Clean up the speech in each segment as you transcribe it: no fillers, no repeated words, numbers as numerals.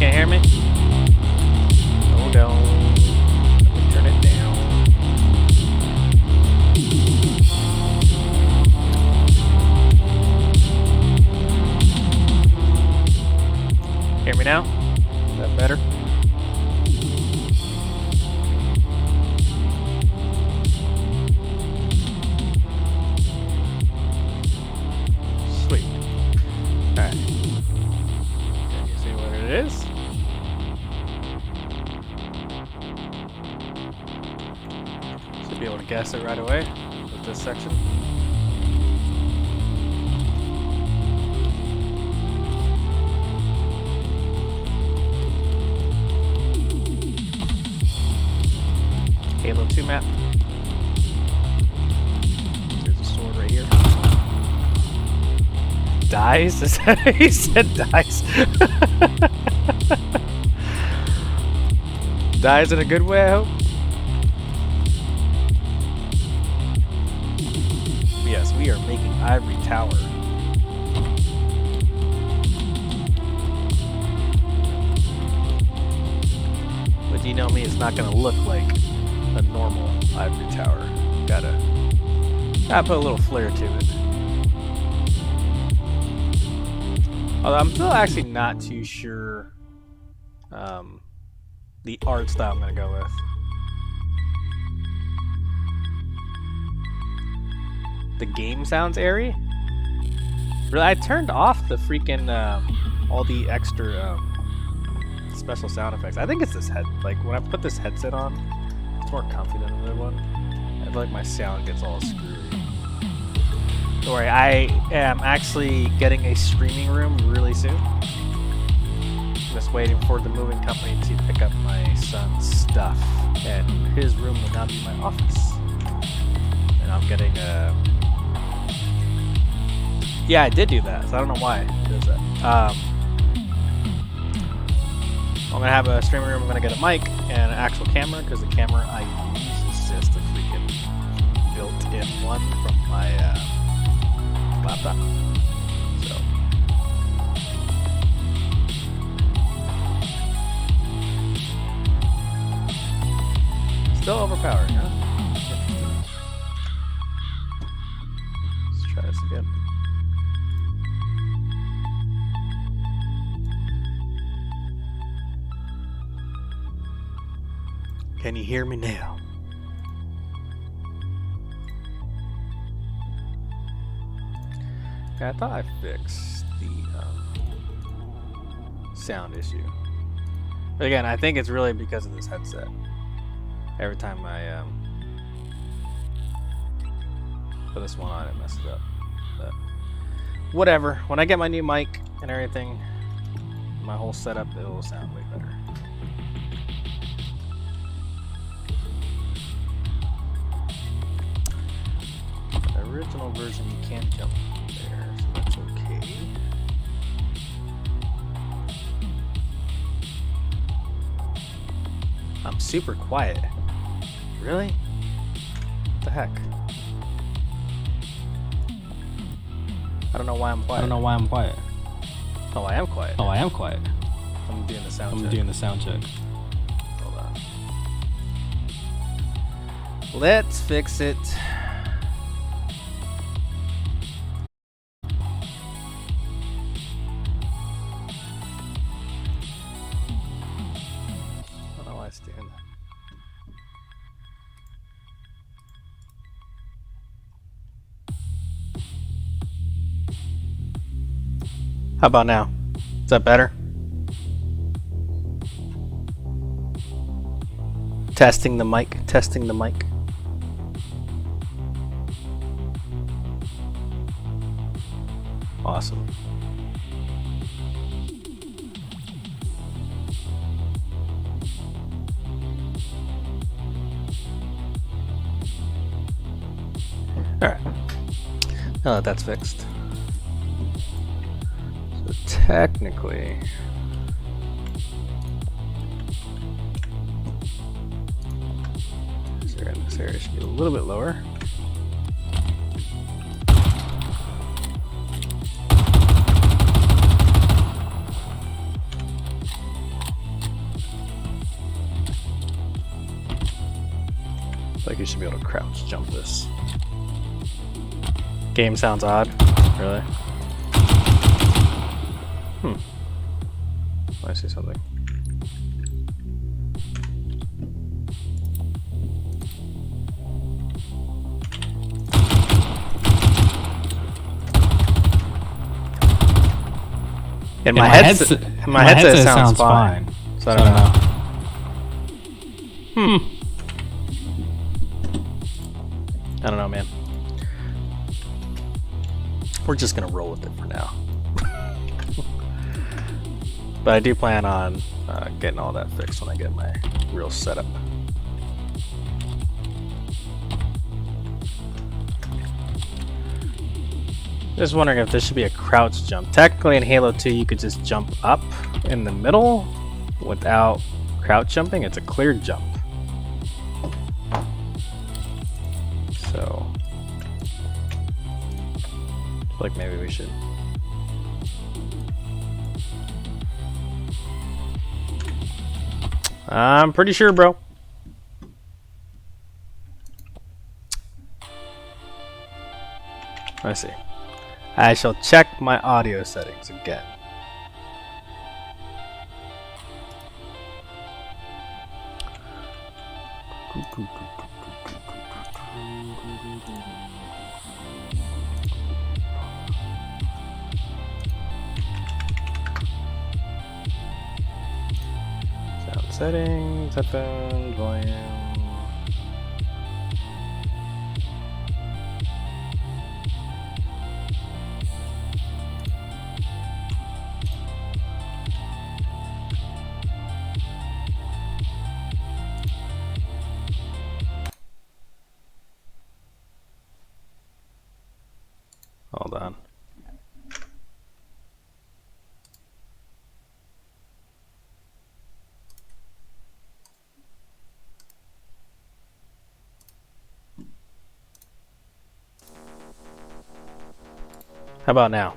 can't hear me? Hold on. Let me turn it down. Hear me now? Is that better? Sweet. Alright. Can you see what it is? Should be able to guess it right away with this section. Halo 2 map. There's a sword right here. Dies? Is that he said dies? Dies in a good way, I hope. Yes, we are making Ivory Tower. But you know me, it's not gonna look like a normal Ivory Tower. Gotta put a little flair to it. Although I'm still actually not too sure the art style I'm gonna go with. The game sounds airy. Really, I turned off the freaking all the extra special sound effects. I think it's this head. Like when I put this headset on, it's more comfy than the other one. I feel like my sound gets all screwy. Don't worry, I am actually getting a streaming room really soon. Just waiting for the moving company to pick up my son's stuff, and his room will now be my office. And I'm getting a. Yeah, I did do that, so I don't know why it does that. I'm gonna have a streaming room. I'm gonna get a mic and an actual camera because the camera I use is just a freaking built-in one from my laptop. So still overpowered, huh? Let's try this again. Can you hear me now? Okay, I thought I fixed the sound issue. But again, I think it's really because of this headset. Every time I put this one on, it messes up. But whatever. When I get my new mic and everything, my whole setup, it will sound way better. Original version you can jump there, so that's okay. I'm super quiet. Really? What the heck? I don't know why I'm quiet. I don't know why I'm quiet. Oh, I am quiet. Oh, I am quiet. I'm doing the sound check. I'm doing the sound check. Hold on. Let's fix it. How about now? Is that better? Testing the mic, testing the mic. Awesome. Alright. Now that that's fixed. So technically, this area should be a little bit lower. Like you should be able to crouch jump this. Game sounds odd. Really? I see something. In my headset it sounds fine. So I don't know. I don't know, man. We're just gonna roll with it for now. But I do plan on getting all that fixed when I get my real setup. Just wondering if this should be a crouch jump. Technically in Halo 2 you could just jump up in the middle without crouch jumping. It's a clear jump. So I feel like maybe we should. I'm pretty sure, bro. Let's see. I shall check my audio settings again. Sound settings, headphones, volume. Hold on. How about now?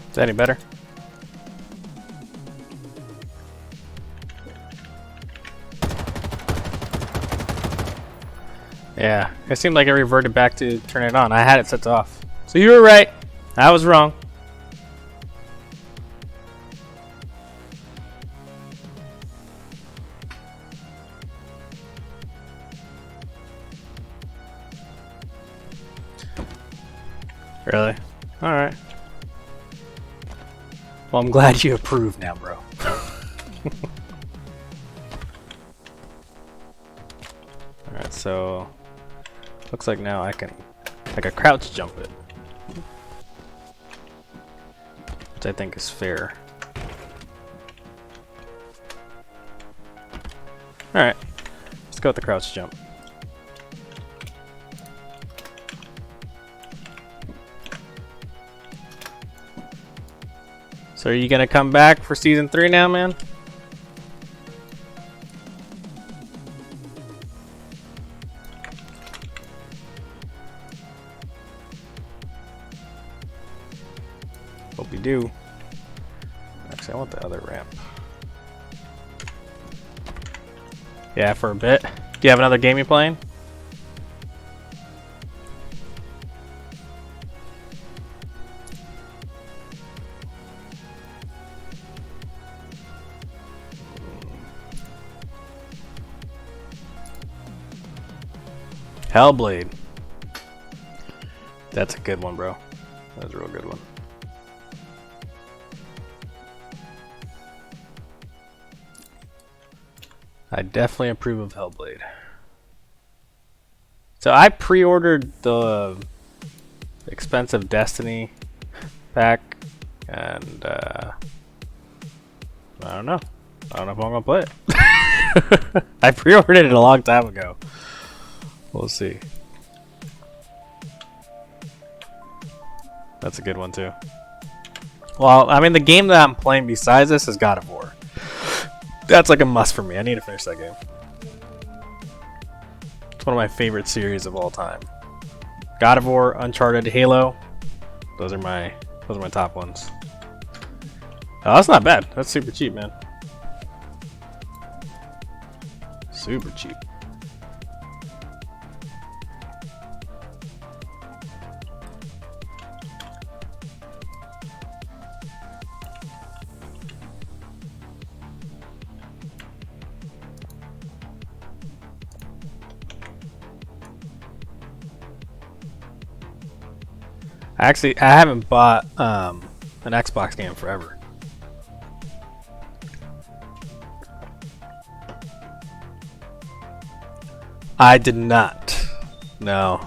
Is that any better? Yeah, it seemed like it reverted back to turn it on. I had it set to off. So you were right. I was wrong. Really? Alright. Well, I'm glad you approve now, bro. Alright, so looks like now I can crouch jump it, which I think is fair. Alright, let's go with the crouch jump. So are you gonna come back for season 3 now, man? Hope you do. Actually, I want the other ramp. Yeah, for a bit. Do you have another game you're playing? Hellblade. That's a good one, bro. That's a real good one. I definitely approve of Hellblade. So I pre-ordered the expensive Destiny pack, and I don't know. I don't know if I'm gonna play it. I pre-ordered it a long time ago. We'll see. That's a good one too. Well, I mean, the game that I'm playing besides this is God of War. That's like a must for me. I need to finish that game. It's one of my favorite series of all time. God of War, Uncharted, Halo. Those are my Those are my top ones. Oh, that's not bad. That's super cheap, man. Super cheap. Actually, I haven't bought an Xbox game forever. I did not. No.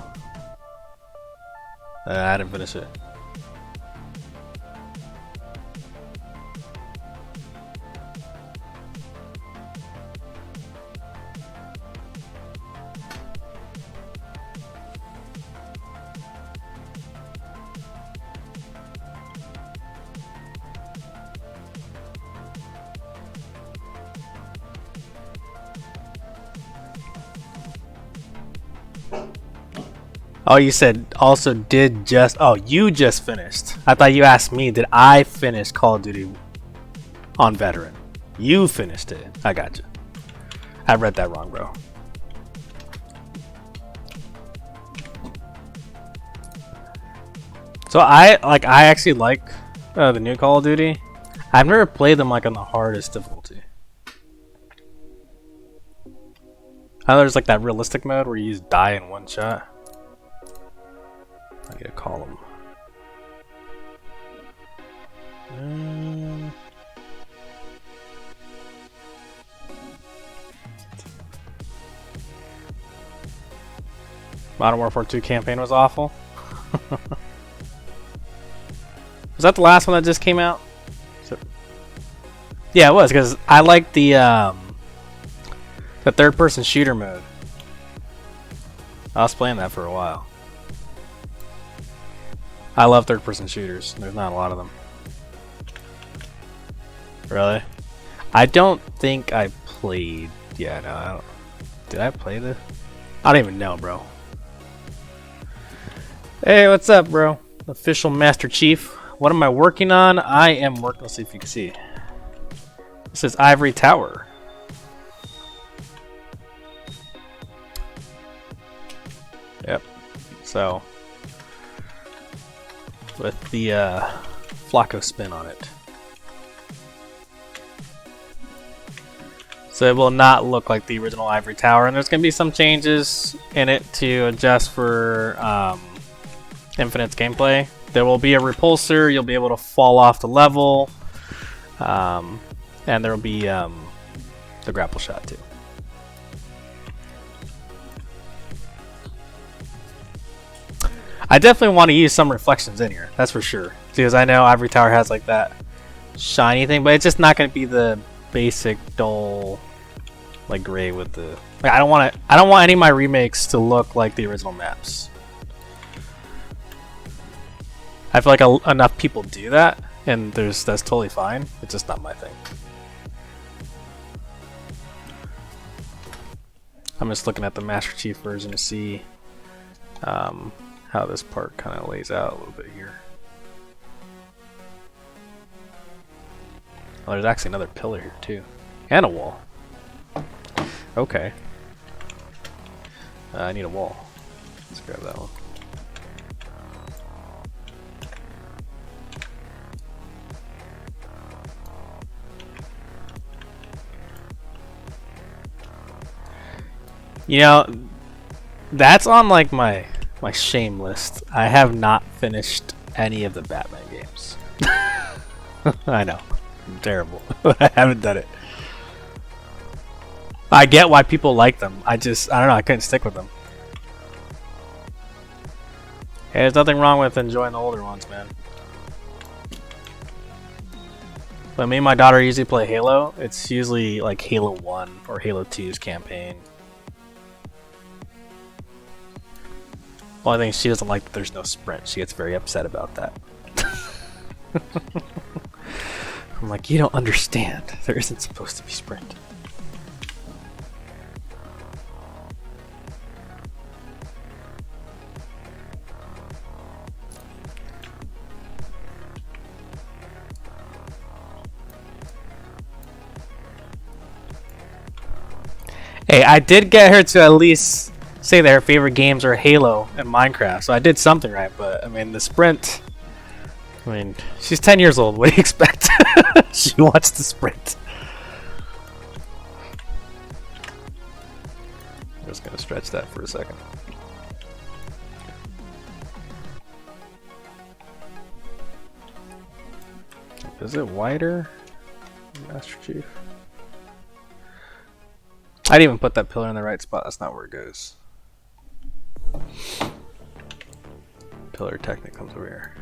I didn't finish it. Oh, you said also did just... Oh, you just finished. I thought you asked me, did I finish Call of Duty on Veteran? You finished it. I got you. I read that wrong, bro. So I actually like the new Call of Duty. I've never played them like on the hardest difficulty. I know there's like that realistic mode where you just die in one shot. I gotta call him. Modern Warfare 2 campaign was awful. Was that the last one that just came out? Yeah, it was, because I like the third-person shooter mode. I was playing that for a while. I love third-person shooters. There's not a lot of them. Really? I don't think I played... Yeah, no, I don't... Did I play this? I don't even know, bro. Hey, what's up, bro? Official Master Chief. What am I working on? I am working... Let's see if you can see. This is Ivory Tower. Yep. So... with the FIaco spin on it. So it will not look like the original Ivory Tower, and there's going to be some changes in it to adjust for Infinite's gameplay. There will be a repulsor, you'll be able to fall off the level, and there will be the grapple shot too. I definitely want to use some reflections in here, that's for sure. Because I know Ivory Tower has like that shiny thing, but it's just not going to be the basic dull, like gray with the. Like, I don't want any of my remakes to look like the original maps. I feel like enough people do that, and that's totally fine. It's just not my thing. I'm just looking at the Master Chief version to see. How this part kind of lays out a little bit here. Oh, there's actually another pillar here too, and a wall. Okay. I need a wall. Let's grab that one. You know, that's on like my shame list. I have not finished any of the Batman games. I know. I'm terrible. I haven't done it. I get why people like them. I don't know, I couldn't stick with them. Hey, there's nothing wrong with enjoying the older ones, man. When me and my daughter usually play Halo, it's usually like Halo 1 or Halo 2's campaign. Only thing she doesn't like that there's no sprint. She gets very upset about that. I'm like, you don't understand. There isn't supposed to be sprint. Hey, I did get her to at least say that her favorite games are Halo and Minecraft, so I did something right. But I mean, the sprint. I mean, she's 10 years old. What do you expect? She wants to sprint. I'm just gonna stretch that for a second. Is it wider, Master Chief? I didn't even put that pillar in the right spot. That's not where it goes. Pillar technique comes over here.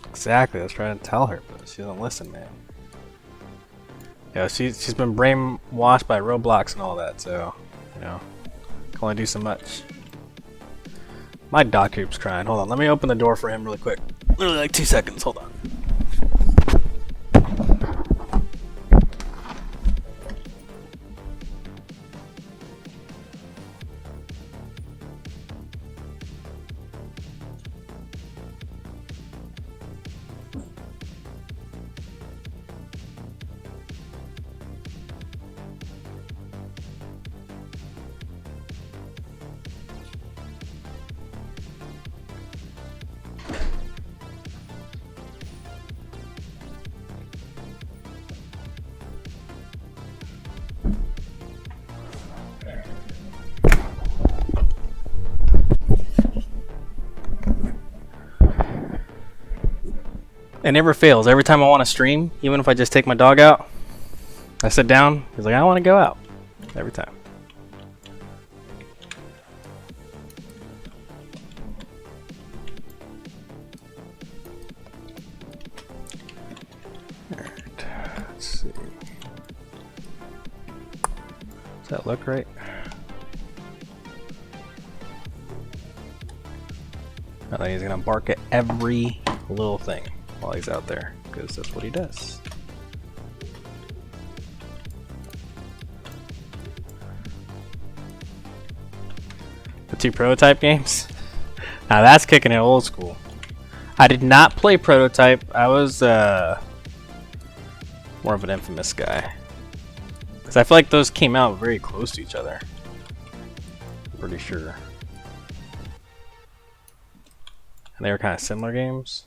Exactly. I was trying to tell her, but she doesn't listen, man. Yeah, she's been brainwashed by Roblox and all that, so you know, can only do so much. My dog keeps crying. Hold on, let me open the door for him really quick. Literally like 2 seconds. Hold on. It never fails. Every time I want to stream, even if I just take my dog out, I sit down. He's like, I want to go out. Every time. Alright, let's see. Does that look right? I think he's gonna bark at every little thing while he's out there, because that's what he does. The 2 prototype games? Now that's kicking it old school. I did not play Prototype. I was more of an Infamous guy. Because I feel like those came out very close to each other. I'm pretty sure. And they were kind of similar games.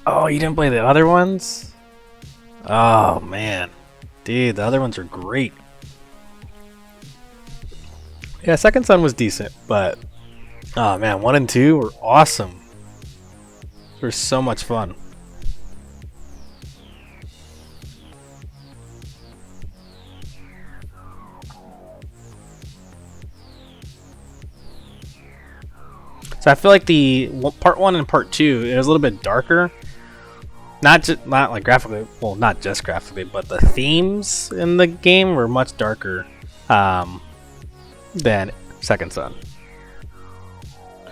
Oh, you didn't play the other ones? Oh, man. Dude, the other ones are great. Yeah, Second Son was decent, but... Oh, man, 1 and 2 were awesome. They were so much fun. So I feel like the part 1 and part 2, it was a little bit darker. Not like graphically, well, not just graphically, but the themes in the game were much darker than Second Son.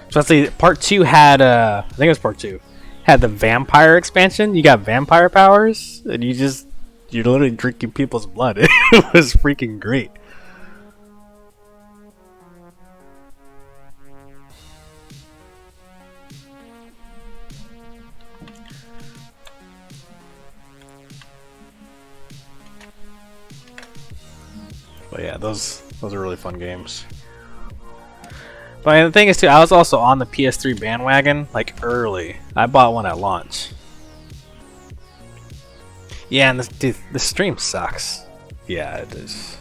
Especially part 2 had, I think it was part 2, had the vampire expansion. You got vampire powers, and you're literally drinking people's blood. It was freaking great. But yeah, those are really fun games. But the thing is too, I was also on the PS3 bandwagon like early. I bought one at launch. Yeah, and the stream sucks. Yeah, it is.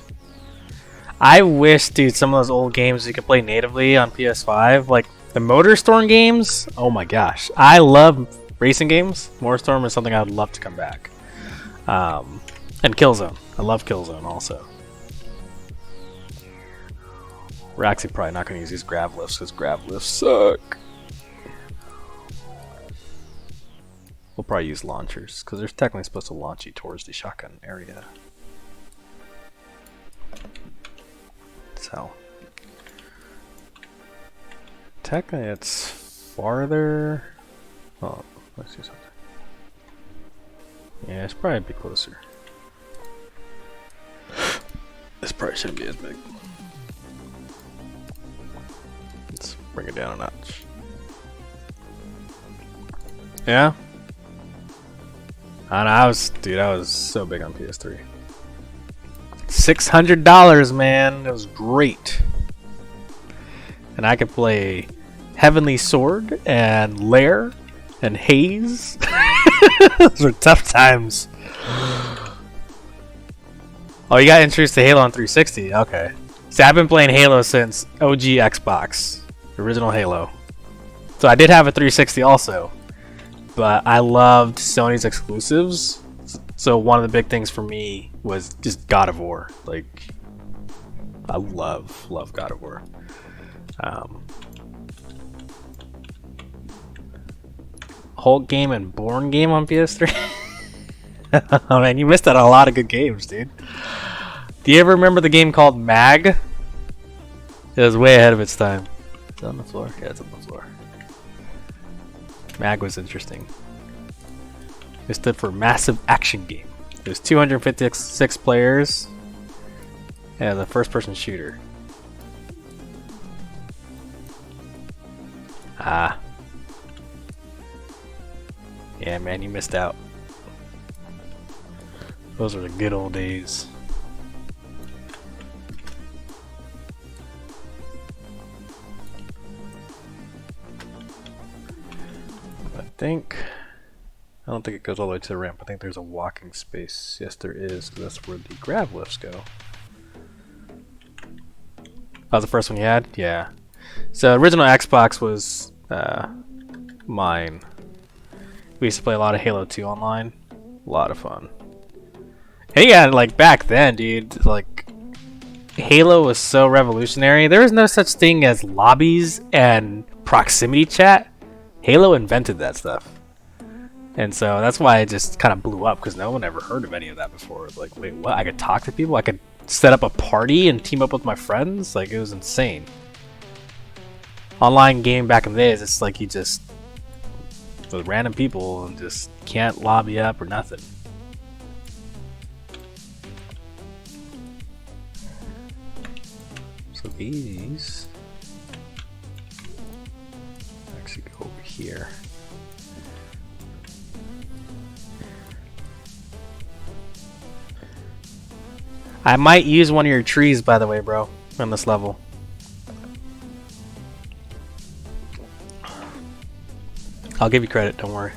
I wish, dude, some of those old games you could play natively on PS5, like the MotorStorm games. Oh my gosh, I love racing games. MotorStorm is something I would love to come back. And Killzone. I love Killzone also. We're actually probably not going to use these grav lifts because grav lifts suck. We'll probably use launchers because they're technically supposed to launch you towards the shotgun area. So technically it's farther. Oh, let's see something. Yeah, it's probably be closer. It's probably shouldn't be as big. Let's bring it down a notch. Yeah? I don't know, I was so big on PS3. $600, man. It was great. And I could play Heavenly Sword and Lair and Haze. Those were tough times. Oh, you got introduced to Halo on 360. Okay. See, I've been playing Halo since OG Xbox. Original Halo. So I did have a 360 also. But I loved Sony's exclusives. So one of the big things for me was just God of War. Like, I love God of War. Hulk game and Bourne game on PS3. Oh man, you missed out on a lot of good games, dude. Do you ever remember the game called Mag? It was way ahead of its time. Is it on the floor? Yeah, it's on the floor. Mag was interesting. It stood for Massive Action Game. It was 256 players. Yeah, the first-person shooter. Ah. Yeah, man, you missed out. Those were the good old days. I don't think it goes all the way to the ramp. I think there's a walking space. Yes, there is. That's where the grab lifts go. That was the first one you had? Yeah. So original Xbox was mine. We used to play a lot of Halo 2 online. A lot of fun. And yeah, like back then, dude, like Halo was so revolutionary. There was no such thing as lobbies and proximity chat. Halo invented that stuff. And so that's why it just kind of blew up, because no one ever heard of any of that before. Like, wait, what? I could talk to people? I could set up a party and team up with my friends? Like, it was insane. Online game back in the days, it's like you just, with random people, and just can't lobby up or nothing. So these actually go over here. I might use one of your trees, by the way, bro, on this level. I'll give you credit, don't worry.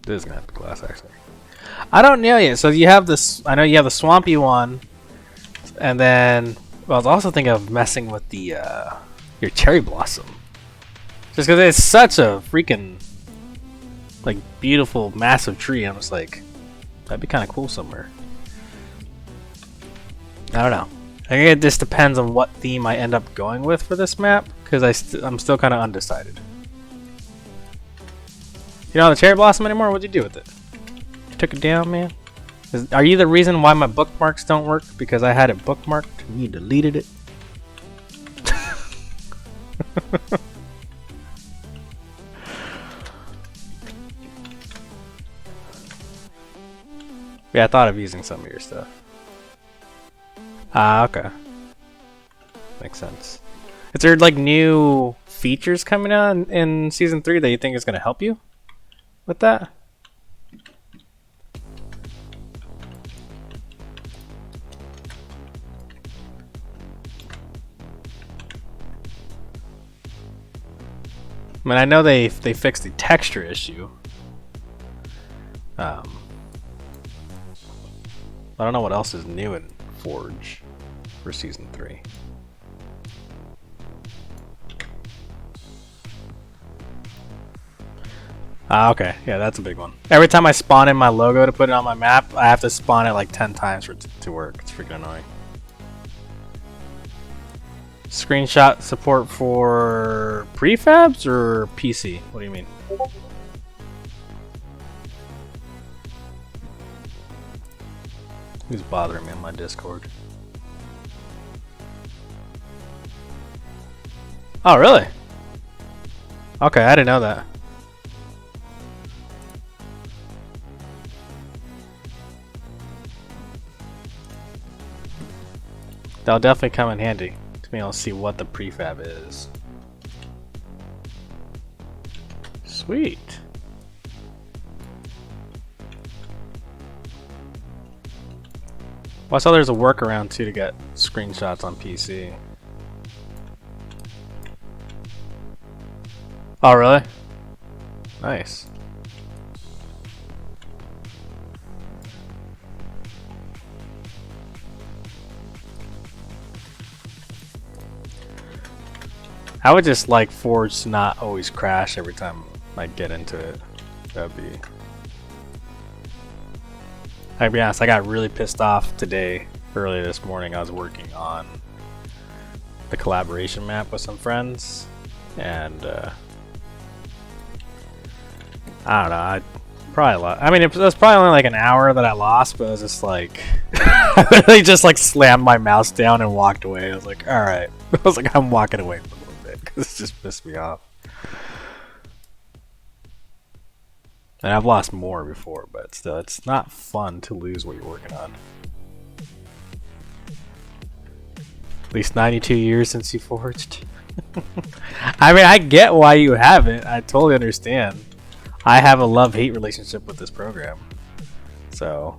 This is gonna have the glass, actually. I don't know yet. So you have this, I know you have the swampy one, and then, well, I was also thinking of messing with the, your cherry blossom. Just because it's such a freaking, like, beautiful, massive tree. I'm just like, that'd be kind of cool somewhere. I don't know. I think it just depends on what theme I end up going with for this map, because I'm still kind of undecided. You don't have the cherry blossom anymore? What'd you do with it? You took it down, man? Are you the reason why my bookmarks don't work? Because I had it bookmarked and you deleted it? Yeah, I thought of using some of your stuff. Ah, okay. Makes sense. Is there like new features coming out in Season 3 that you think is going to help you with that? I mean, I know they fixed the texture issue. I don't know what else is new in Forge for Season 3. Ah, okay. Yeah, that's a big one. Every time I spawn in my logo to put it on my map, I have to spawn it like 10 times for it to work. It's freaking annoying. Screenshot support for prefabs or PC? What do you mean? Who's bothering me on my Discord? Oh, really? Okay, I didn't know that. That'll definitely come in handy to be able to see what the prefab is. Sweet. Well, I saw there's a workaround too to get screenshots on PC. Oh, really? Nice. I would just like Forge to not always crash every time I get into it. That'd be... I'll be honest, I got really pissed off today. Early this morning I was working on the collaboration map with some friends, and I don't know, I probably lost. I mean, it was probably only like an hour that I lost, but it was just like I literally just like slammed my mouse down and walked away. I was like, all right. I was like, I'm walking away for a little bit because it just pissed me off. And I've lost more before, but still, it's not fun to lose what you're working on. At least 92 years since you forged. I mean, I get why you haven't. I totally understand. I have a love-hate relationship with this program. So...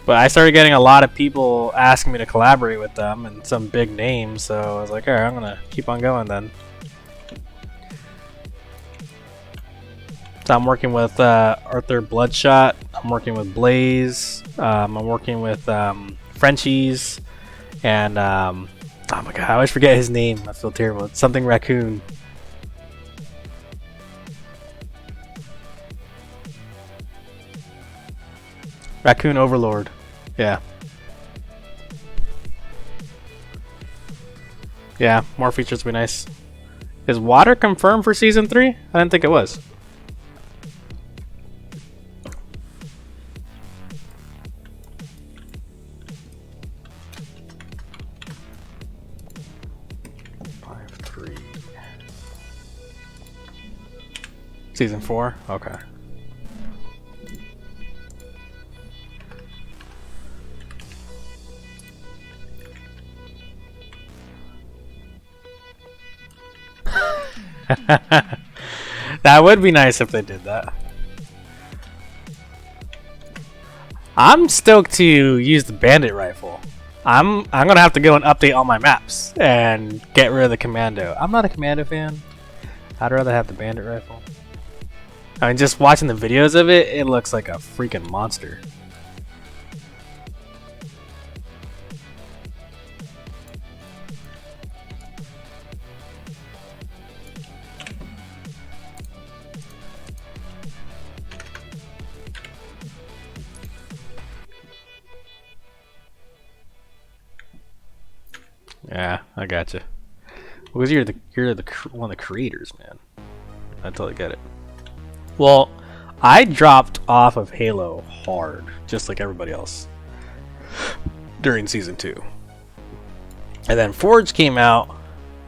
But I started getting a lot of people asking me to collaborate with them and some big names, so I was like, alright, I'm gonna keep on going then. So I'm working with Arthur Bloodshot, I'm working with Blaze, I'm working with Frenchies, and oh my god, I always forget his name, I feel terrible. It's something Raccoon. Raccoon Overlord. Yeah. Yeah, more features would be nice. Is water confirmed for Season 3? I didn't think it was. Season 4? Okay. That would be nice if they did that. I'm stoked to use the bandit rifle. I'm gonna have to go and update all my maps and get rid of the commando. I'm not a commando fan. I'd rather have the bandit rifle. I mean, just watching the videos of it, it looks like a freaking monster. Yeah, I gotcha. Because you're one of the creators, man. I totally get it. Well, I dropped off of Halo hard, just like everybody else, during Season 2. And then Forge came out,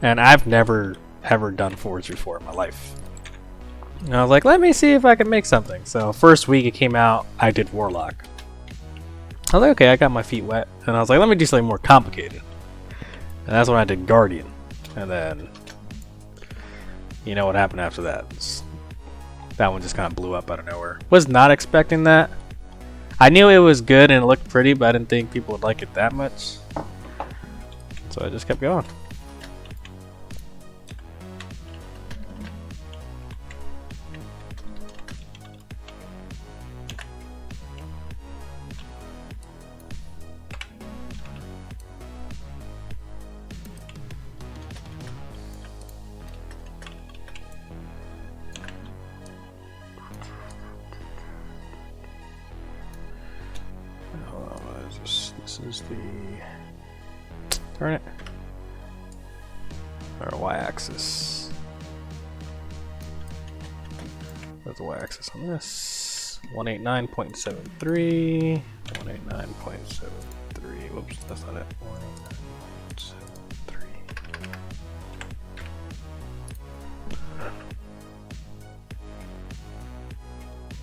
and I've never ever done Forge before in my life. And I was like, let me see if I can make something. So first week it came out, I did Warlock. I was like, okay, I got my feet wet. And I was like, let me do something more complicated. And that's when I did Guardian. And then, you know what happened after that. That one just kind of blew up out of nowhere. Was not expecting that. I knew it was good and it looked pretty, but I didn't think people would like it that much. So I just kept going. This is the... Darn it. Or y-axis. Where's the y-axis on this? 189.73. 189.73. Whoops, that's not it.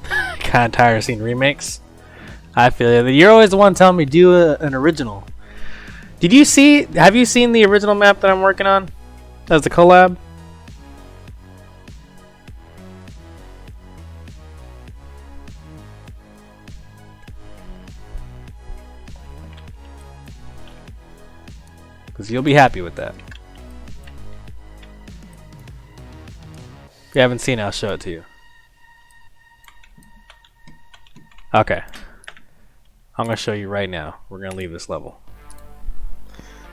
189.73. Kinda tired of seeing remakes. I feel you. You're always the one telling me do an original. Have you seen the original map that I'm working on? As the collab? Because you'll be happy with that. If you haven't seen it, I'll show it to you. Okay. I'm going to show you right now. We're going to leave this level.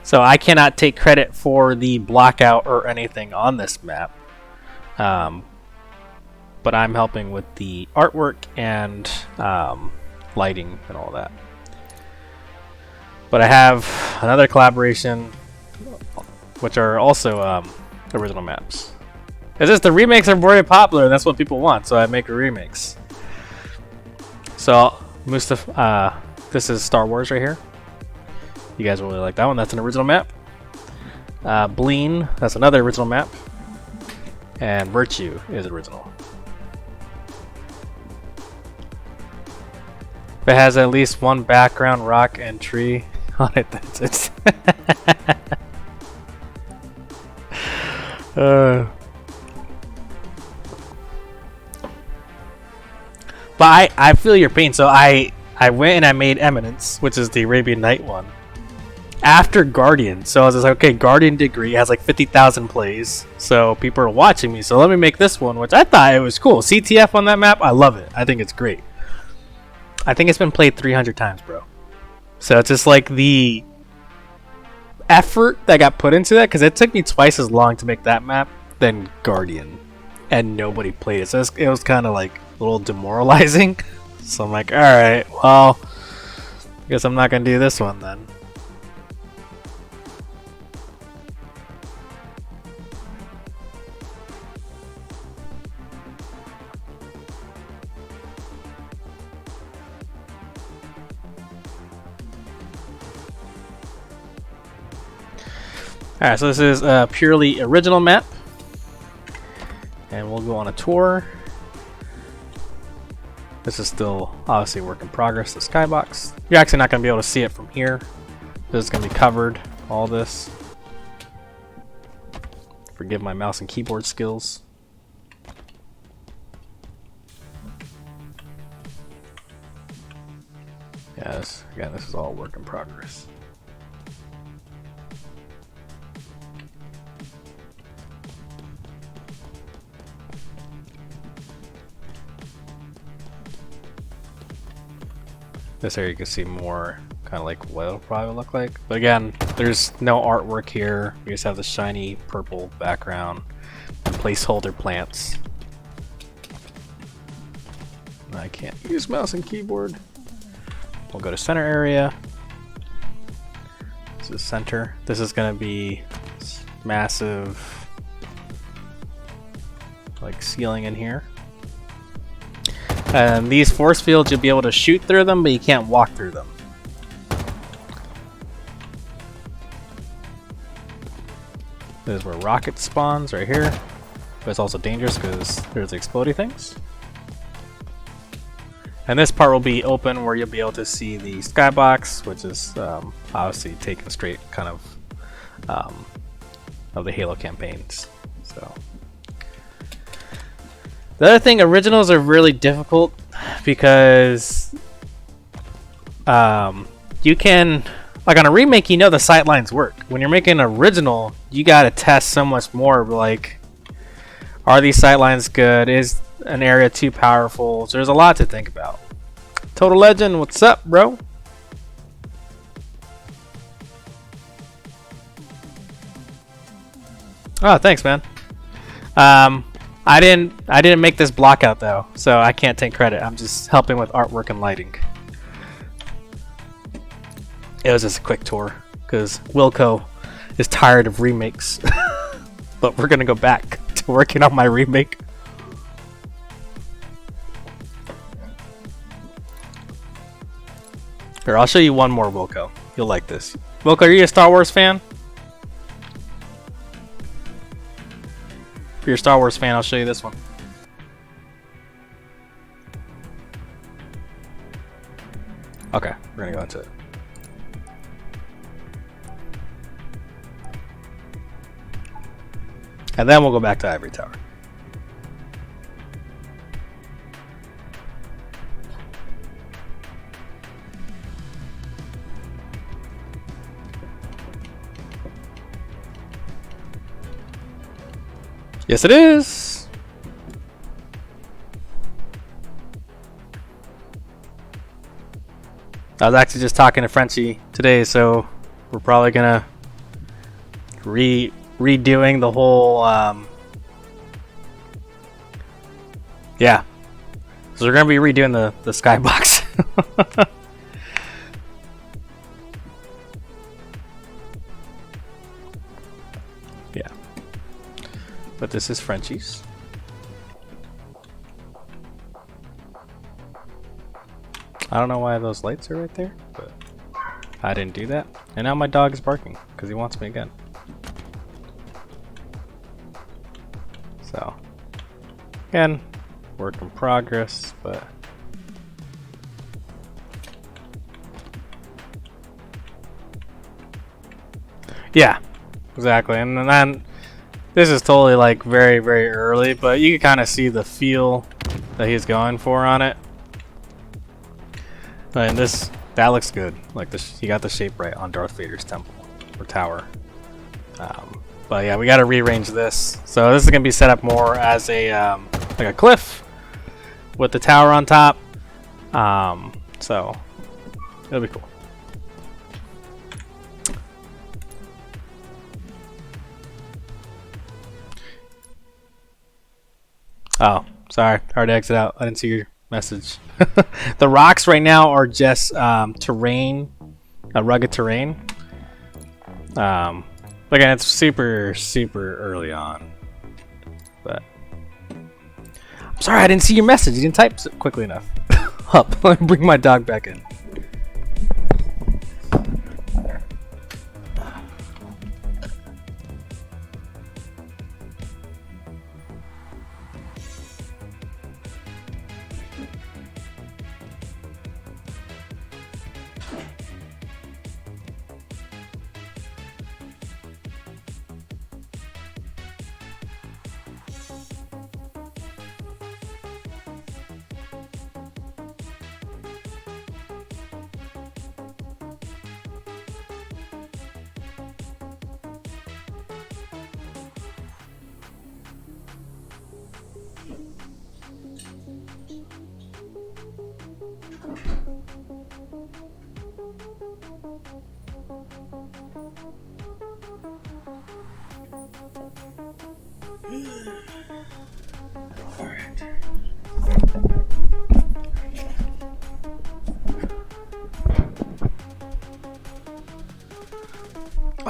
So I cannot take credit for the blockout or anything on this map. But I'm helping with the artwork and lighting and all that. But I have another collaboration, which are also original maps. It's just the remakes are very popular, and that's what people want, so I make remakes. So, Mustafa, this is Star Wars right here. You guys will really like that one. That's an original map. Bleen, that's another original map. And Virtue is original. If it has at least one background rock and tree on it, that's it. But I feel your pain. So I went and I made Eminence, which is the Arabian Night one, after Guardian. So I was just like, okay, Guardian Degree has like 50,000 plays, so people are watching me. So let me make this one, which I thought it was cool. CTF on that map, I love it. I think it's great. I think it's been played 300 times, bro. So it's just like the effort that got put into that, because it took me twice as long to make that map than Guardian, and nobody played it. So it was kind of like a little demoralizing. So I'm like, alright, well, I guess I'm not going to do this one then. Alright, so this is a purely original map. And we'll go on a tour. This is still obviously a work in progress, the skybox. You're actually not going to be able to see it from here. This is going to be covered, all this. Forgive my mouse and keyboard skills. Yes, again, this is all work in progress. This area you can see more kind of like what it'll probably look like. But again, there's no artwork here. We just have the shiny purple background and placeholder plants. I can't use mouse and keyboard. We'll go to center area. This is center. This is going to be massive like ceiling in here. And these force fields, you'll be able to shoot through them, but you can't walk through them. This is where rocket spawns, right here. But it's also dangerous because there's exploding things. And this part will be open where you'll be able to see the skybox, which is obviously taken straight kind of the Halo campaigns. So. The other thing, originals are really difficult because you can, like on a remake, you know the sightlines work. When you're making an original, you gotta test so much more. Like, are these sightlines good? Is an area too powerful? So there's a lot to think about. Total Legend, what's up, bro? Oh, thanks, man. I didn't make this block out though, so I can't take credit. I'm just helping with artwork and lighting. It was just a quick tour because Wilco is tired of remakes. But we're gonna go back to working on my remake. Here, I'll show you one more Wilco. You'll like this. Wilco, are you a Star Wars fan? If you're a Star Wars fan, I'll show you this one. Okay, we're gonna go into it. And then we'll go back to Ivory Tower. Yes, it is. I was actually just talking to Frenchie today, so we're probably gonna redoing the whole. Yeah, so we're gonna be redoing the skybox. Yeah, but this is Frenchie's. I don't know why those lights are right there, but I didn't do that. And now my dog is barking because he wants me again. So, again, work in progress, but yeah, exactly. And then this is totally like very, very early, but you can kind of see the feel that he's going for on it. And that looks good. Like he got the shape right on Darth Vader's temple or tower. But yeah, we got to rearrange this. So this is gonna be set up more as a like a cliff with the tower on top. So it'll be cool. Oh, sorry. Hard to exit out. I didn't see your message. The rocks right now are just terrain, rugged terrain. Again, it's super, super early on. But I'm sorry, I didn't see your message. You didn't type quickly enough. Up. Let me bring my dog back in.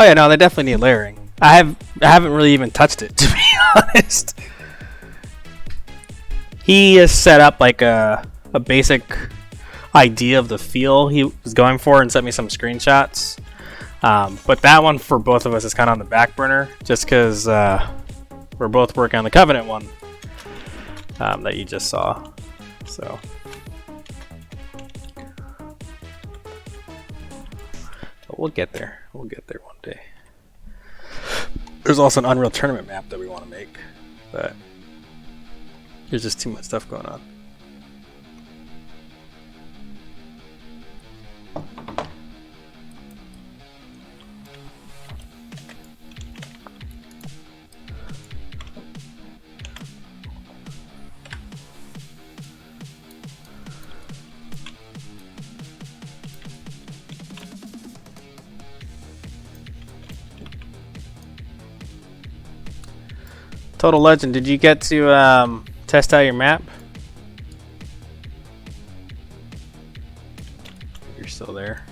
Oh yeah, no, they definitely need layering. I haven't really even touched it, to be honest. He has set up like a basic idea of the feel he was going for and sent me some screenshots. But that one for both of us is kind of on the back burner, just because we're both working on the Covenant one that you just saw. So. But we'll get there. We'll get there one day. There's also an Unreal Tournament map that we want to make, but there's just too much stuff going on. Total Legend, did you get to test out your map? You're still there.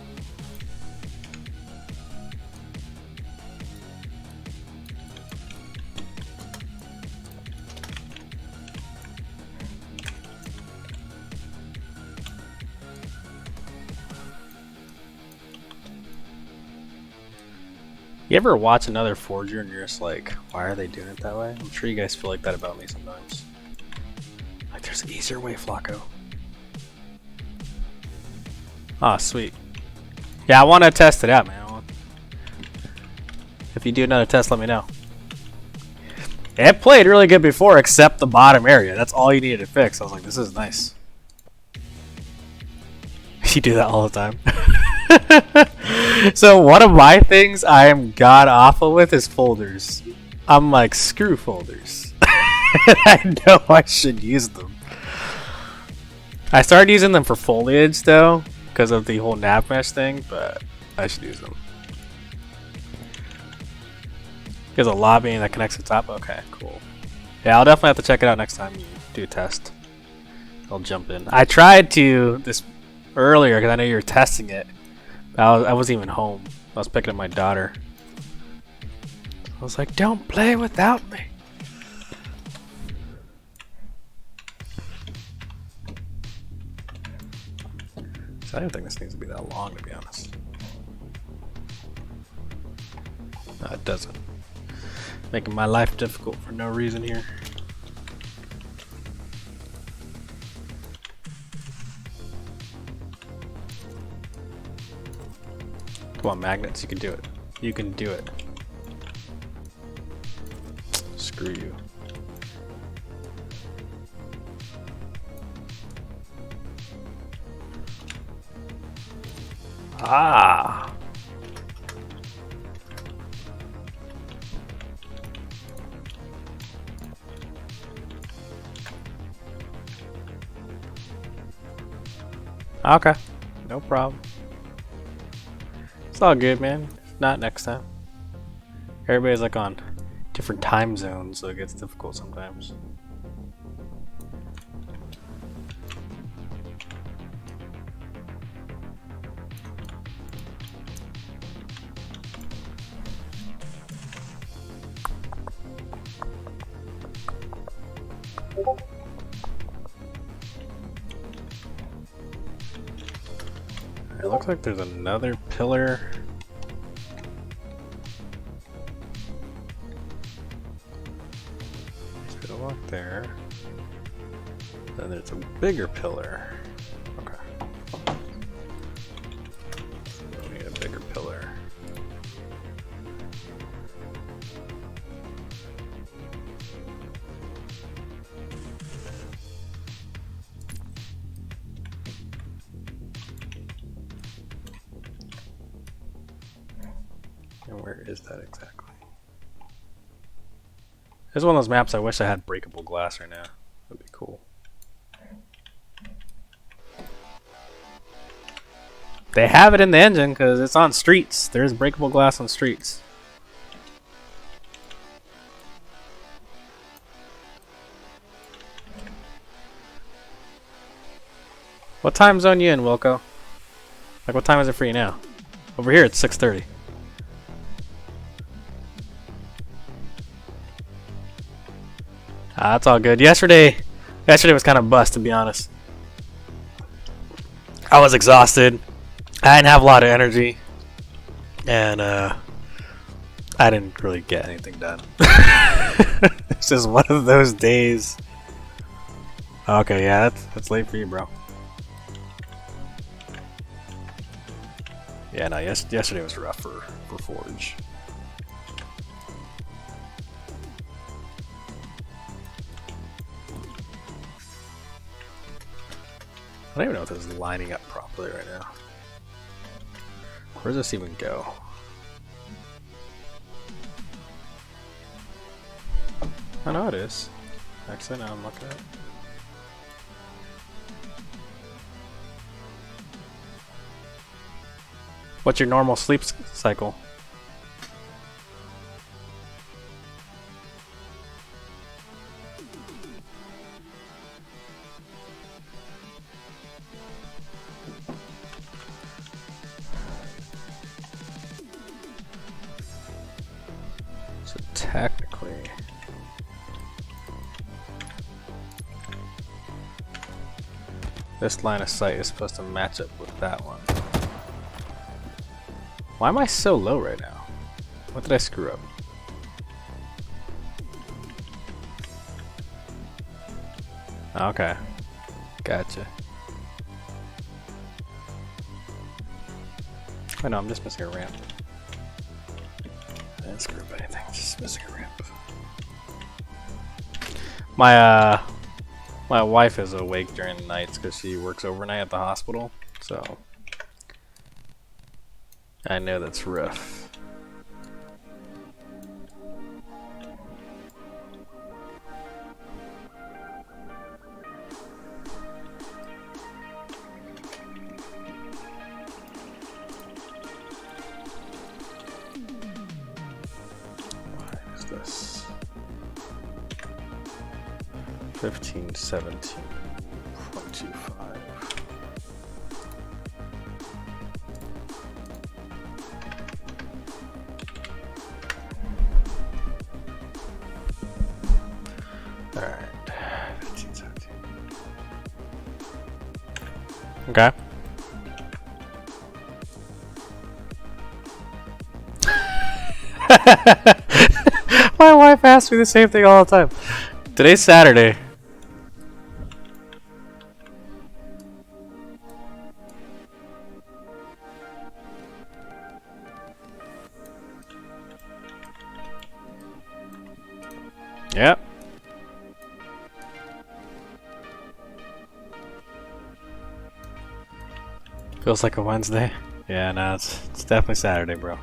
You ever watch another Forger and you're just like, why are they doing it that way? I'm sure you guys feel like that about me sometimes. Like, there's an easier way, FIaco. Oh, sweet. Yeah, I want to test it out, man. If you do another test, let me know. It played really good before, except the bottom area. That's all you needed to fix. I was like, this is nice. You do that all the time. So one of my things I am god awful with is folders. I'm like, screw folders. I know I should use them. I started using them for foliage though, because of the whole nav mesh thing, but I should use them. There's a lobby that connects to the top. Okay, cool. Yeah, I'll definitely have to check it out next time you do a test. I'll jump in. I tried to this earlier because I know you were testing it. I wasn't even home. I was picking up my daughter. I was like, don't play without me. So I don't think this needs to be that long, to be honest. No, it doesn't. Making my life difficult for no reason here. Come on, magnets, you can do it. You can do it. Screw you. Ah! Okay, no problem. It's all good, man. Not next time. Everybody's like on different time zones, so it gets difficult sometimes. It looks like there's another pillar. There's a walk there. Then there's a bigger pillar. Okay. So we need a bigger pillar. And where is that exactly? This is one of those maps I wish I had breakable glass right now. That'd be cool. They have it in the engine because it's on streets. There's breakable glass on streets. What time zone you in, Wilco? Like, what time is it for you now? Over here it's 6:30. That's all good. Yesterday was kind of bust, to be honest. I was exhausted. I didn't have a lot of energy, and I didn't really get anything done. It's just one of those days. Okay, yeah, that's late for you, bro. Yeah, no, yesterday was rough for Forge. I don't even know if this is lining up properly right now. Where does this even go? I know it is. Actually, now I'm looking at it. What's your normal sleep cycle? So technically, this line of sight is supposed to match up with that one. Why am I so low right now? What did I screw up? Okay, gotcha. I know, I'm just missing a ramp. I didn't screw up anything, just missing a ramp. My wife is awake during the nights because she works overnight at the hospital, so I know that's rough. What is this? 15, 17, 0.25. Alright, 15, 17. Okay. My wife asks me the same thing all the time. Today's Saturday. Yep. Feels like a Wednesday. Yeah, no, it's definitely Saturday, bro.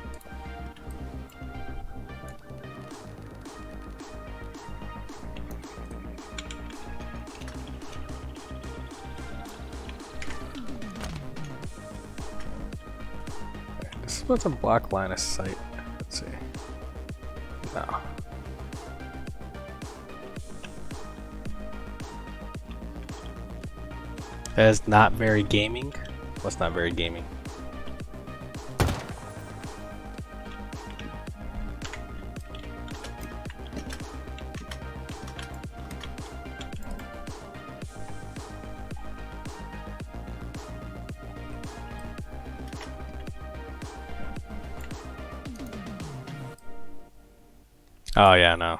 This is what's a block line of sight. Let's see. No. That is not very gaming. What's not very gaming? Oh yeah, no.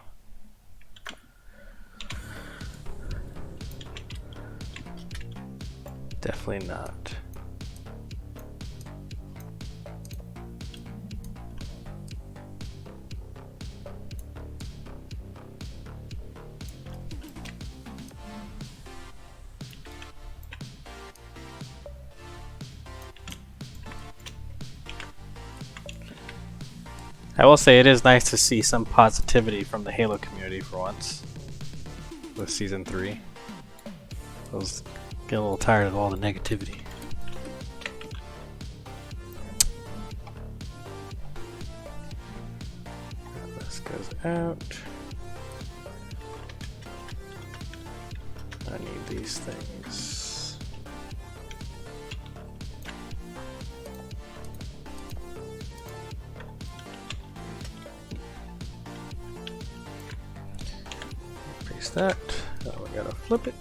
Definitely not. I will say it is nice to see some positivity from the Halo community for once. With Season 3. I was getting a little tired of all the negativity. This goes out. I need these things. That. Now we gotta flip it.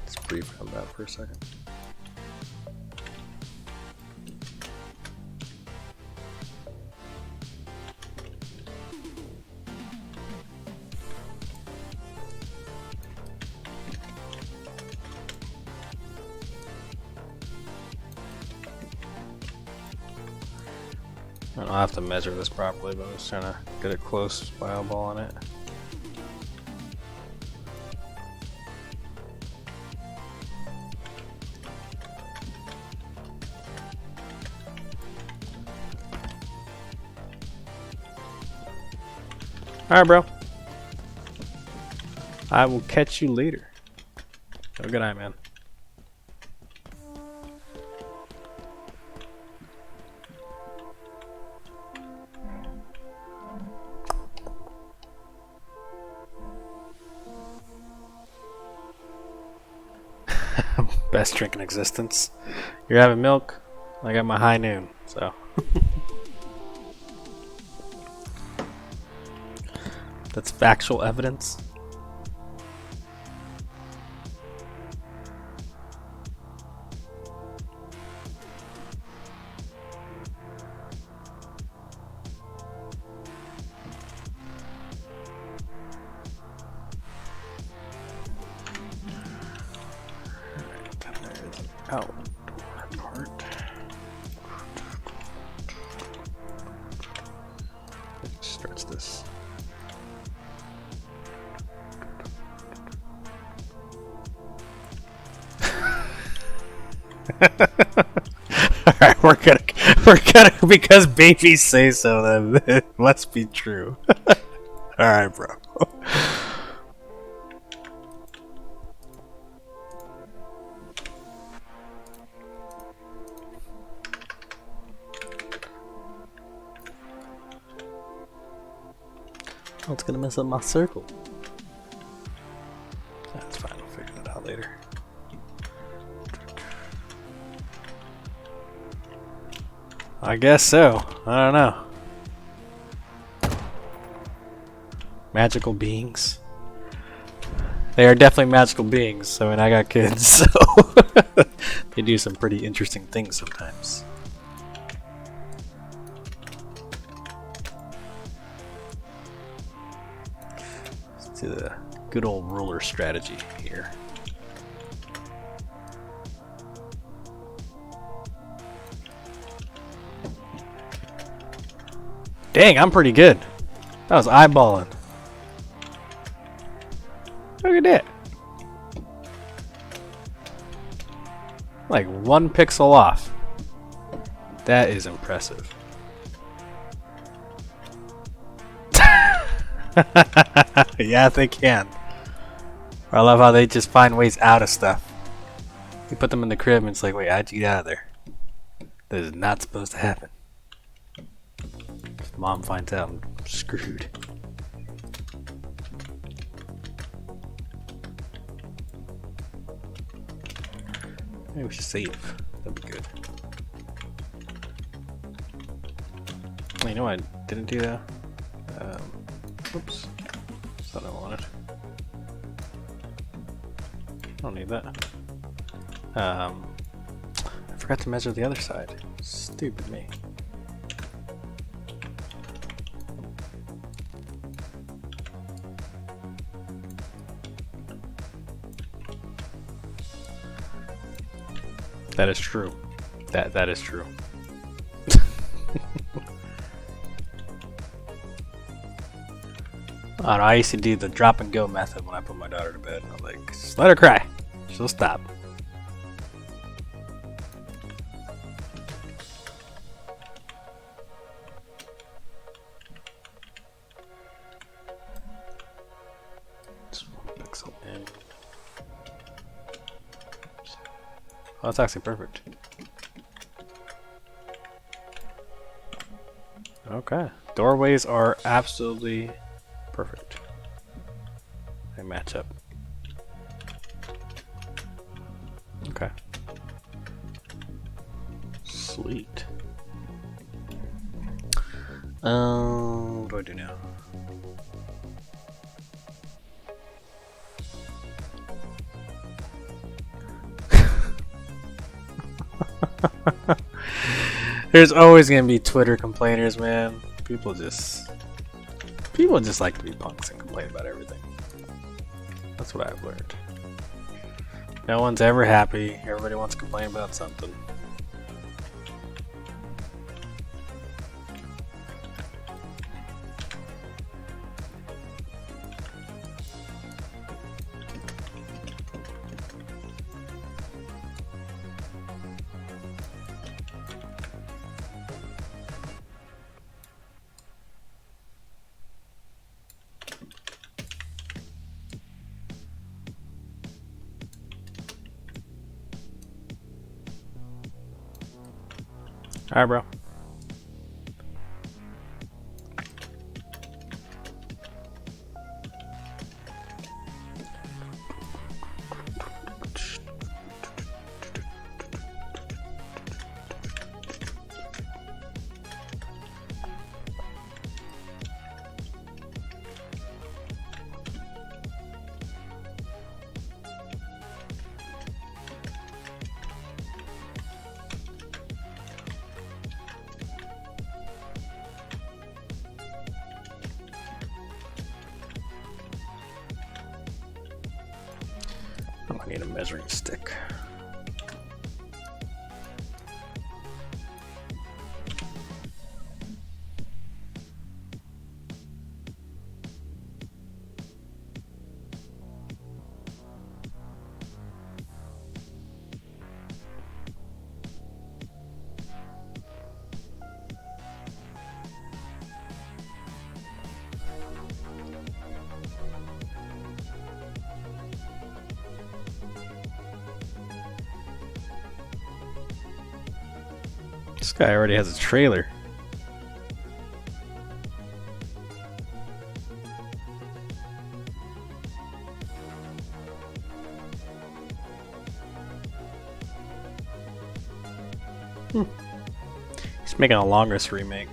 Let's brief on that for a second. I'll have to measure this properly, but I'm just trying to get a close eyeball on it. Alright, bro. I will catch you later. Have a good night, man. Best drink in existence. You're having milk. I got my high noon, so. That's factual evidence. outdoor part. Stretch this. Alright, we're gonna because babies say so, then it must be true. Alright, bro. Oh, it's gonna mess up my circle. That's fine, I'll figure that out later. I guess so. I don't know. Magical beings. They are definitely magical beings. I mean, I got kids, so they do some pretty interesting things sometimes. Let's do the good old ruler strategy here. Dang, I'm pretty good. That was eyeballing. Look at that. Like 1 pixel off. That is impressive. Yeah, they can. I love how they just find ways out of stuff. You put them in the crib and it's like, wait, how'd you get out of there? That is not supposed to happen. If mom finds out, I'm screwed. Maybe we should save. That'd be good. Oh, you know what I didn't do that? Whoops. That's what I wanted. I don't need that. I forgot to measure the other side. Stupid me. That is true. That is true. I don't know, I used to do the drop and go method when I put my daughter to bed. I'm like, just let her cry. She'll stop. Just 1 pixel in. Oh, that's actually perfect. Okay. Doorways are absolutely perfect. They match up. Okay. Sweet. What do I do now? There's always gonna be Twitter complainers, man. People just like to be punks and complain about everything. That's what I've learned. No one's ever happy. Everybody wants to complain about something. Alright, bro. I need a measuring stick. This guy already has a trailer. He's making a longest remake.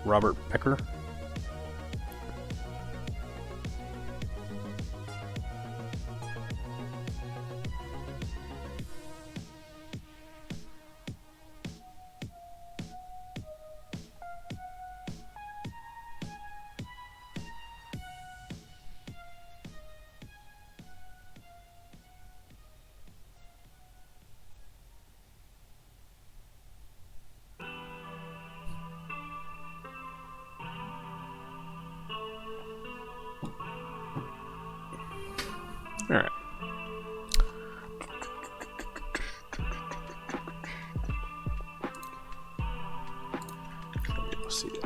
Robert Becker. All right. Let's see it.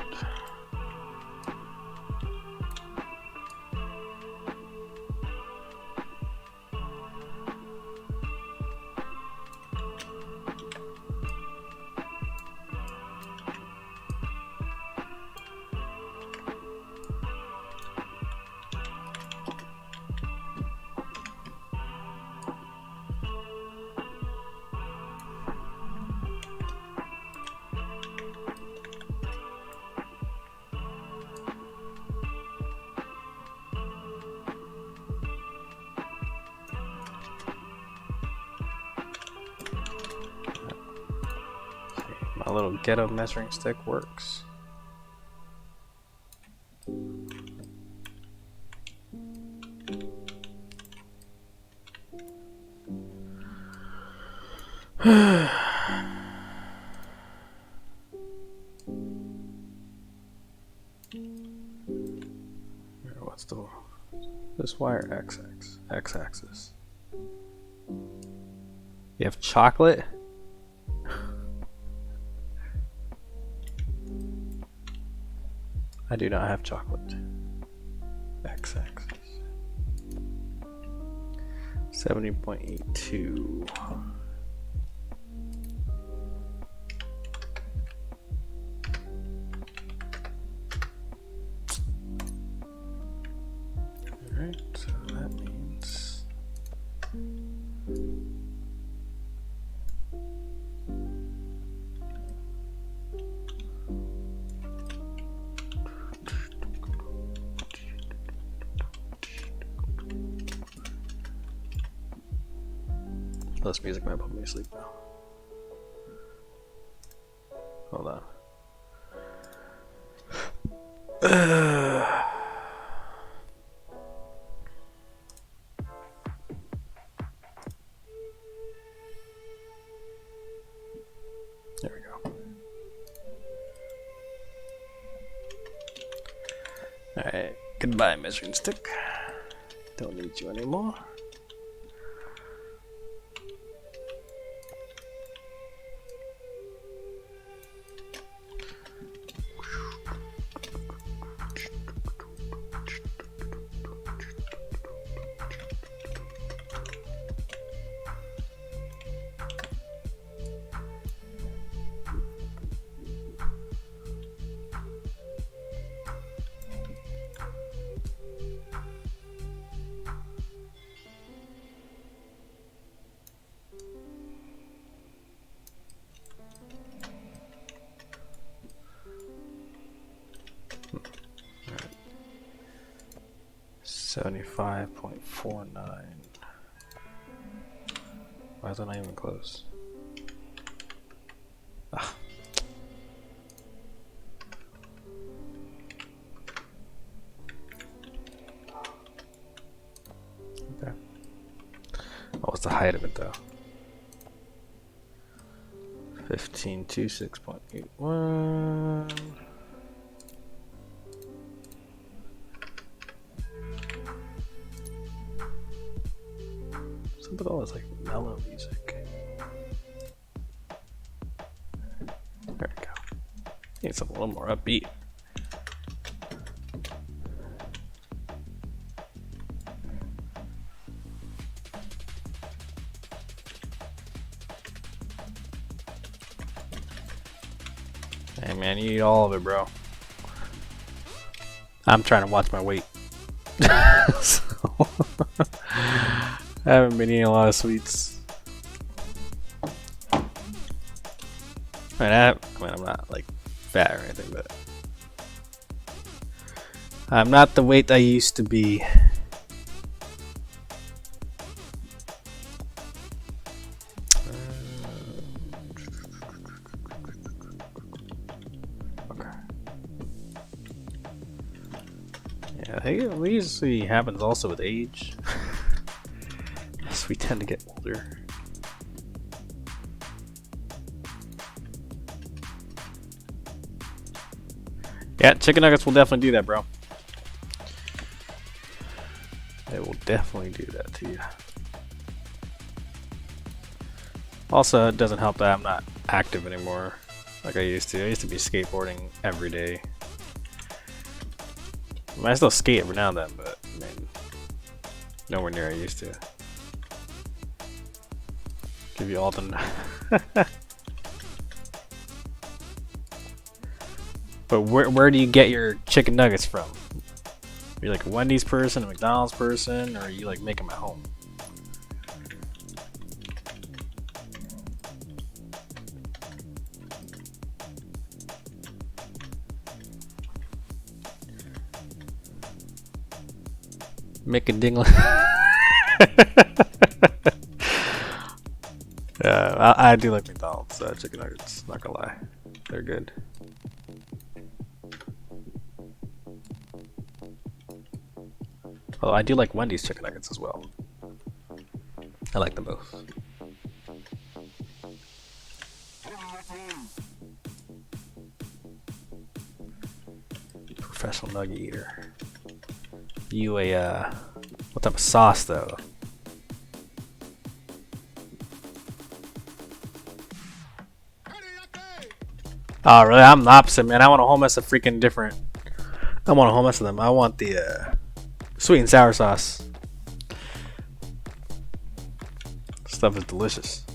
My little ghetto measuring stick works. What's this wire x-axis? You have chocolate? I do not have chocolate. X-axis. 70.82. Alright, so that means this music might put me to sleep now. Hold on. There we go. Alright, goodbye measuring stick. Don't need you anymore. Alright. 75.49. Why is it not even close? Ah. Okay. Oh, what's the height of it though? 1526.81. Something all this like mellow music. There we go. Need something a little more upbeat. Hey man, you eat all of it, bro. I'm trying to watch my weight. So, I haven't been eating a lot of sweets. I mean, I'm not like fat or anything, but I'm not the weight I used to be. Yeah, I think it usually happens also with age. As we tend to get older. Yeah, chicken nuggets will definitely do that, bro. It will definitely do that to you. Also, it doesn't help that I'm not active anymore like I used to. I used to be skateboarding every day. I mean, I still skate every now and then, but I mean, nowhere near I used to. Give you all the... But where do you get your chicken nuggets from? You're like a Wendy's person, a McDonald's person, or you like make them at home? Make a dingle. Yeah, I do like McDonald's chicken nuggets. Not gonna lie, they're good. Oh, I do like Wendy's chicken nuggets as well. I like them both. Professional nugget eater. You what type of sauce though? Oh really? I'm the opposite, man. I want a hummus a freaking different. I want a hummus of them. I want the sweet and sour sauce. Stuff is delicious.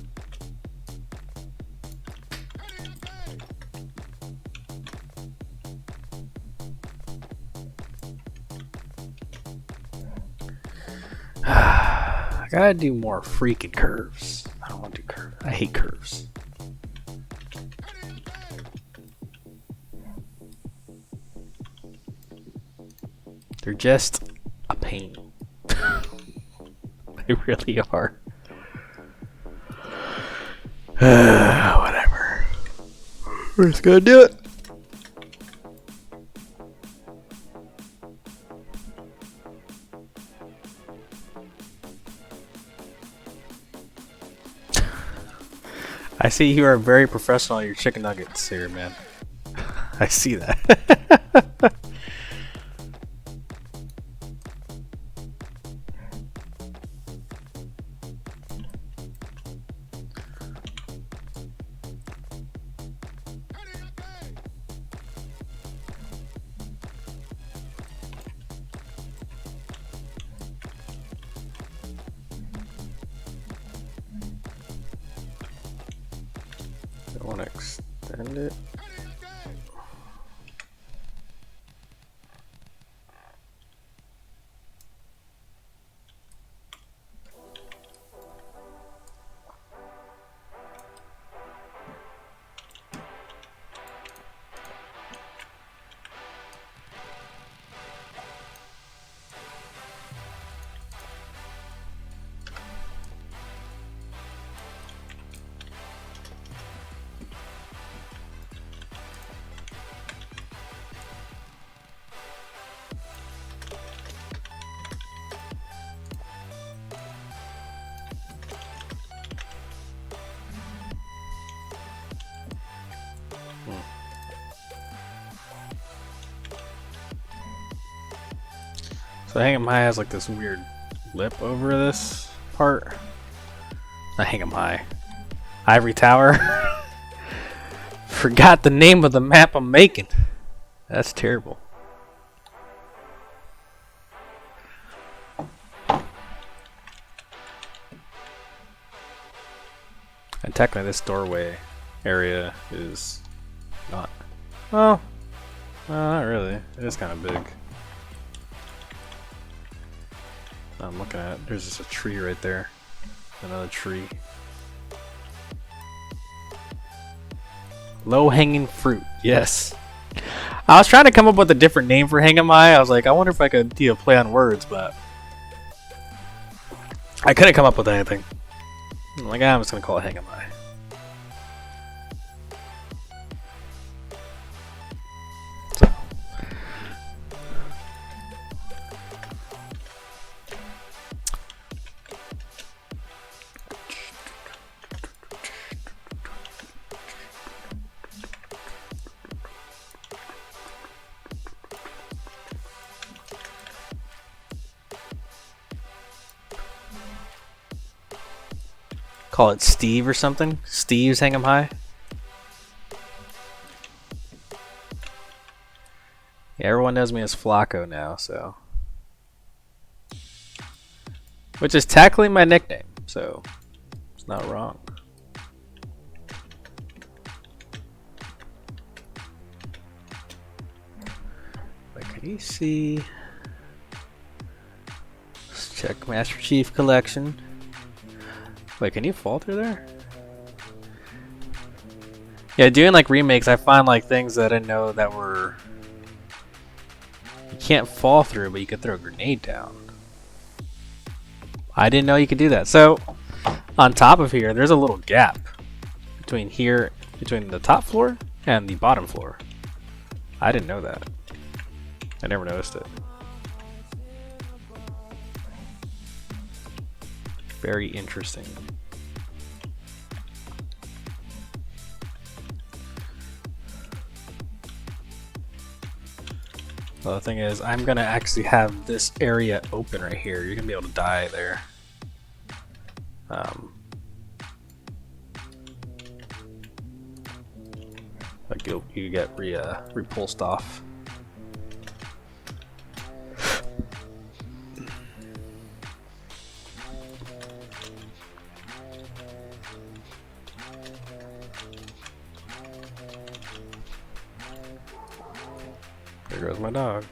I gotta do more freaking curves. I don't want to do curves. I hate curves. They're just a pain. They really are. Whatever. We're just gonna do it. I see you are very professional on your chicken nuggets here, man. I see that. I want to extend it. So Hang'em High has like this weird lip over this part. Not Hang'em High. Ivory Tower. Forgot the name of the map I'm making. That's terrible. And technically this doorway area is not Oh, not really. It is kind of big. I'm looking at it. There's just a tree right there. Another tree. Low-hanging fruit. Yes. I was trying to come up with a different name for Hangamai. I was like, I wonder if I could do a play on words, but I couldn't come up with anything. I'm like, I'm just gonna call it Hangamai. Call it Steve or something. Steve's Hang 'em High. Yeah, everyone knows me as FIaco now, so. Which is technically my nickname, so it's not wrong. But can you see? Let's check Master Chief Collection. Wait, can you fall through there? Yeah, doing like remakes, I find like things that I didn't know that were... You can't fall through, but you could throw a grenade down. I didn't know you could do that. So, on top of here, there's a little gap between here, between the top floor and the bottom floor. I didn't know that. I never noticed it. Very interesting. Well, the thing is, I'm gonna actually have this area open right here. You're gonna be able to die there. Like you get repulsed off. There goes my dog.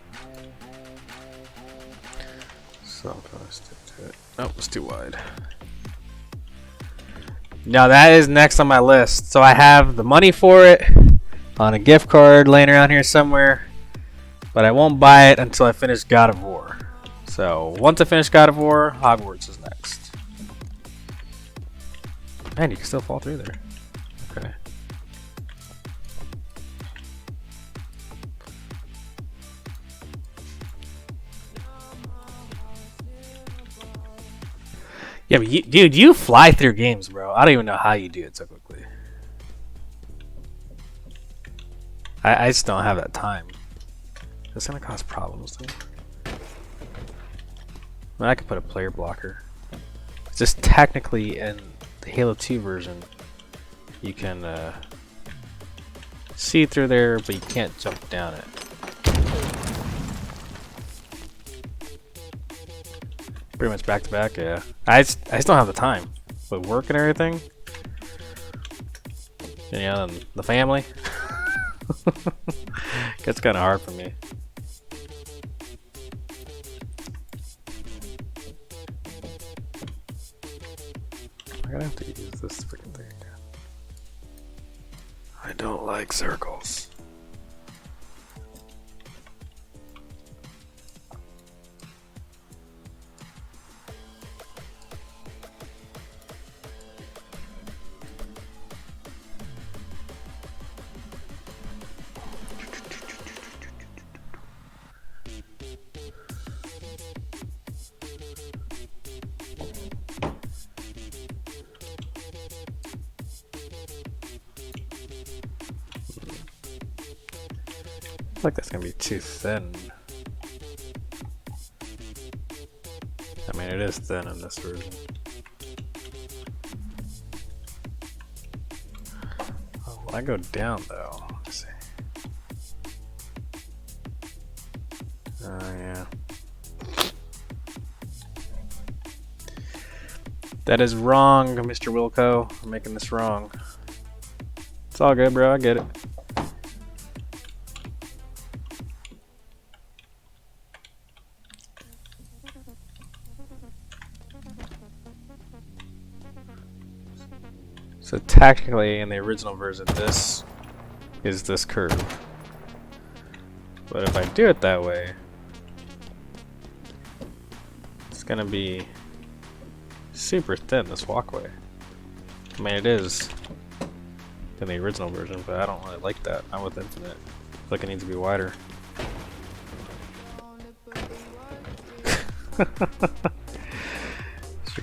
So I'm gonna stick to it. Oh, it's too wide. Now that is next on my list. So I have the money for it on a gift card laying around here somewhere, but I won't buy it until I finish God of War. So once I finish God of War, Hogwarts is next. Man, you can still fall through there. Okay. Yeah, but dude, you fly through games, bro. I don't even know how you do it so quickly. I just don't have that time. It's gonna cause problems, though. I mean, I could put a player blocker. It's just technically in the Halo 2 version, you can see through there, but you can't jump down it. Pretty much back to back, yeah. I just don't have the time with work and everything. You know, and the family. Gets kind of hard for me. I'm gonna have to use this freaking thing again. I don't like circles. I feel like that's gonna be too thin. I mean, it is thin in this version. Oh, when I go down though, let's see. Oh yeah. That is wrong, Mr. Wilco. I'm making this wrong. It's all good, bro. I get it. So technically, in the original version, this is this curve. But if I do it that way, it's gonna be super thin, this walkway. I mean, it is in the original version, but I don't really like that. Not with Infinite. I feel like it needs to be wider. You're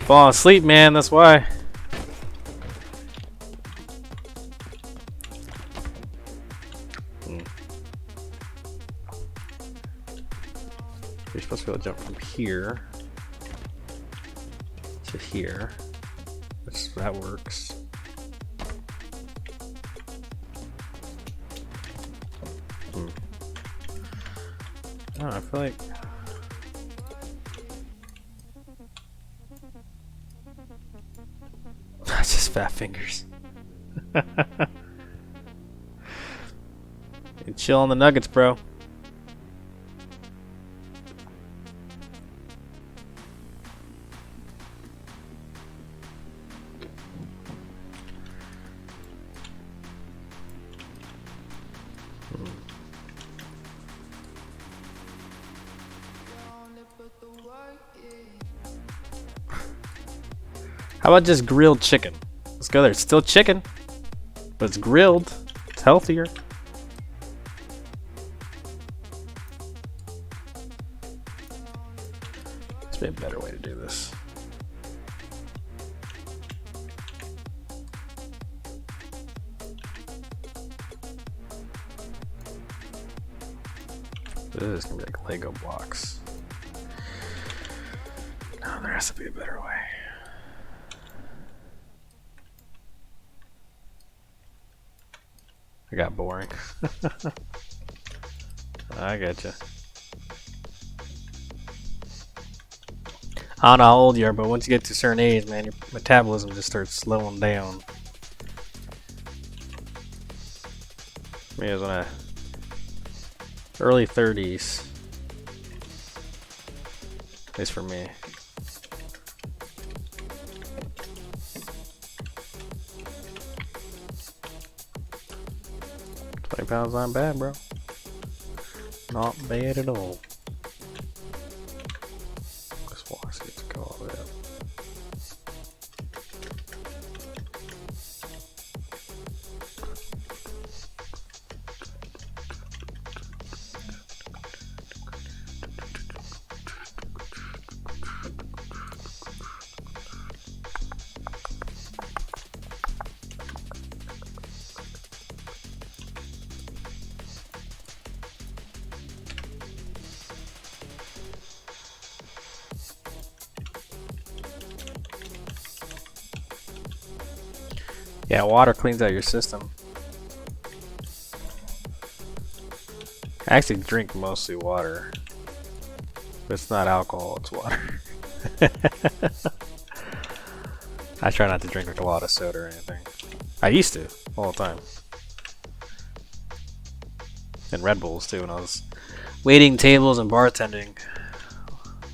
falling asleep, man, that's why. You're supposed to be able to jump from here to here, which that works. I don't know, I feel like that's just fat fingers. You chill on the nuggets, bro. How about just grilled chicken? Let's go there. It's still chicken, but it's grilled. It's healthier. There's be a better way to do this. This is gonna be like Lego blocks. No, there has to be a better way. I got boring. I getcha. I don't know how old you are, but once you get to a certain age, man, your metabolism just starts slowing down. Me, I was in my early 30s. At least for me. £20 not bad, bro. Not bad at all. This box gets to go all the way up. Yeah, water cleans out your system. I actually drink mostly water. But it's not alcohol, it's water. I try not to drink like a lot of soda or anything. I used to, all the time. And Red Bulls too, when I was waiting tables and bartending.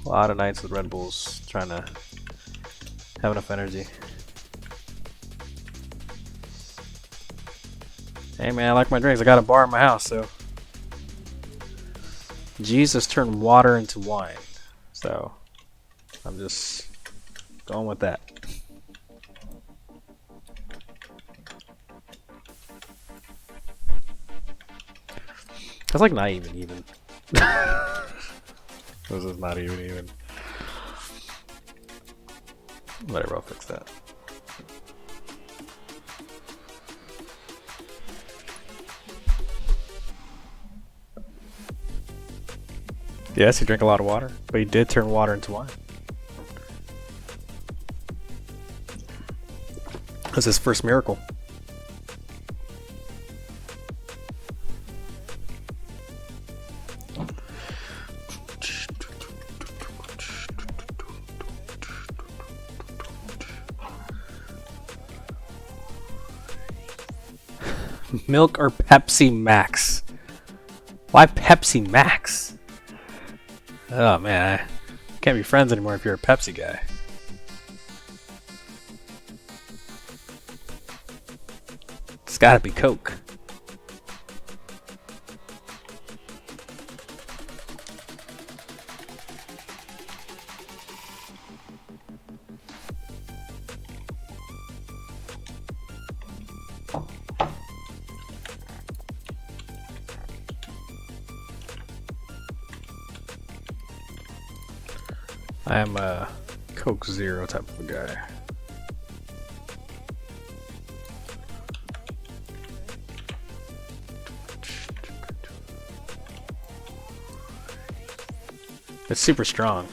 A lot of nights with Red Bulls, trying to have enough energy. Hey man, I like my drinks. I got a bar in my house, so. Jesus turned water into wine. So, I'm just going with that. That's like not even. This is not even. Whatever, I'll fix that. Yes, he drank a lot of water, but he did turn water into wine. That's his first miracle. Milk or Pepsi Max? Why Pepsi Max? Oh man, I can't be friends anymore if you're a Pepsi guy. It's gotta be Coke. I am a Coke Zero type of a guy. It's super strong.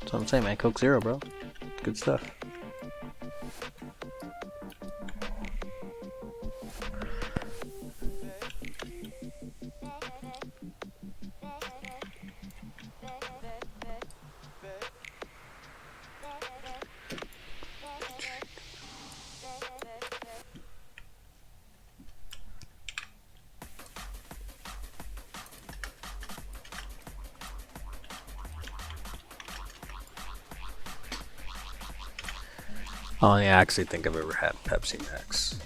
That's what I'm saying, man. Coke Zero, bro. Good stuff. Oh, yeah, I actually think I've ever had Pepsi Max.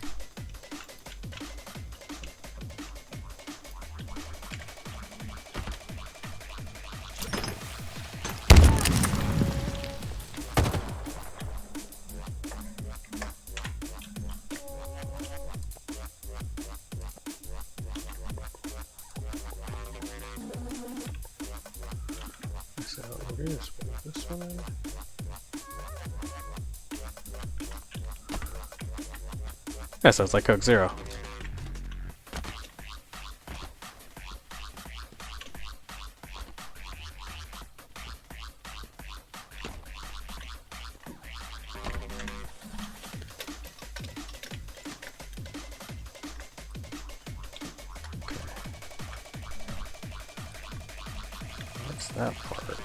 So, here's this one. Yeah, so it's like Coke Zero. What's that part?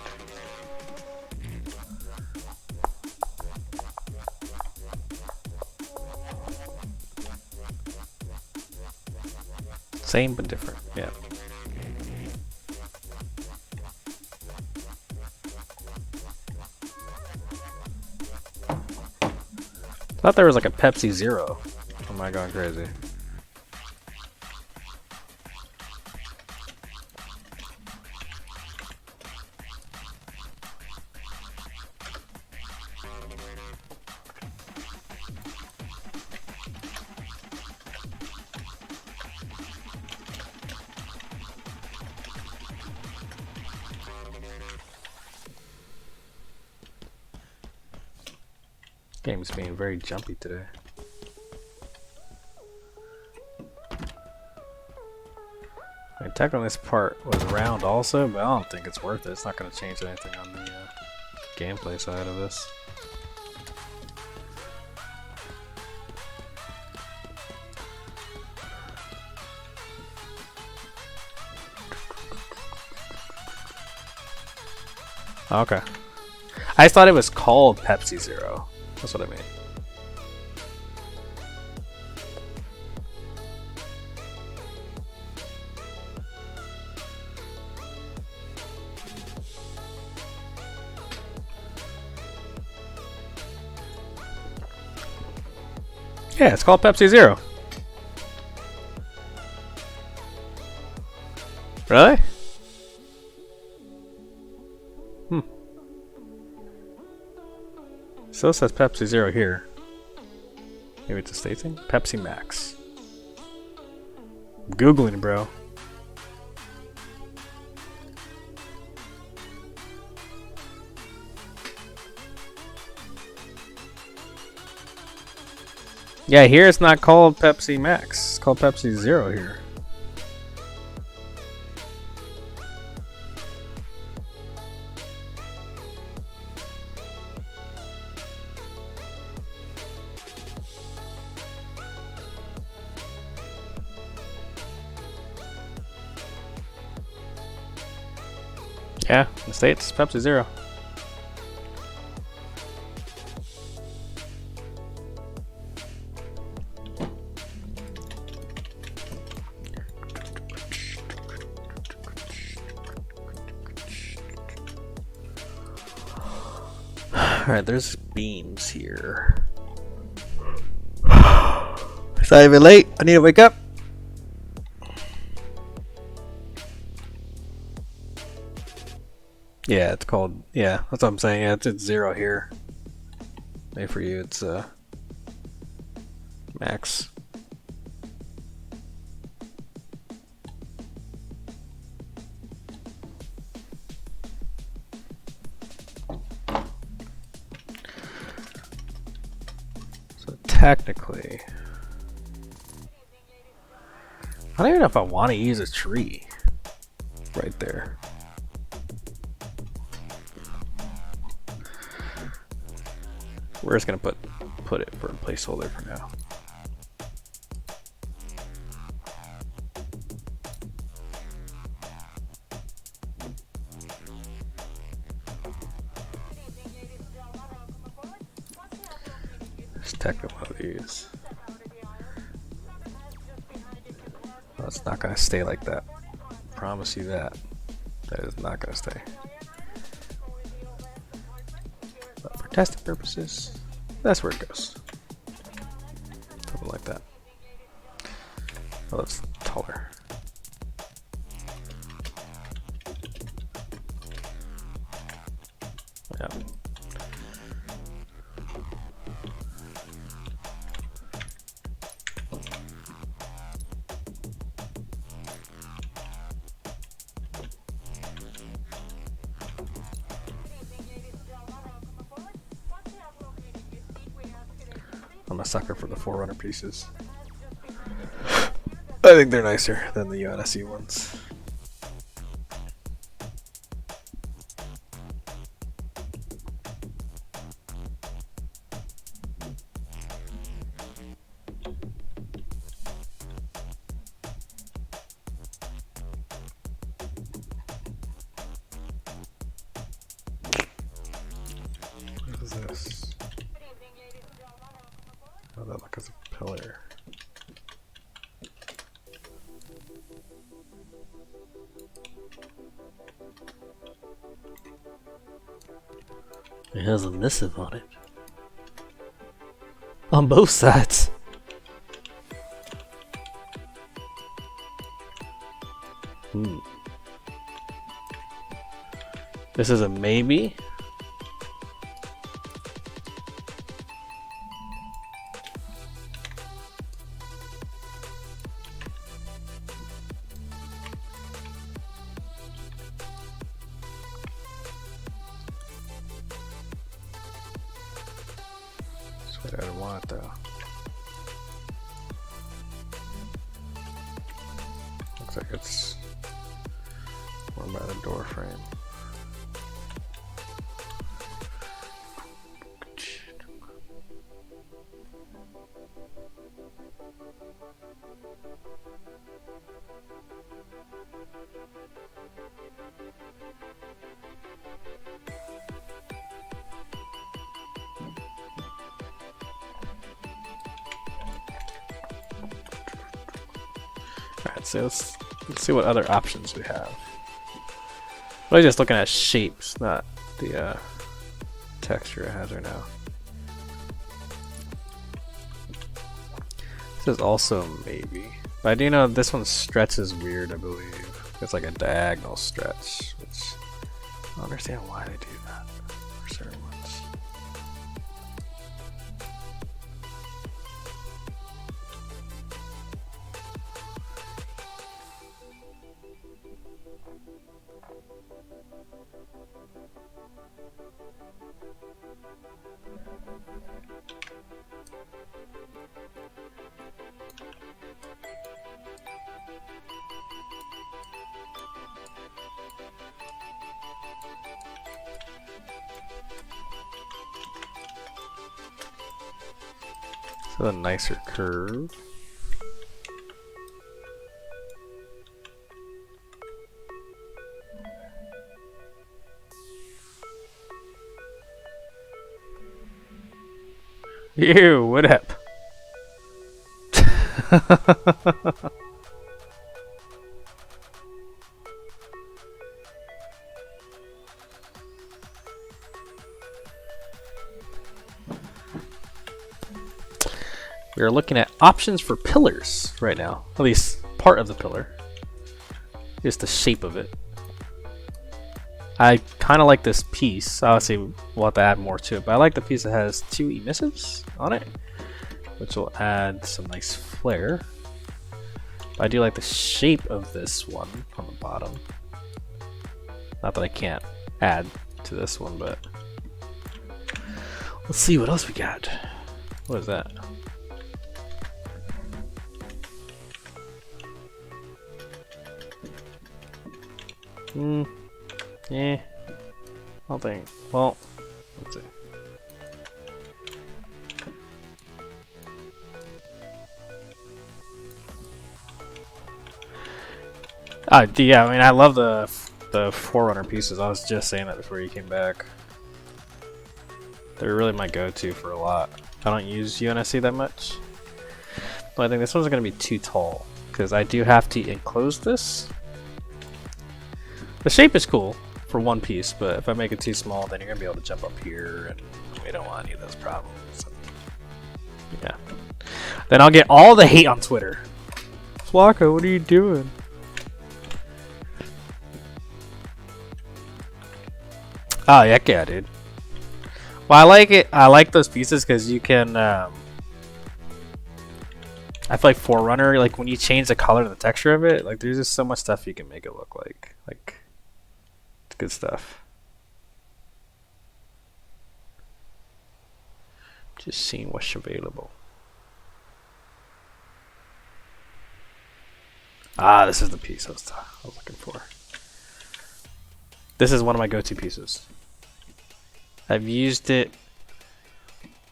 Same but different, yeah. Thought there was like a Pepsi Zero. Am I going crazy? Game's being very jumpy today. I mean, technically this part was round also, but I don't think it's worth it. It's not going to change anything on the gameplay side of this. Okay. I just thought it was called Pepsi Zero. That's what I mean. Yeah, it's called Pepsi Zero. Really? Still says Pepsi Zero here. Maybe it's a state thing? Pepsi Max. I'm Googling, bro. Yeah, here it's not called Pepsi Max. It's called Pepsi Zero here. Yeah, in the States, Pepsi Zero. Alright, there's beams here. Sorry I've been late. I need to wake up. Yeah, it's called. Yeah, that's what I'm saying. Yeah, it's 0 here. Maybe for you, it's max. So technically, I don't even know if I want to use a tree right there. We're just gonna put it for a placeholder for now. Just technically one of these. Well, it's not gonna stay like that. Promise you that. That is not gonna stay. But for testing purposes, that's where it goes. Something like that. Oh, that's taller. Yeah. I'm a sucker for the Forerunner pieces. I think they're nicer than the UNSC ones. What is this? Oh, that looks like a pillar. It has a missive on it. On both sides. This is a maybe. That's what I want though. Looks like it's more by the door frame. Alright, so let's see what other options we have. I'm just looking at shapes, not the texture it has right now. This is also maybe. But I do know this one stretches weird, I believe. It's like a diagonal stretch, which I don't understand why they do that for certain ones. So a nicer curve. Ew, what up? We are looking at options for pillars right now. At least part of the pillar. Just the shape of it. I kind of like this piece. Obviously, we'll have to add more to it, but I like the piece that has 2 emissives on it, which will add some nice flare. But I do like the shape of this one on the bottom. Not that I can't add to this one, but let's see what else we got. What is that? Yeah. I don't think. Well, let's see. Yeah, I mean, I love the Forerunner pieces. I was just saying that before you came back. They're really my go-to for a lot. I don't use UNSC that much, but I think this one's going to be too tall because I do have to enclose this. The shape is cool for one piece, but if I make it too small, then you're going to be able to jump up here, and we don't want any of those problems. Yeah. Then I'll get all the hate on Twitter. FIaco, what are you doing? Oh, heck yeah, dude. Well, I like it. I like those pieces because you can. I feel like Forerunner, like when you change the color and the texture of it, like there's just so much stuff you can make it look like. Like, it's good stuff. Just seeing what's available. Ah, this is the piece I was looking for. This is one of my go-to pieces. I've used it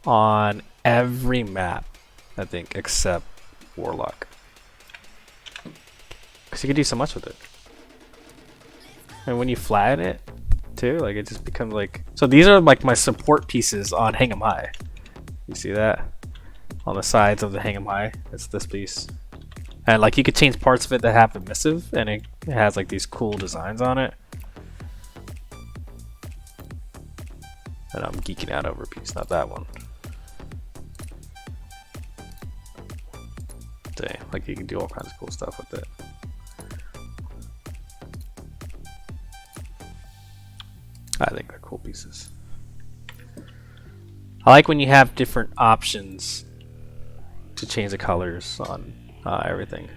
on every map, I think, except Warlock. Because you can do so much with it. And when you flatten it, too, like it just becomes like... So these are like my support pieces on Hang 'em High. You see that? On the sides of the Hang 'em High, it's this piece. And like you could change parts of it that have emissive, and it has like these cool designs on it. And I'm geeking out over a piece, not that one. Dang, like you can do all kinds of cool stuff with it. I think they're cool pieces. I like when you have different options to change the colors on everything.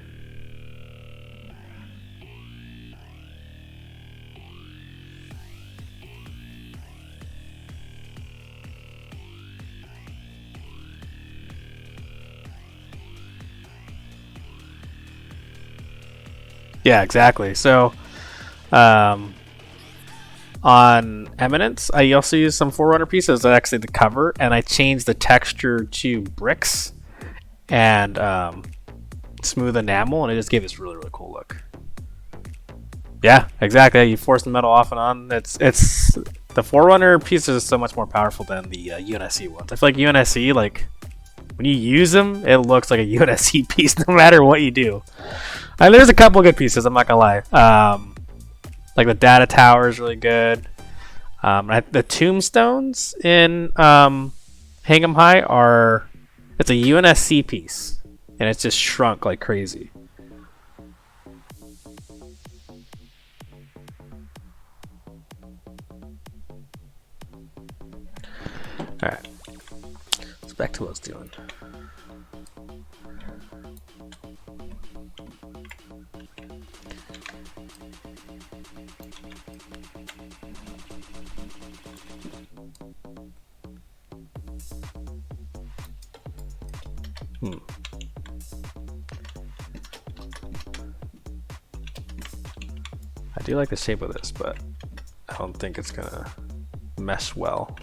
Yeah, exactly. So, on Eminence, I also use some Forerunner pieces. That's actually the cover, and I changed the texture to bricks and smooth enamel, and it just gave this really, really cool look. Yeah, exactly. You force the metal off and on. It's the Forerunner pieces are so much more powerful than the UNSC ones. I feel like UNSC, like when you use them, it looks like a UNSC piece no matter what you do. And there's a couple of good pieces, I'm not gonna lie. Like the data tower is really good. The tombstones in Hang 'em High it's a UNSC piece, and it's just shrunk like crazy. All right, let's back to what I was doing. I do like the shape of this, but I don't think it's gonna mesh well.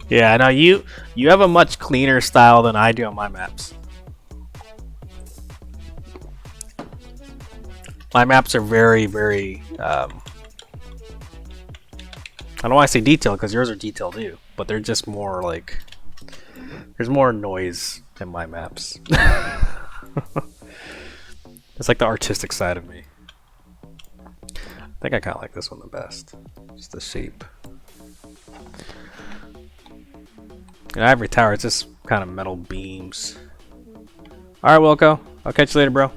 Yeah, now you have a much cleaner style than I do on my maps. My maps are very, very I don't want to say detailed because yours are detailed too, but they're just more like there's more noise in my maps. It's like the artistic side of me. I think I kind of like this one the best. Just the shape. And ivory tower is just kind of metal beams. All right, Wilco. I'll catch you later, bro.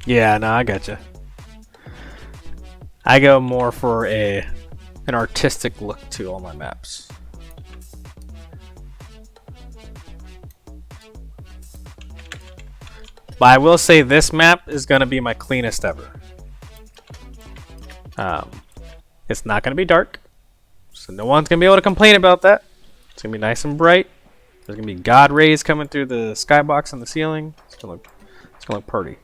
Yeah, no, I gotcha. I go more for an artistic look to all my maps. But I will say this map is going to be my cleanest ever. It's not going to be dark, so no one's going to be able to complain about that. It's going to be nice and bright. There's going to be God rays coming through the skybox on the ceiling. It's going to look pretty.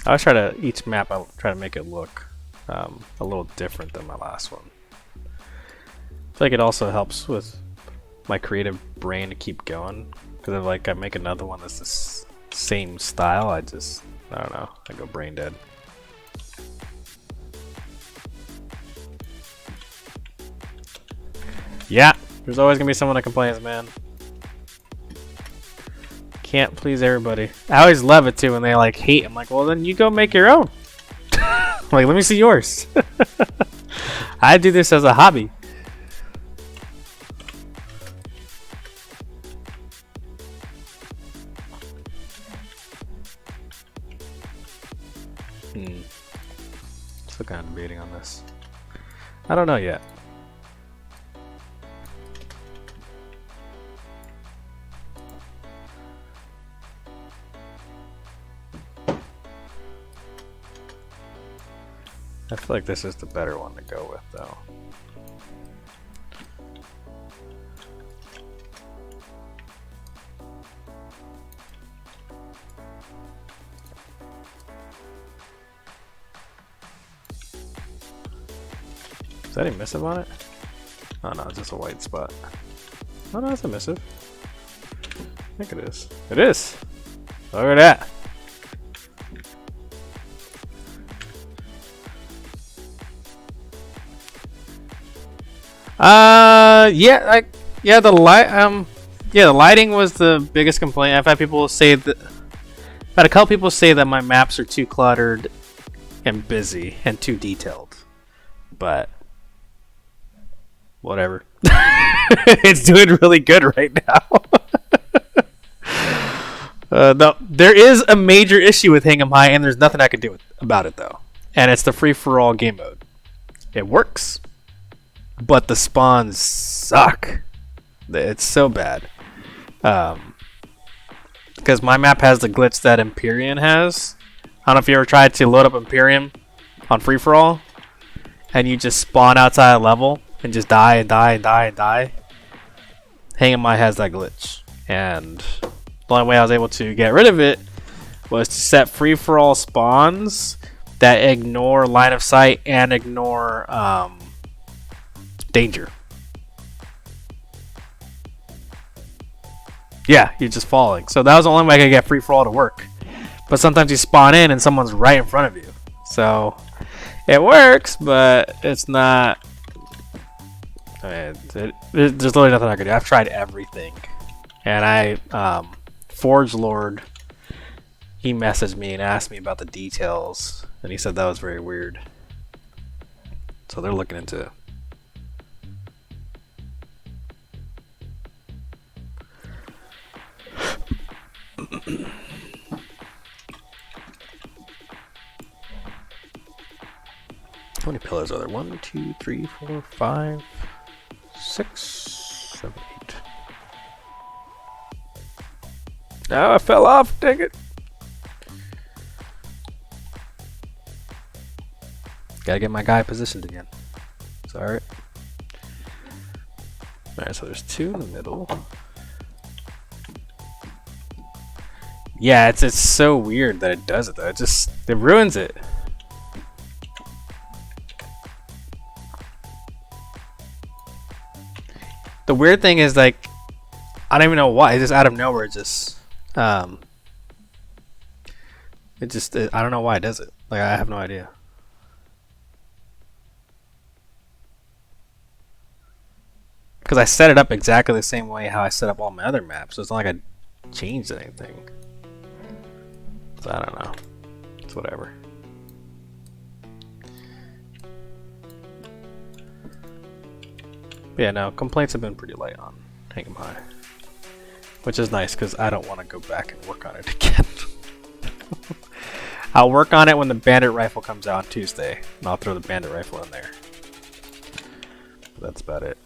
I always try to, each map I try to make it look a little different than my last one. I feel like it also helps with my creative brain to keep going, because if like I make another one that's the same style, I don't know, I go brain dead. Yeah, there's always gonna be someone that complains, man. Can't please everybody. I always love it too when they like hate. I'm like, well then you go make your own. Like, let me see yours. I do this as a hobby. Still kind of debating on this. I don't know yet. I feel like this is the better one to go with, though. Is that a missive on it? Oh no, it's just a white spot. Oh no, it's a missive. I think it is. It is! Look at that! The lighting was the biggest complaint. I've had people say that. I've had a couple people say that my maps are too cluttered and busy and too detailed, but whatever. It's doing really good right now. No, there is a major issue with Hingham High, and there's nothing I can do about it though. And it's the free-for-all game mode. It works. But the spawns suck. It's so bad. Because my map has the glitch that Empyrean has. I don't know if you ever tried to load up Empyrean on free-for-all, and you just spawn outside a level and just die and die and die and die. Hanging My has that glitch. And the only way I was able to get rid of it was to set free-for-all spawns that ignore line of sight and ignore danger. Yeah, you're just falling. So that was the only way I could get free for all to work. But sometimes you spawn in and someone's right in front of you. So it works, but it's not. There's literally nothing I could do. I've tried everything, and Forge Lord, he messaged me and asked me about the details, and he said that was very weird. So they're looking into it. How many pillars are there? 1, 2, 3, 4, 5, 6, 7, 8. Oh, I fell off. Dang it. Gotta get my guy positioned again. It's alright. Alright, so there's 2 in the middle. Yeah, it's so weird that it does it though. It ruins it. The weird thing is, like, I don't even know why. It's just out of nowhere. I don't know why it does it. Like, I have no idea. Because I set it up exactly the same way how I set up all my other maps. So it's not like I changed anything. So I don't know. It's whatever. But yeah, no, complaints have been pretty light on Hang 'em High. Which is nice because I don't want to go back and work on it again. I'll work on it when the bandit rifle comes out on Tuesday. And I'll throw the bandit rifle in there. But that's about it.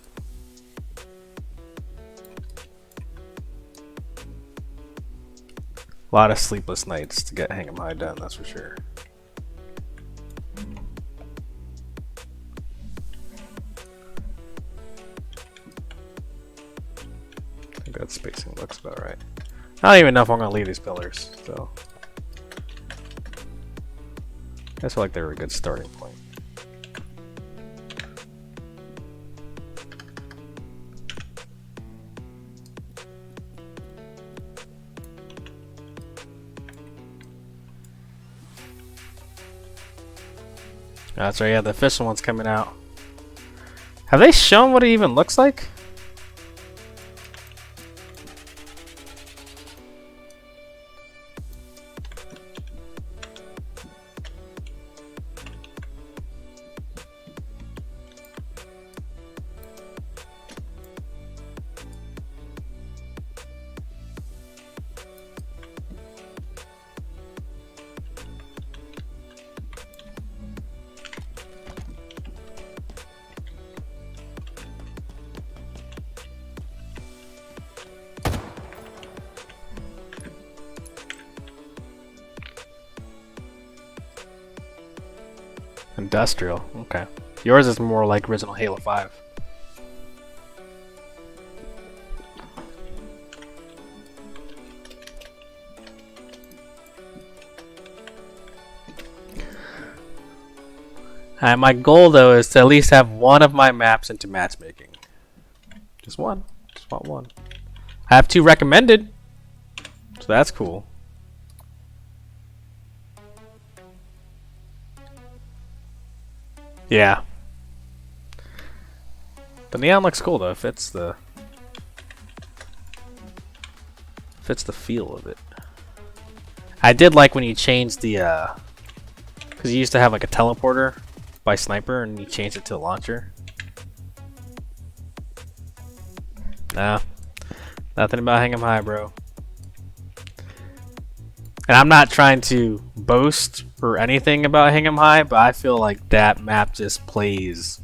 A lot of sleepless nights to get Hang 'em High done, that's for sure. I think that spacing looks about right. I don't even know if I'm going to leave these pillars, so. I just feel like they were a good starting point. That's right, yeah, the official one's coming out. Have they shown what it even looks like? Industrial, okay. Yours is more like original Halo 5. My goal though is to at least have one of my maps into matchmaking. Just one. Just want one. I have 2 recommended, so that's cool. Yeah. The neon looks cool though. Fits the feel of it. I did like when you changed the because you used to have like a teleporter by sniper and you changed it to a launcher. Nah. Nothing about Hang 'em High, bro. And I'm not trying to boast or anything about Hang 'em High, but I feel like that map just plays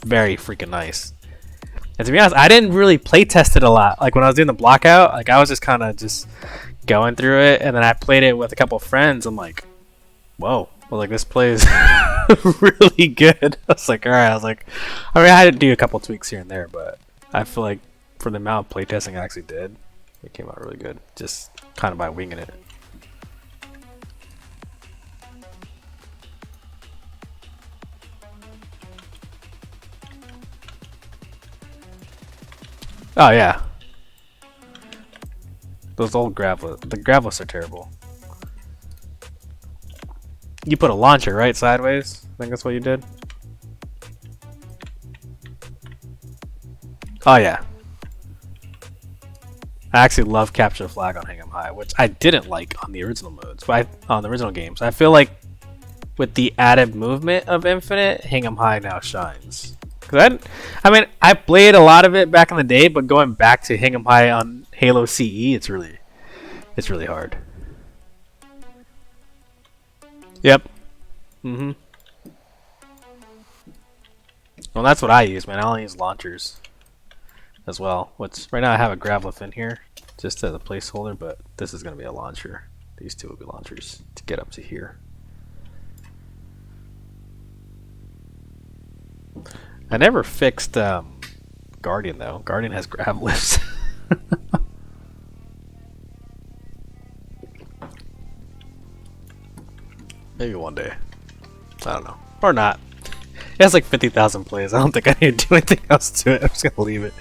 very freaking nice. And to be honest, I didn't really play test it a lot. Like when I was doing the blockout, like I was just kind of just going through it, and then I played it with a couple of friends. I'm like, whoa, well, like this plays really good. I was like, all right. I was like, I mean, I had to do a couple tweaks here and there, but I feel like for the amount of playtesting I actually did, it came out really good. Just kind of by winging it. Oh yeah, those old gravel. The gravels are terrible. You put a launcher right sideways. I think that's what you did. Oh yeah. I actually love capture the flag on Hang 'em High, which I didn't like on the original modes, but on the original games. I feel like with the added movement of Infinite, Hang 'em High now shines. Cause I mean, I played a lot of it back in the day, but going back to Hang 'em High on Halo CE, it's really hard. Yep. Well, that's what I use, man. I only use launchers as well. Which right now I have a Gravlith in here just as a placeholder, but this is going to be a launcher. These 2 will be launchers to get up to here. I never fixed Guardian though. Guardian has grav lifts. Maybe one day. I don't know. Or not. It has like 50,000 plays. I don't think I need to do anything else to it. I'm just gonna leave it.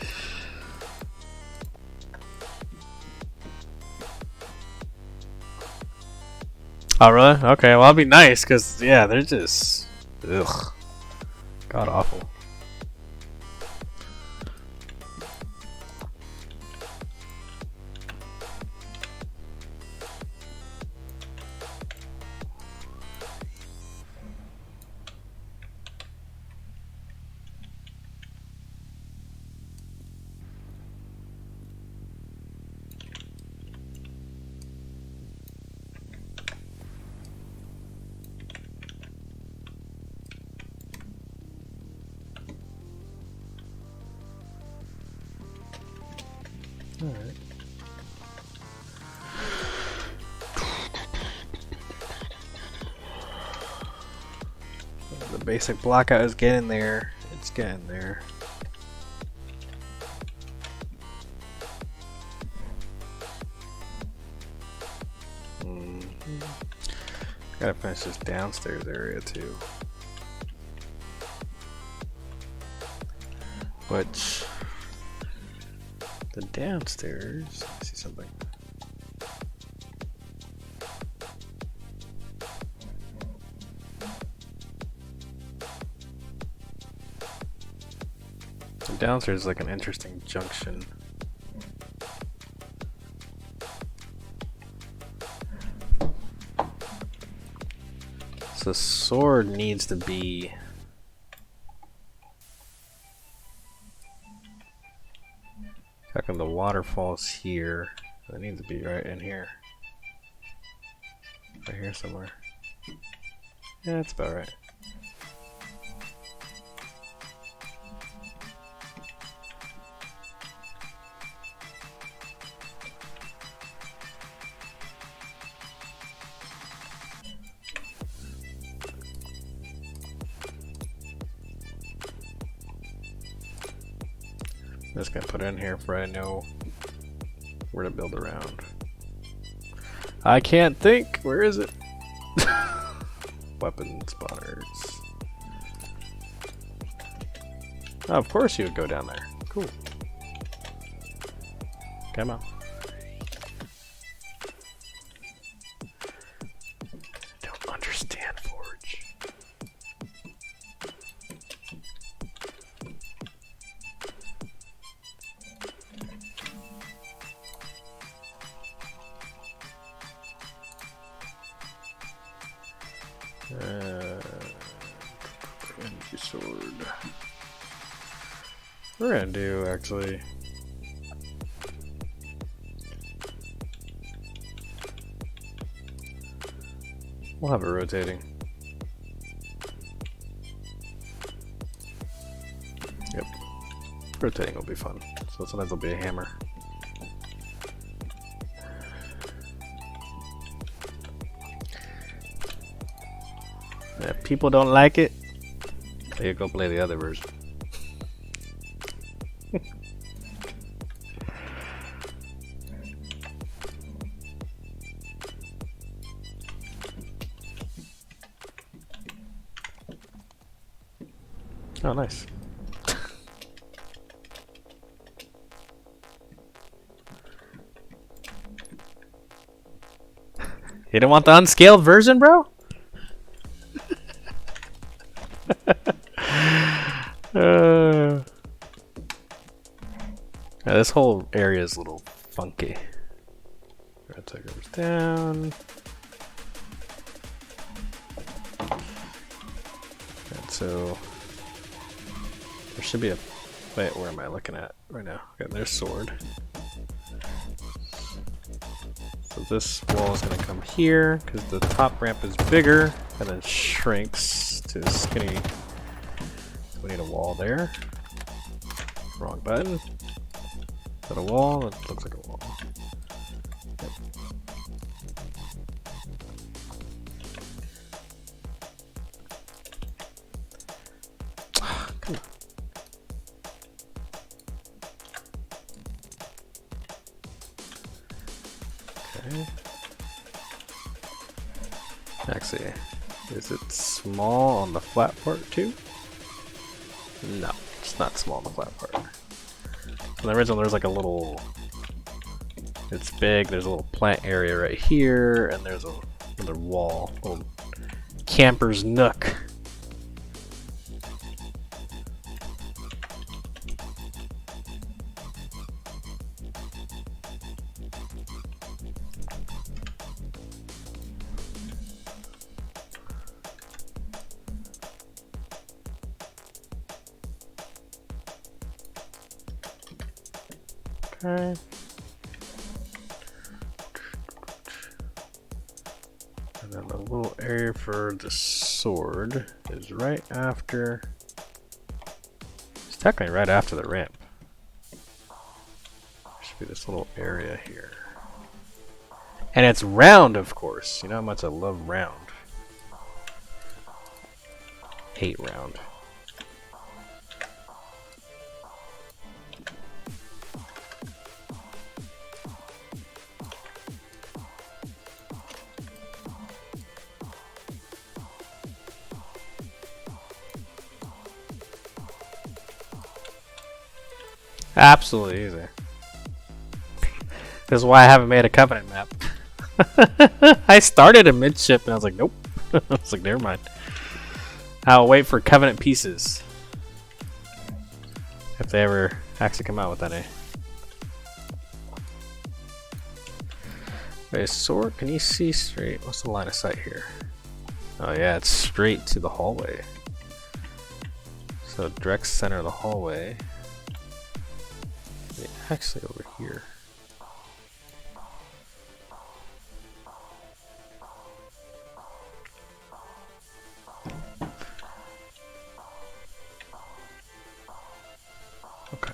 Oh, really? Okay, well, that'll be nice, because, yeah, they're just... Ugh. God awful. Alright. The basic blockout is getting there. It's getting there. Gotta finish this downstairs area too. Which... The downstairs... Let me see something. The downstairs is like an interesting junction. So the sword needs to be... How come the waterfall's here? It needs to be right in here. Right here somewhere. Yeah, that's about right. I'm just gonna put it in here for I know where to build around. I can't think! Where is it? Weapon spawners. Oh, of course you would go down there. Cool. Come on. Don't understand Forge. Energy sword. We're gonna do actually. We'll have it rotating. Yep. Rotating will be fun. So sometimes it'll be a hammer. And if people don't like it, they go play the other version. Oh, nice. You don't want the unscaled version, bro? Yeah, this whole area is a little funky. Red tiger goes down. And so there should be a... Wait, where am I looking at right now? Okay, there's sword. So this wall is going to come here because the top ramp is bigger and then shrinks to skinny. So we need a wall there. Wrong button. Is that a wall? It looks like a wall. Yep. Come on. Okay. Actually, is it small on the flat part too? No, it's not small on the flat part. In the original, there's like a little... It's big, there's a little plant area right here, and there's a Another wall. Little camper's nook. Okay. And then the little area for the sword is right after. It's technically right after the ramp. Should be this little area here. And it's round, of course. You know how much I love round. Hate round. Absolutely easy. This is why I haven't made a Covenant map. I started a midship and I was like, nope. I was like, never mind. I'll wait for Covenant pieces. If they ever actually come out with any. Wait, sword, can you see straight? What's the line of sight here? Oh yeah, it's straight to the hallway. So direct center of the hallway. Actually over here. Okay.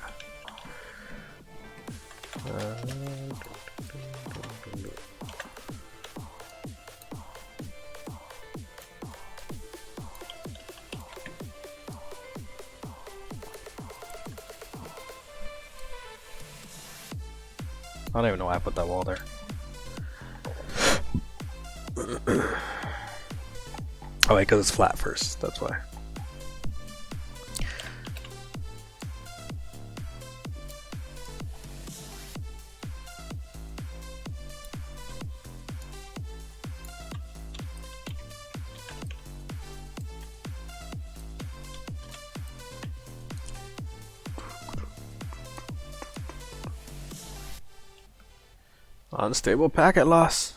I don't even know why I put that wall there. Oh wait, because it's flat first, that's why. Unstable packet loss.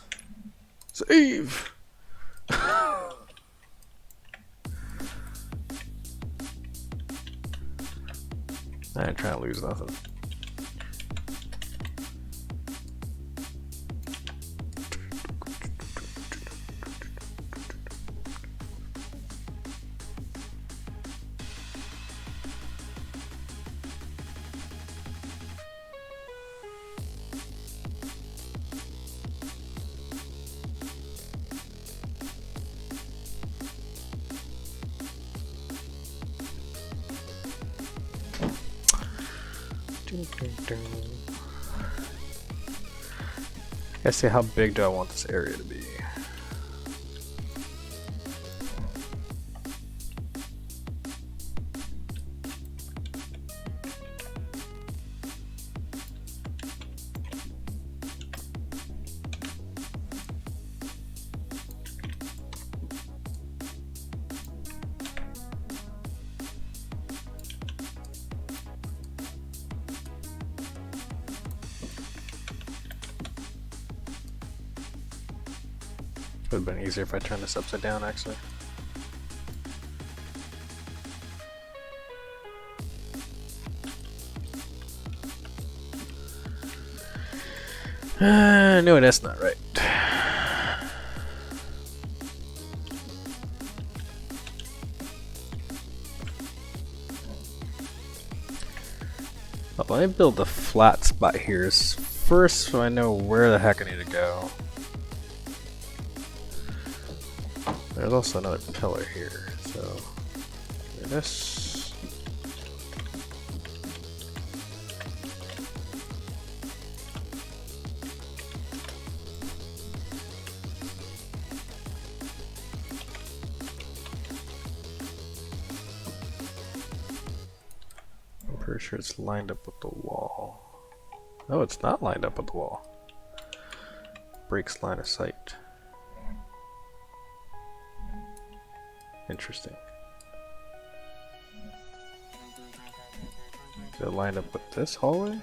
Save. I ain't trying to lose nothing. I say, how big do I want this area to be? Would have been easier if I turned this upside down, actually. No, that's not right. Well, let me build the flat spot here first so I know where the heck I need to go. There's also another pillar here, so this. I'm pretty sure it's lined up with the wall. No, it's not lined up with the wall. Breaks line of sight. Interesting. Is it lined up with this hallway?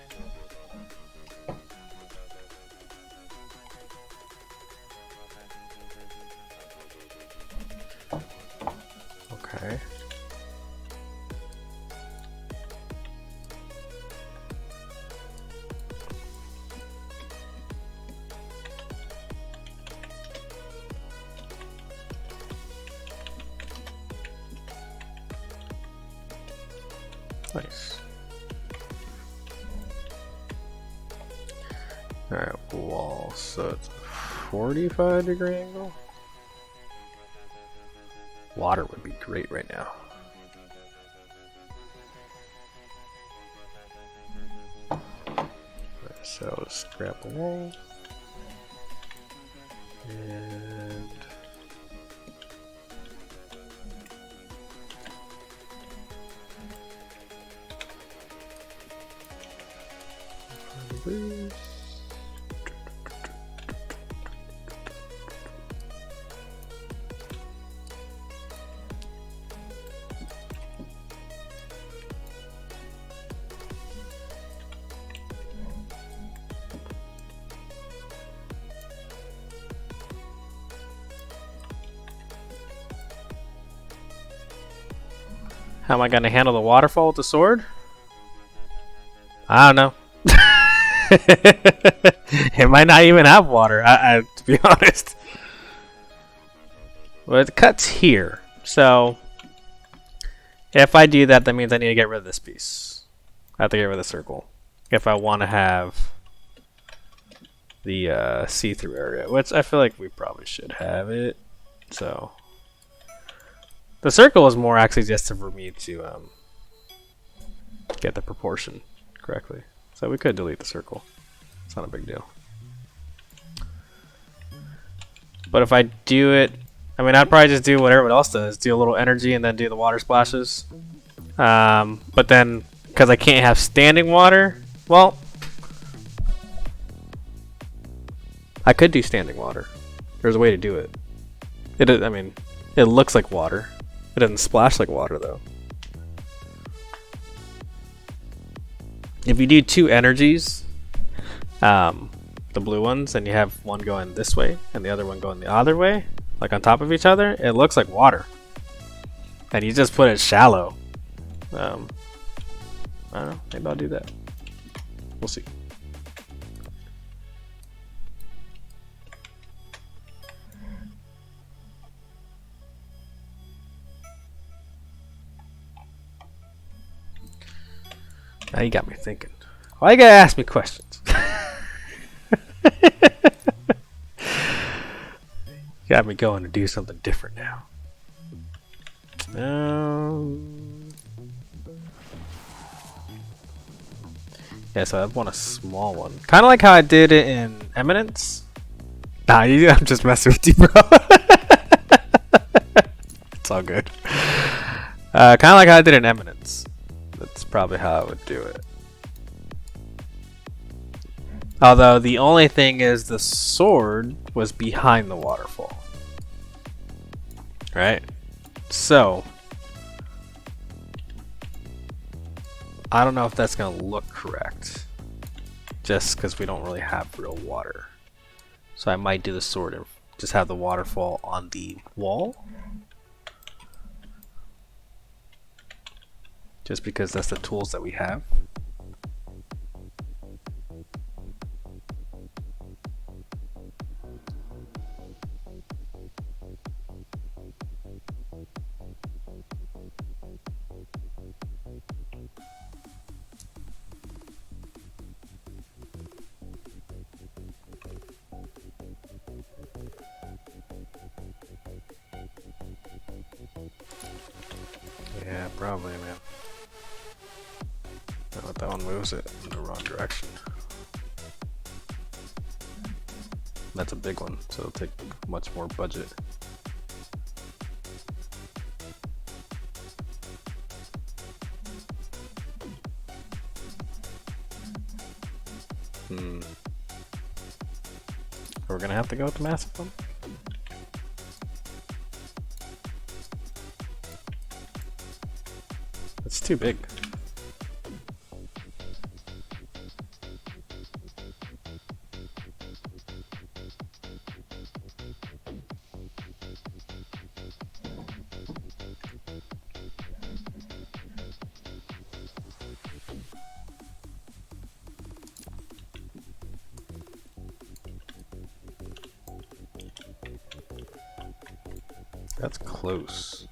Okay. Nice. Alright, wall. So it's a 45-degree angle. Water would be great right now. So let's grab the wall. And how am I going to handle the waterfall with the sword? I don't know. It might not even have water, to be honest. Well, it cuts here. So, if I do that, that means I need to get rid of this piece. I have to get rid of the circle. If I want to have the see-through area, which I feel like we probably should have it. So, the circle is more actually just for me to get the proportion correctly. So we could delete the circle. It's not a big deal. But if I do it, I mean, I'd probably just do what everyone else does. Do a little energy and then do the water splashes. But then, because I can't have standing water, well, I could do standing water. There's a way to do it. I mean, it looks like water. It doesn't splash like water, though. If you do two energies, the blue ones, and you have one going this way and the other one going the other way, like on top of each other, it looks like water. And you just put it shallow. I don't know. Maybe I'll do that. We'll see. Now you got me thinking. Why you gotta ask me questions? Got me going to do something different now. Yeah, so I want a small one. Kind of like how I did it in Eminence. Nah, I'm just messing with you, bro. It's all good. Kind of like how I did in Eminence. That's probably how I would do it. Although the only thing is the sword was behind the waterfall. Right? So I don't know if that's going to look correct. Just because we don't really have real water. So I might do the sword and just have the waterfall on the wall. Just because that's the tools that we have. Yeah, probably, man. Oh, that one moves it in the wrong direction. That's a big one, so it'll take much more budget. We're gonna have to go with the massive one. It's too big. That's close.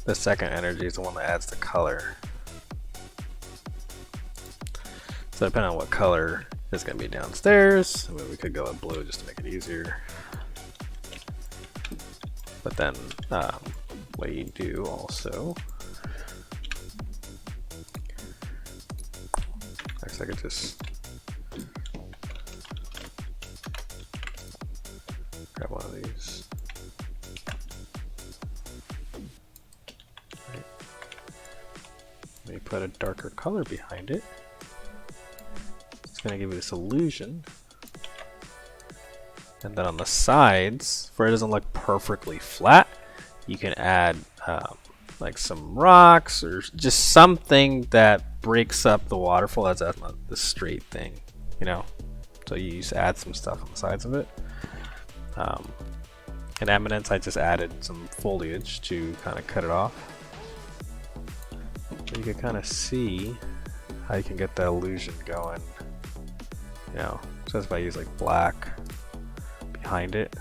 The second energy is the one that adds the color. So depending on what color is going to be downstairs, I mean, we could go with blue just to make it easier. But then what you do also, actually I could just grab one of these. Right. Let me put a darker color behind it. It's going to give you this illusion. And then on the sides, for it doesn't look perfectly flat, you can add like some rocks or just something that breaks up the waterfall as not the straight thing, you know? So you just add some stuff on the sides of it. In Eminence, I just added some foliage to kind of cut it off. So you can kind of see how you can get the illusion going. You know, so that's why I use like black behind it,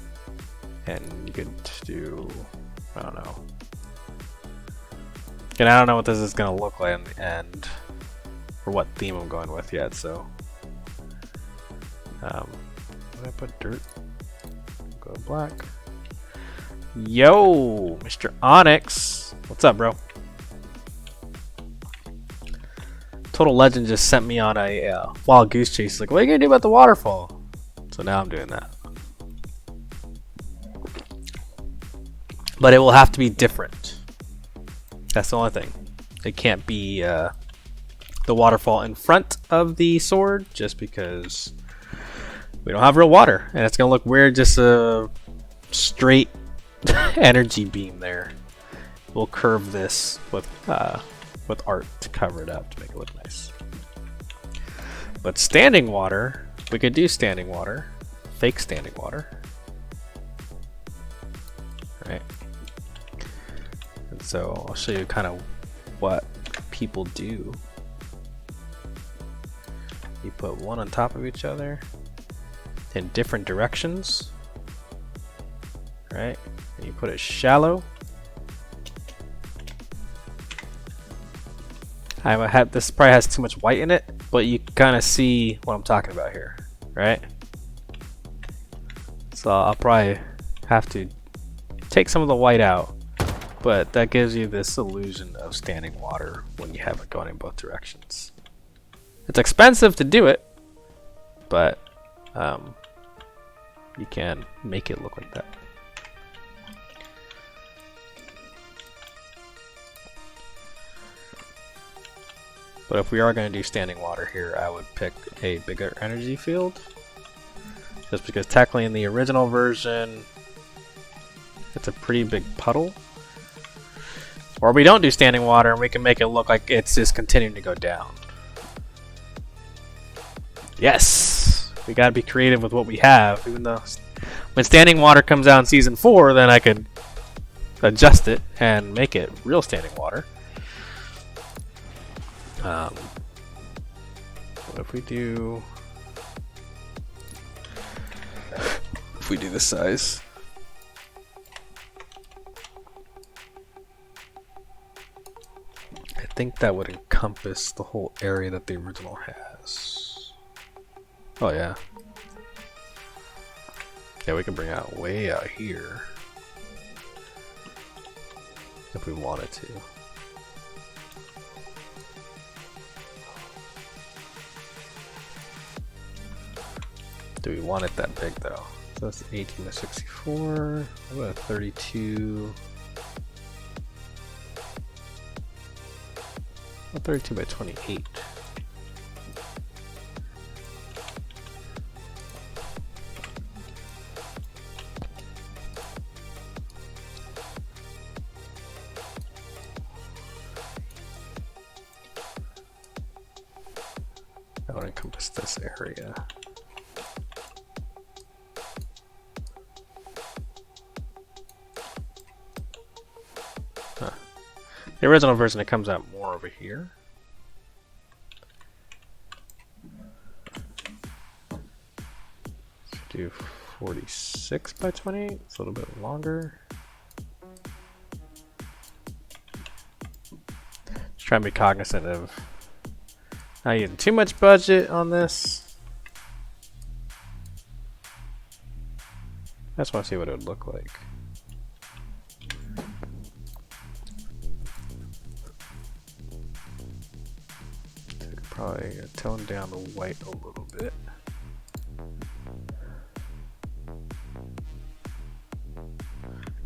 and you could do, I don't know. And I don't know what this is gonna look like and or what theme I'm going with yet. So, when I put dirt, go black. Yo, Mr. Onyx, what's up, bro? Total Legend just sent me on a wild goose chase. Like, what are you gonna do about the waterfall? So now I'm doing that. But it will have to be different. That's the only thing. It can't be the waterfall in front of the sword, just because we don't have real water, and it's gonna look weird. Just a straight energy beam there. We'll curve this with art to cover it up to make it look nice. But standing water, we could do standing water, fake standing water, right? And so I'll show you kind of what people do. You put one on top of each other in different directions, right? And you put it shallow. This probably has too much white in it, but you kind of see what I'm talking about here, right? So I'll probably have to take some of the white out, but that gives you this illusion of standing water when you have it going in both directions. It's expensive to do it, but you can make it look like that. But if we are going to do standing water here, I would pick a bigger energy field. Just because technically in the original version, it's a pretty big puddle. Or we don't do standing water and we can make it look like it's just continuing to go down. Yes! We gotta be creative with what we have, even though when standing water comes out in Season 4, then I could adjust it and make it real standing water. What if we do this size? I think that would encompass the whole area that the original has. Oh yeah. Yeah, we can bring it way out here if we wanted to. Do we want it that big though? So that's 18 by 64. What about a 32? A 32 by 28. That would encompass this area. Huh. The original version, it comes out more over here. Let's do 46 by 28. It's a little bit longer. Just trying to be cognizant of not using too much budget on this. I just want to see what it would look like. Probably tone down the white a little bit.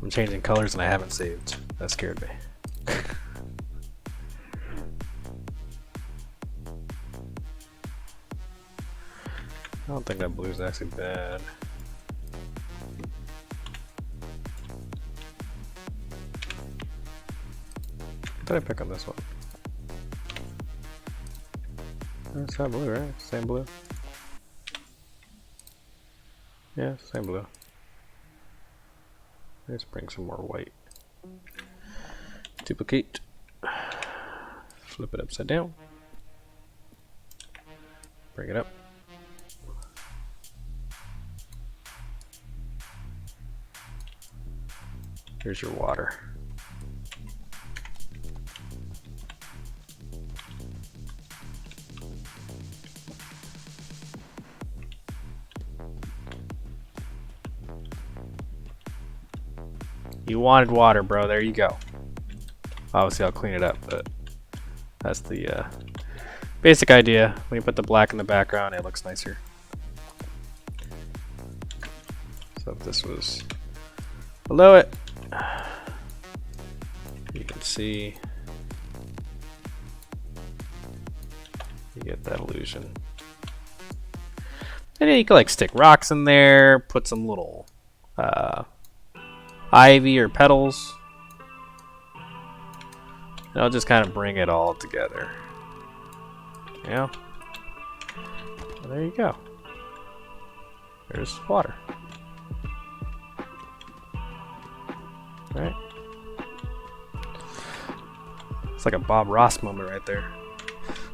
I'm changing colors and I haven't saved. That scared me. I don't think that blue is actually bad. What did I pick on this one? It's not blue, right? Same blue. Yeah, same blue. Let's bring some more white. Duplicate. Flip it upside down. Bring it up. Here's your water. You wanted water, bro. There you go. Obviously, I'll clean it up, but that's the basic idea. When you put the black in the background, it looks nicer. So if this was below it, you can see you get that illusion. And then you can like stick rocks in there, put some little ivy or petals, and I'll just kind of bring it all together. Yeah. Well, there you go. There's water. Right? It's like a Bob Ross moment right there.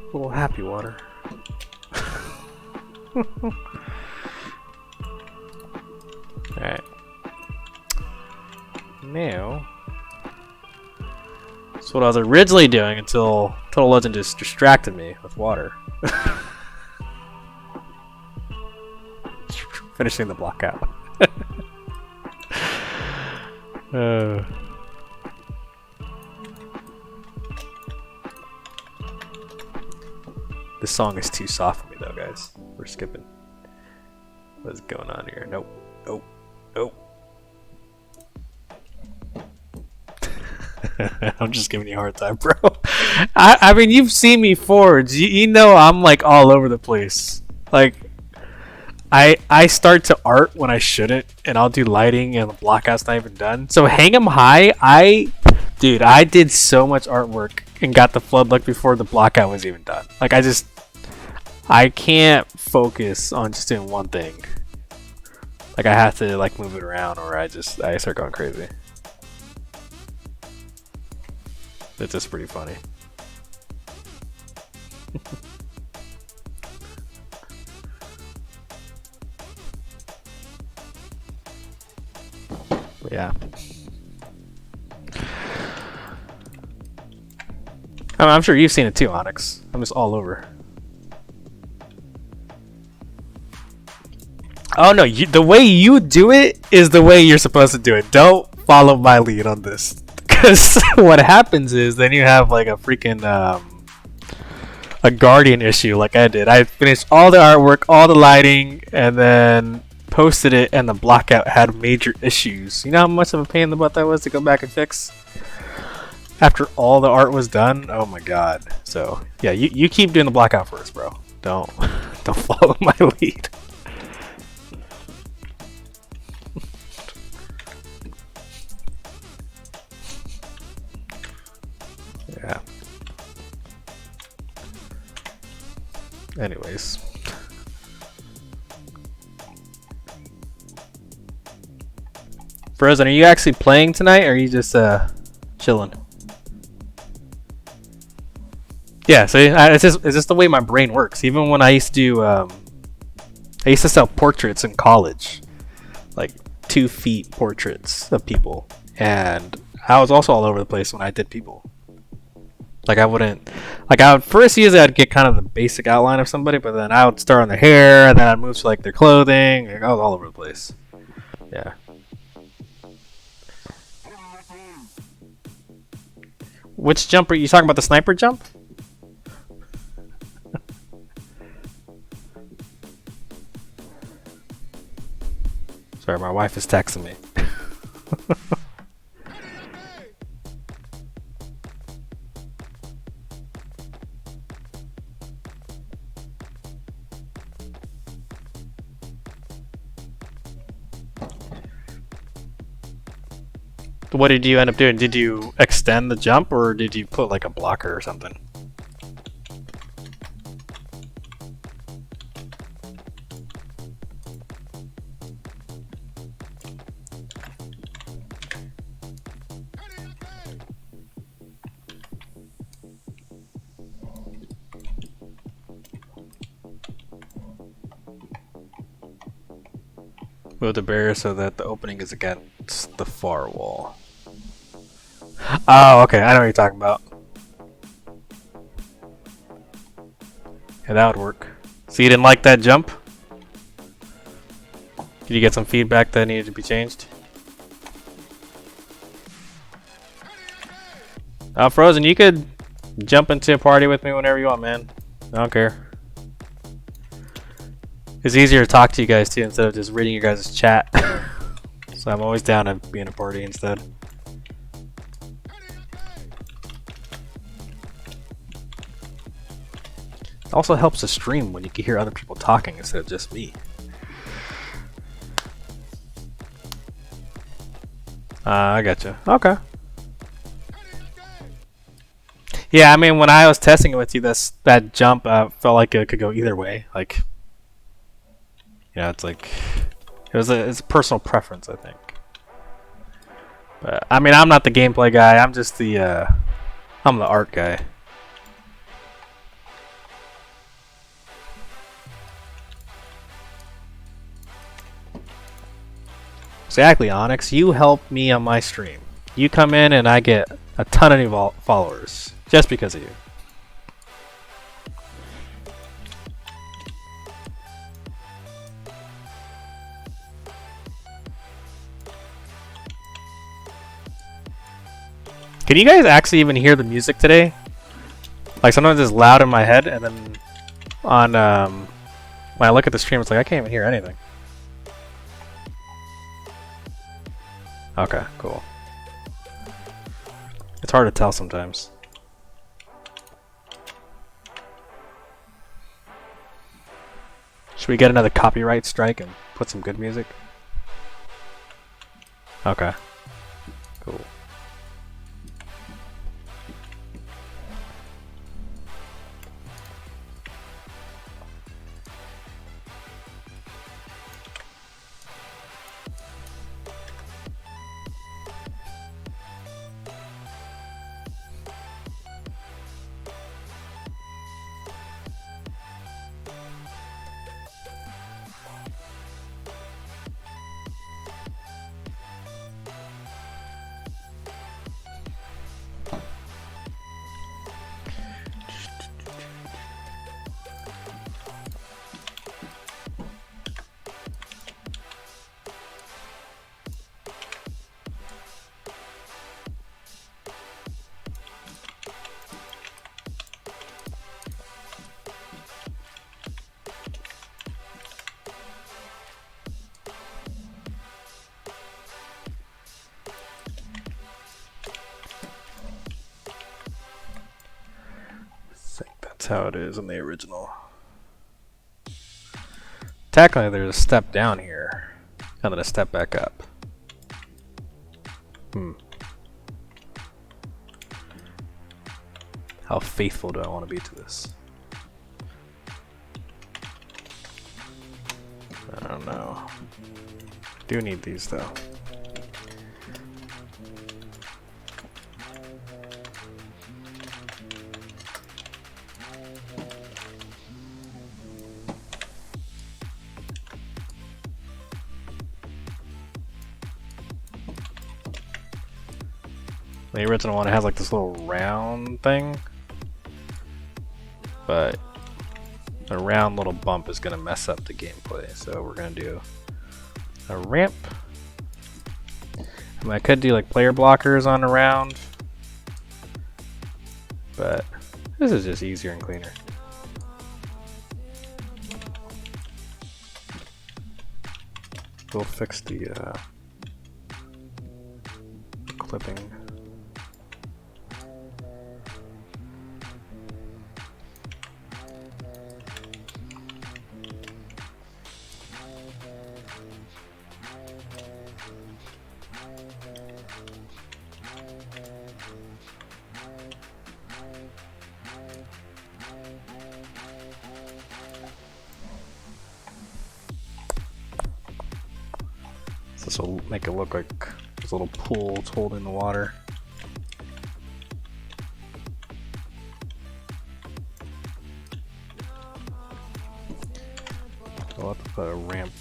A little happy water. Alright. Now, that's what I was originally doing until Total Legend just distracted me with water. Finishing the block out. This song is too soft for me though, guys. We're skipping. What is going on here? Nope. Nope. Nope. I'm just giving you a hard time, bro. I mean, you've seen me forwards. You know I'm like all over the place. Like, I start to art when I shouldn't, and I'll do lighting, and the blockout's not even done. So hang 'em high. Dude, I did so much artwork and got the flood look before the blockout was even done. Like, I can't focus on just doing one thing. Like, I have to like move it around, or I start going crazy. It's just pretty funny. Yeah. I'm sure you've seen it too, Onyx. I'm just all over. Oh no, the way you do it is the way you're supposed to do it. Don't follow my lead on this. Because what happens is then you have like a freaking a Guardian issue like I did. I finished all the artwork, all the lighting, and then posted it and the blockout had major issues. You know how much of a pain in the butt that was to go back and fix? After all the art was done? Oh my god. So, yeah, you keep doing the blackout first, bro. Don't follow my lead. Yeah. Anyways. Frozen, are you actually playing tonight, or are you just chilling? Yeah, so it's just the way my brain works. Even when I used to do, I used to sell portraits in college, like 2 feet portraits of people, and I was also all over the place when I did people. Like I would first usually I'd get kind of the basic outline of somebody, but then I would start on their hair, and then I'd move to like their clothing. Like, I was all over the place. Yeah. Which jump are you talking about? The sniper jump? Sorry, my wife is texting me. What did you end up doing? Did you extend the jump, or did you put like a blocker or something? Move the barrier so that the opening is against the far wall. Oh, okay. I know what you're talking about. Yeah, that would work. So you didn't like that jump? Did you get some feedback that needed to be changed? Frozen, you could jump into a party with me whenever you want, man. I don't care. It's easier to talk to you guys too instead of just reading your guys' chat. So I'm always down to be in a party instead. It also helps the stream when you can hear other people talking instead of just me. I gotcha. Okay. Yeah, I mean, when I was testing it with you, that jump felt like it could go either way. Like, you know, it's like it's a personal preference, I think. But I mean, I'm not the gameplay guy. I'm just I'm the art guy. Exactly, Onyx. You help me on my stream. You come in and I get a ton of new followers just because of you. Can you guys actually even hear the music today? Like sometimes it's loud in my head, and then on when I look at the stream, it's like I can't even hear anything. Okay, cool. It's hard to tell sometimes. Should we get another copyright strike and put some good music? Okay. Cool. That's how it is in the original. Technically, there's a step down here, and then a step back up. How faithful do I want to be to this? I don't know. Do need these though. The original one has like this little round thing, but a round little bump is gonna mess up the gameplay. So we're gonna do a ramp. I mean, I could do like player blockers on a round, but this is just easier and cleaner. We'll fix the clipping. This will make it look like there's a little pool holding the water. I'll have to put a ramp.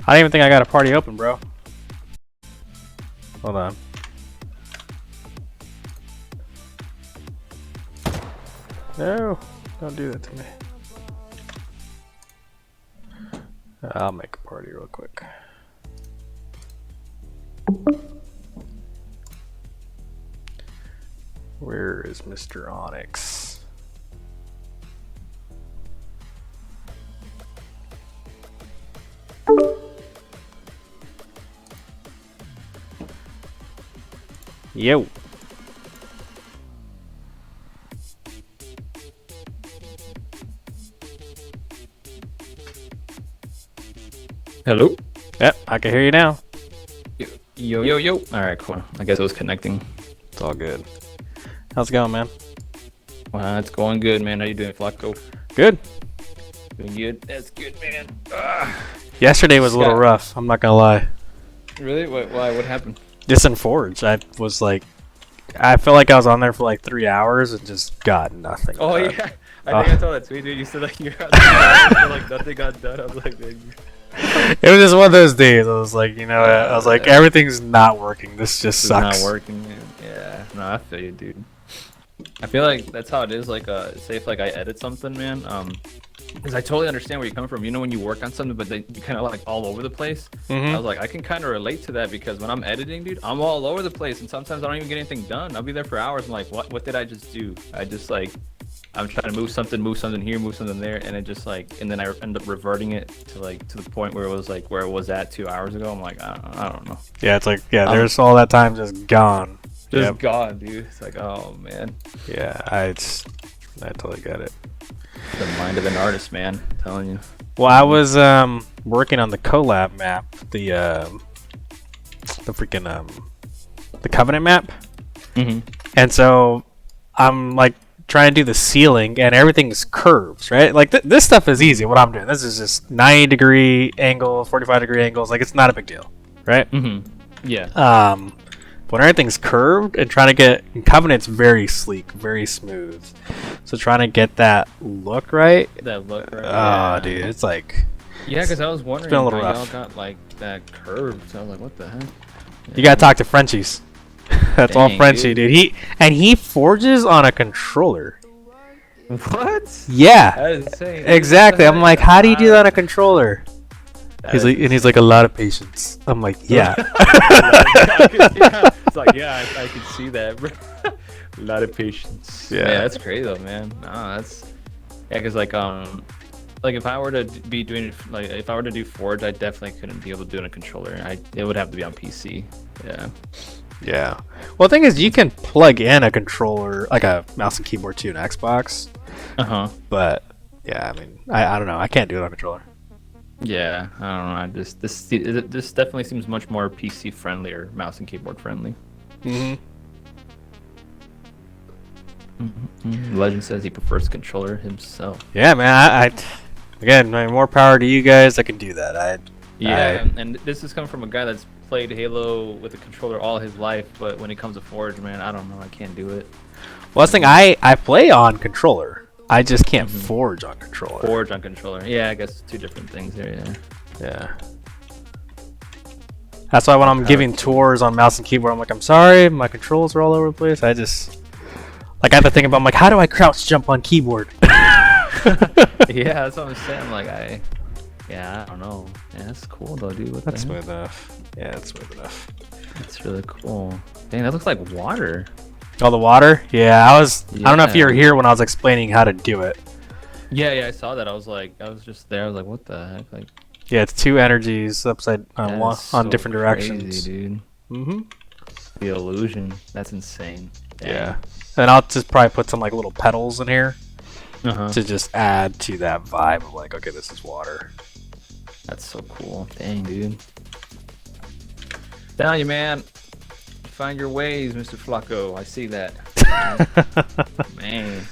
I don't even think I got a party open, bro. Hold on. No, don't do that to me. I'll make a party real quick. Where is Mr. Onyx? Yo. Hello? Yep, I can hear you now. Yo. Alright, cool. I guess it was connecting. It's all good. How's it going, man? It's going good, man. How you doing, FIaco? Good. Doing good? That's good, man. Yesterday was a little rough, I'm not gonna lie. Really? Why? What happened? Just in Forge, I was like, I felt like I was on there for like 3 hours and just got nothing. Oh, yeah. I think I saw that tweet, dude. You said like you're like nothing got done. I was like, man. It was just one of those days. I was like, you know, I was like, everything's not working. This just sucks. It's not working, man. Yeah. No, I feel you, dude. I feel like that's how it is. Like, say if like I edit something, man. Because I totally understand where you're coming from. You know, when you work on something, but then you kind of like all over the place. I was like, I can kind of relate to that because when I'm editing, dude, I'm all over the place, and sometimes I don't even get anything done. I'll be there for hours. I'm like, what did I just do? I just like, I'm trying to move something here, move something there, and it just like, and then I end up reverting it to like to the point where it was like where it was at 2 hours ago. I'm like, I don't know. Yeah, it's like, yeah, there's all that time just gone. Just gone, dude. It's like, oh man. Yeah, I totally get it. The mind of an artist, man. I'm telling you. Well, I was working on the collab map, the freaking the Covenant map, and so I'm like trying to do the ceiling, and everything's curves, right? Like this stuff is easy. What I'm doing, this is just 90-degree angle, 45-degree angles. Like it's not a big deal, right? Yeah. When everything's curved and trying to get Covenant's very sleek, very smooth. So trying to get that look right. That look right. Oh, dude, it's like. Yeah, because I was wondering how y'all got like that curve. So I was like, what the heck? Yeah. You gotta talk to Frenchies. That's all Frenchy, dude. He forges on a controller. What? Yeah. That is insane. Exactly. I'm like, how do you do that on a controller? He's like a lot of patience. I'm like, yeah. It's like, yeah, I can see that, bro. A lot of patience. Yeah, that's crazy though, man. No, that's because like if I were to be doing like if I were to do Forge, I definitely couldn't be able to do it on a controller. It would have to be on PC. Yeah. Yeah. Well, the thing is, you can plug in a controller, like a mouse and keyboard to an Xbox. But yeah, I mean, I don't know. I can't do it on controller. Yeah, I don't know. This definitely seems much more PC friendly or mouse and keyboard friendly. Legend says he prefers controller himself. Yeah, man. I again, more power to you guys. I can do that. And this is coming from a guy that's played Halo with a controller all his life, but when it comes to Forge, man, I don't know. I can't do it. Well, that's the thing. I play on controller. I just can't forge on controller. Forge on controller. Yeah, I guess two different things there. Yeah. That's why when I'm giving tours on mouse and keyboard, I'm like, I'm sorry, my controls are all over the place. I just I have to think about, I'm like, how do I crouch jump on keyboard? Yeah, that's what I'm saying. Like I don't know. Yeah, that's cool though, dude. That's smooth enough. Yeah, that's smooth enough. That's really cool. Dang, that looks like water. Oh, the water? Yeah, I don't know if you were here when I was explaining how to do it. Yeah, I saw that. I was just there. I was like, what the heck? Like, yeah, it's 2 energies upside on different directions. Crazy, dude. The illusion. That's insane. Dang. Yeah. And I'll just probably put some like little petals in here to just add to that vibe of like, okay, this is water. That's so cool. Dang, dude. Down you, man. Find your ways, Mr. FIaco. I see that. Man.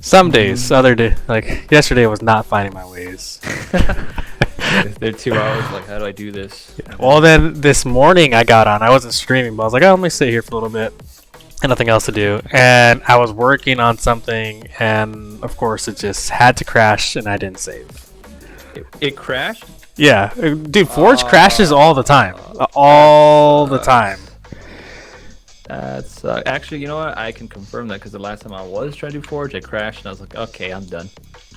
Some days, other day, like yesterday was not finding my ways. They're 2 hours. Like, how do I do this? Yeah. Well, then this morning I got on. I wasn't streaming, but I was like, oh, let me sit here for a little bit. And nothing else to do. And I was working on something, and of course it just had to crash, and I didn't save. It crashed? Yeah, dude, Forge crashes all the time. All the time. That's actually, you know what? I can confirm that because the last time I was trying to do Forge, it crashed, and I was like, okay, I'm done.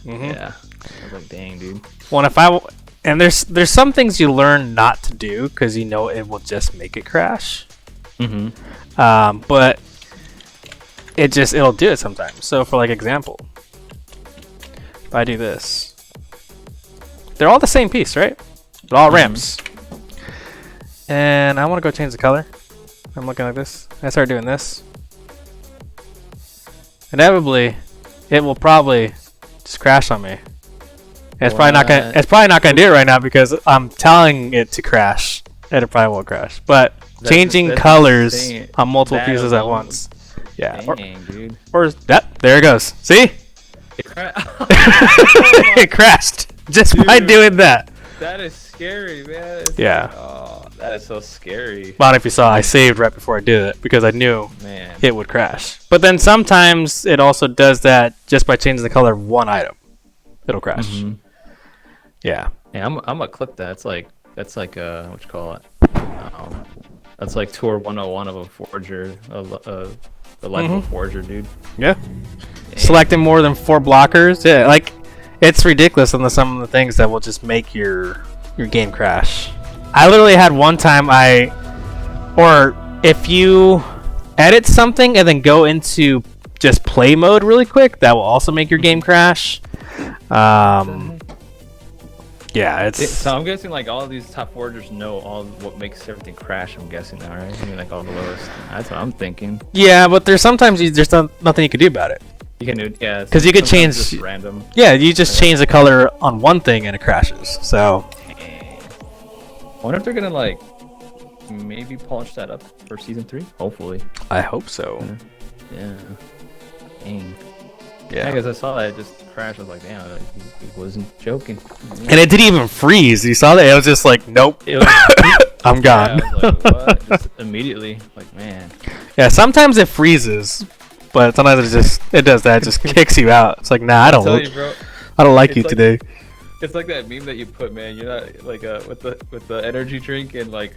Yeah, I was like, dang, dude. Well, and there's some things you learn not to do because you know it will just make it crash. But it'll do it sometimes. So for like example, if I do this. They're all the same piece, right? They're all ramps. And I want to go change the color. I'm looking like this. I start doing this. Inevitably, it will probably just crash on me. And it's probably not gonna do it right now because I'm telling it to crash, and it probably won't crash. But changing colors insane. On multiple pieces at once. Yeah. Dang, dude. Or that. There it goes. See? It crashed. Just by doing that. That is scary, man. Yeah. Oh, that is so scary. But if you saw, I saved right before I did it because I knew it would crash. But then sometimes it also does that just by changing the color of one item. It'll crash. Yeah. Yeah, I'm gonna clip that. That's like what you call it? That's like tour 101 of a forger, the life of a forger, dude. Yeah. Selecting more than 4 blockers. Yeah, like. It's ridiculous on some of the things that will just make your game crash. I literally had one time or if you edit something and then go into just play mode really quick, that will also make your game crash. Yeah, so I'm guessing like all of these top forgers know all what makes everything crash. I'm guessing now, right? I mean, like all the lowest. That's what I'm thinking. Yeah, but there's sometimes there's nothing you can do about it. You can do, yeah. Because you could change just random. Yeah, you just change the color on one thing and it crashes. So. I wonder if they're gonna like maybe polish that up for season 3. Hopefully. I hope so. Yeah. Dang. Yeah. Because I saw that it just crashed. I was like, damn, he wasn't joking. And it didn't even freeze. You saw that? It was just like, nope. I'm gone. I was like, what? Just immediately, like, man. Yeah, sometimes it freezes, but sometimes it does that. It just kicks you out. It's like, nah, I don't like you today. It's like that meme that you put, man. You're not like with the energy drink and like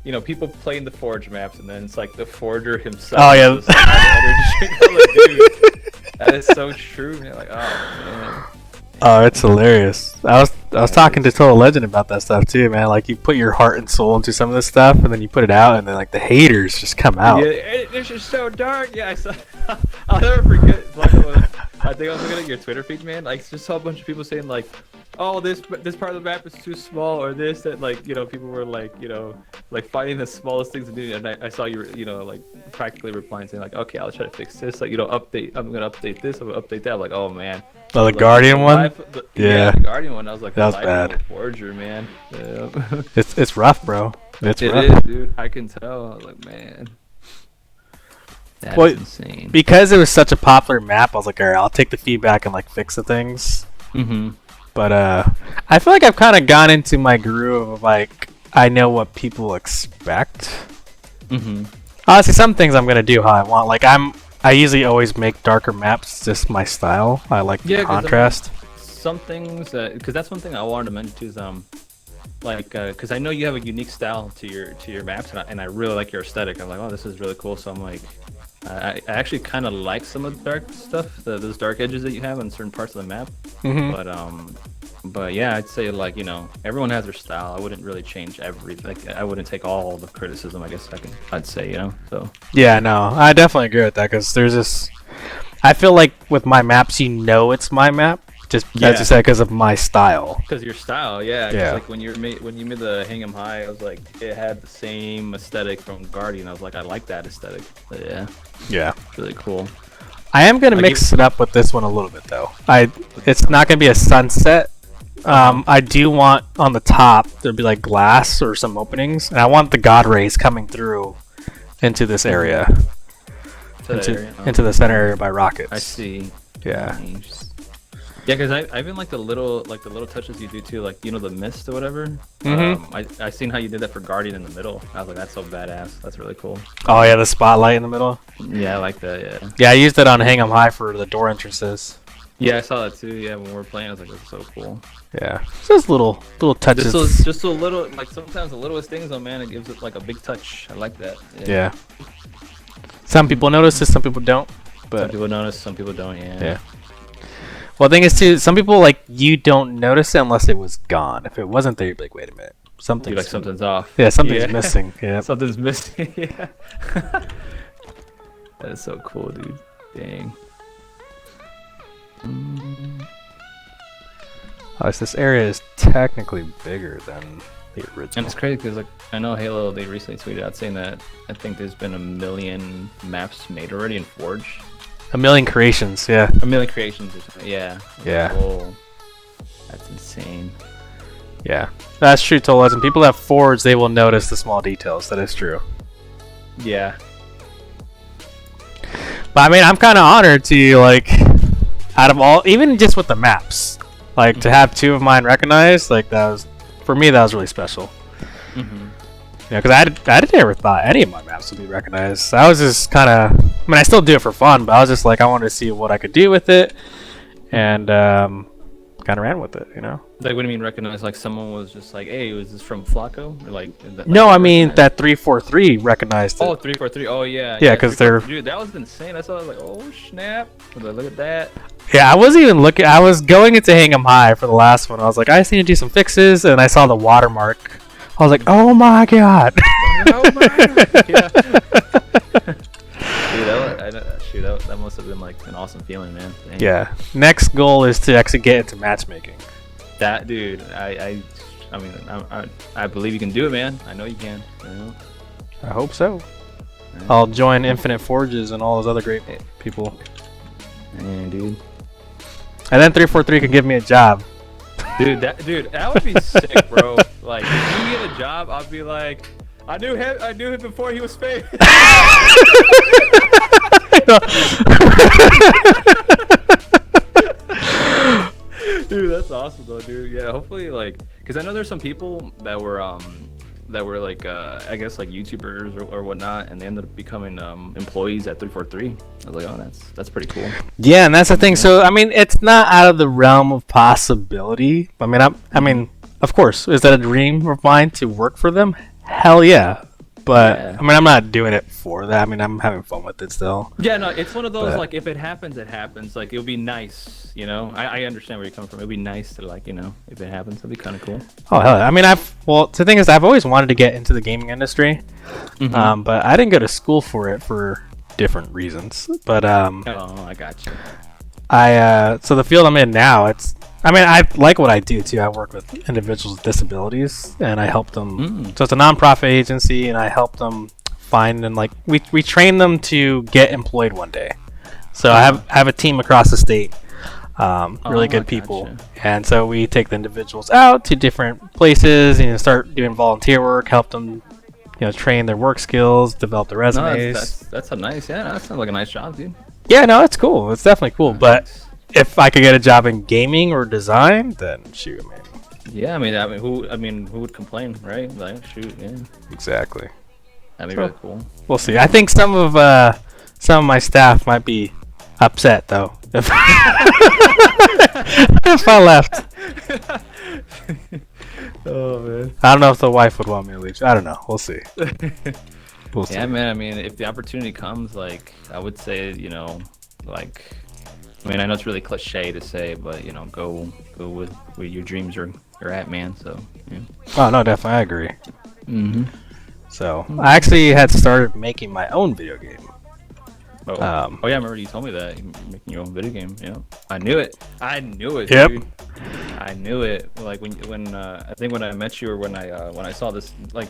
you know, people playing the Forge maps, and then it's like the forger himself. Oh yeah. Just, like, energy drink. I'm like, dude, that is so true, man. Like, oh man. Oh, it's hilarious. I was talking to Total Legend about that stuff too, man. Like you put your heart and soul into some of this stuff, and then you put it out, and then like the haters just come out. Yeah, it's just so dark. Yeah, I saw. I'll never forget. Like, I think I was looking at your Twitter feed, man. Like, just saw a bunch of people saying like, oh, this part of the map is too small, or this that like people were like like finding the smallest things to do, and I saw you like practically replying saying like, okay, I'll try to fix this, like update, I'm gonna update this, I'm gonna update that. I'm like, oh man. Oh, the Like, Guardian one. Yeah, the Guardian one. I was like, that was bad. Forger, man. Yeah. It's rough, bro. It is, dude. I can tell. I was like, man. That's insane. Because it was such a popular map, I was like, alright, I'll take the feedback and like fix the things. But I feel like I've kind of gone into my groove of like I know what people expect. Honestly, some things I'm gonna do how I want. Like I usually always make darker maps. It's just my style. I like the contrast. Some things, because that's one thing I wanted to mention too is like because I know you have a unique style to your maps, and I really like your aesthetic. I'm like, oh, this is really cool. So I'm like, I actually kind of like some of the dark stuff, those dark edges that you have on certain parts of the map. But yeah, I'd say like everyone has their style. I wouldn't really change everything. Like I wouldn't take all the criticism. I guess I'd say so. Yeah, no, I definitely agree with that because there's this. I feel like with my maps, it's my map. Just as you said, because of my style. Because your style, yeah. Like when you made the Hang 'em High, I was like, it had the same aesthetic from Guardian. I was like, I like that aesthetic. But yeah, really cool. I am gonna mix it up with this one a little bit though. It's not gonna be a sunset. I do want on the top there'll be like glass or some openings, and I want the God rays coming through into this area, into the center area by rockets. I see. Yeah. Nice. Yeah, because I even like the little touches you do too, like the mist or whatever. I seen how you did that for Guardian in the middle. I was like, that's so badass. That's really cool. Oh yeah, the spotlight in the middle. Yeah, I like that. Yeah. Yeah, I used it on Hang 'em High for the door entrances. Yeah, I saw that too. Yeah, when we were playing, I was like, that's so cool. Yeah, just little touches. Just a little, like sometimes the littlest things, though, man, it gives it like a big touch. I like that. Yeah. Some people notice it, some people don't. But some people notice, some people don't. Yeah. Well, the thing is too, some people like you don't notice it unless it was gone. If it wasn't there, you'd be like, wait a minute, something's off. Yeah, something's missing. Yeah, something's missing. Yeah. That is so cool, dude. Dang. Oh, so this area is technically bigger than the original. And it's crazy because like I know Halo, they recently tweeted out saying that I think there's been 1 million maps made already in Forge. 1 million creations, yeah. 1 million creations, yeah. Yeah. Cool. That's insane. Yeah, that's true, Tolas. And people that Forge, they will notice the small details. That is true. Yeah. But I mean, I'm kind of honored to like, out of all, even just with the maps, like to have 2 of mine recognized, like that was, for me, that was really special. Yeah, because I didn't ever thought any of my maps would be recognized. I was just kind of, I mean, I still do it for fun, but I was just like, I wanted to see what I could do with it, and kind of ran with it, Like, what do you mean recognize? Like, someone was just like, hey, was this from FIaco? Or like, no, I mean that 343 recognized it. Oh, 343. Oh, yeah. Yeah, because they're. Dude, that was insane. I saw. I was like, oh snap! Look at that. Yeah, I wasn't even looking. I was going into Hang 'em High for the last one. I was like, I just need to do some fixes, and I saw the watermark. I was like, oh my god. Oh my god. Yeah. Dude, that must have been like an awesome feeling, man. Dang. Yeah. Next goal is to actually get into matchmaking. That dude, I mean, I believe you can do it, man. I know you can. I hope so. Right. I'll join Infinite Forges and all those other great people. Man, dude. And then 343 can give me a job. Dude, that would be sick, bro. Like, if you get a job, I'll be like, I knew him before he was famous. Dude, that's awesome though, dude. Yeah, hopefully, like, because I know there's some people that were like I guess like YouTubers or whatnot, and they ended up becoming employees at 343. I was like, oh, that's pretty cool. Yeah, and that's the thing. So I mean, it's not out of the realm of possibility. I mean, of course, is that a dream of mine to work for them? Hell yeah. But yeah. I mean, I'm not doing it for that. I mean, I'm having fun with it still. Yeah, no, it's one of those like if it happens, it happens. Like it'll be nice, I understand where you're coming from. It'd be nice to like, if it happens, it'd be kind of cool. Oh hell, yeah. I mean, the thing is, I've always wanted to get into the gaming industry, but I didn't go to school for it for different reasons. But oh, I got you. So the field I'm in now, I mean, I like what I do too. I work with individuals with disabilities, and I help them. So it's a nonprofit agency, and I help them find and like we train them to get employed one day. So I have a team across the state, really good people, and so we take the individuals out to different places and start doing volunteer work, help them, train their work skills, develop their resumes. No, that's a nice. Yeah, that sounds like a nice job, dude. Yeah, no, it's cool. It's definitely cool, but. If I could get a job in gaming or design, then shoot, man. Yeah, I mean, who would complain, right? Like, shoot, yeah. Exactly. That'd be really cool. We'll see. I think some of my staff might be upset though if if I left. Oh man. I don't know if the wife would want me to leave. I don't know. We'll see. We'll see. Yeah, man. I mean, if the opportunity comes, like, I would say, like. I mean, I know it's really cliche to say, but go with where your dreams are at, man. So yeah. Oh no, definitely, I agree. So I I actually had started making my own video game. yeah, I remember you told me that you're making your own video game. Yeah, I knew it. Yep. Dude. I knew it. Like when I think when I met you or when I saw this, like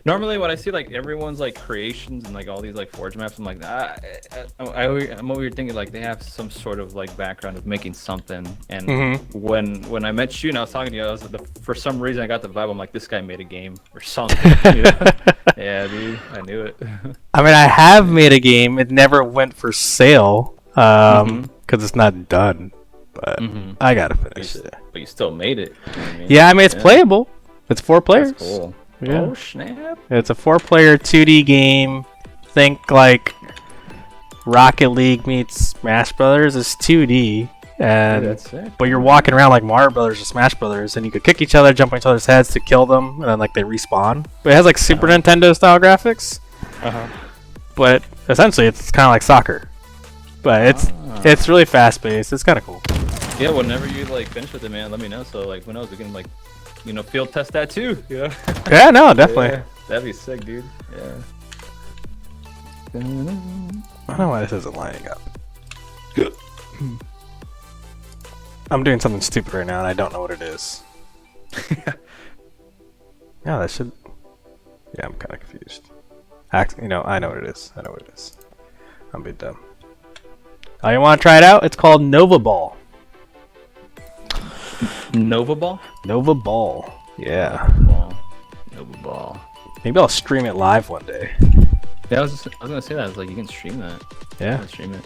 normally when I see like everyone's like creations and like all these like Forge maps, I'm like I'm over here thinking like they have some sort of like background of making something. And when I met you and I was talking to you, for some reason I got the vibe. I'm like, this guy made a game or something. Yeah, dude, I knew it. I mean, I have made a game. It never went for sale because it's not done. But I gotta finish it. But you still made it. Yeah, I mean, it's playable. It's 4 players. That's cool. Yeah. Oh snap! It's a 4-player 2D game. Think like Rocket League meets Smash Brothers. It's 2D, and that's it. But you're walking around like Mario Brothers or Smash Brothers, and you could kick each other, jump on each other's heads to kill them, and then like they respawn. But it has like Super Nintendo style graphics. But essentially, it's kind of like soccer. But it's really fast paced. It's kind of cool. Yeah, whenever you like finish with it, man, let me know. So like, who knows, we can like, field test that too. Yeah. Yeah, no, definitely. Yeah, that'd be sick, dude. Yeah. I don't know why this isn't lining up. I'm doing something stupid right now, and I don't know what it is. Yeah, that should. Yeah, I'm kind of confused. I know what it is. I know what it is. I'm being dumb. Oh, you want to try it out? It's called Nova Ball. Nova Ball? Nova Ball. Yeah. Nova Ball. Maybe I'll stream it live one day. Yeah, I was gonna say that. I was like, you can stream that. Yeah. Stream it.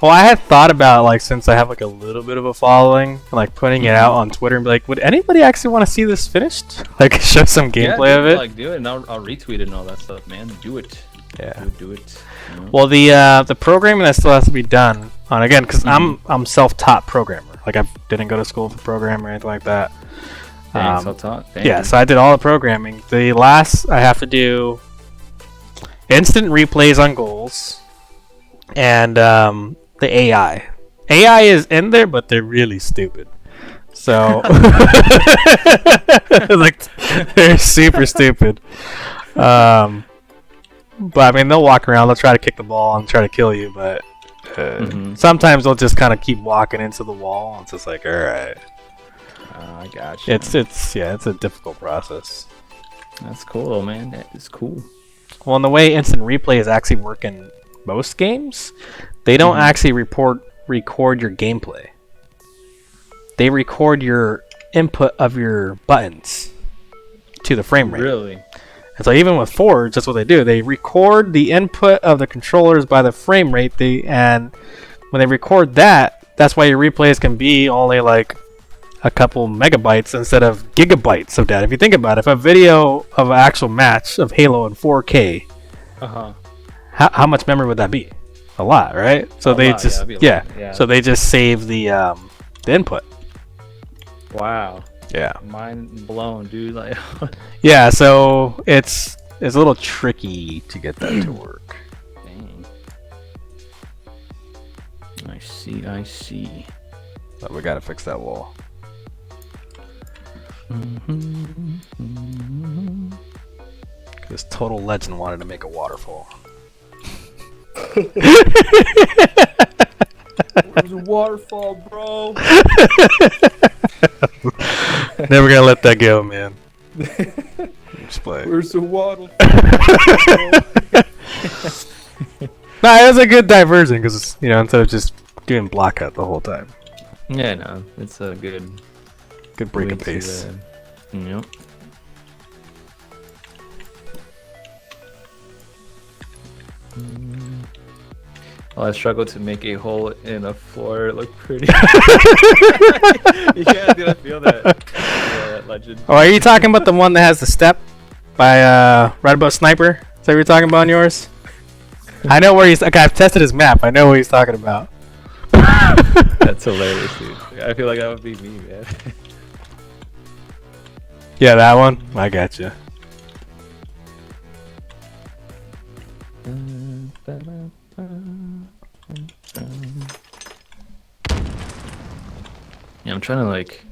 Well, I had thought about like since I have like a little bit of a following, like putting it out on Twitter and be like, would anybody actually want to see this finished? Like show some gameplay of it. Like do it, and I'll retweet it and all that stuff, man. Do it. Yeah. Do it. Well, the programming that still has to be done on again because I'm self-taught programmer. Like I didn't go to school for programming or anything like that. Self-taught. Yeah, so I did all the programming. The last I have to do instant replays on goals and the AI. AI is in there, but they're really stupid. So like they're super stupid. But I mean, they'll walk around, they'll try to kick the ball and try to kill you, but sometimes they'll just kind of keep walking into the wall. It's just like, all right. I got you. It's a difficult process. That's cool, man. That is cool. Well, and the way instant replays actually work in most games, they don't actually record your gameplay. They record your input of your buttons to the frame rate. Really? And so even with Forge, that's what they do. They record the input of the controllers by the frame rate. And when they record that, that's why your replays can be only like a couple megabytes instead of gigabytes of data. If you think about it, if a video of an actual match of Halo in 4K, how much memory would that be? A lot, right? So So they just save the input. Wow. Yeah. Mind blown, dude. Like. Yeah. So it's a little tricky to get that to work. Dang. I see. But we gotta fix that wall. This total legend wanted to make a waterfall. There's a waterfall, bro. Never gonna let that go, man. Just play. Where's the waddle? Nah, it was a good diversion because instead of just doing block cut the whole time. Yeah, no, it's a good break way of pace. Yep. Well, I struggle to make a hole in a floor look pretty. Yeah, dude, I feel that. Yeah, legend. Oh, are you talking about the one that has the step by right above Sniper? Is that what you're talking about on yours? I know where he's. Okay, I've tested his map. I know what he's talking about. That's hilarious, dude. I feel like that would be me, man. Yeah, that one. I got you. Yeah, I'm trying to like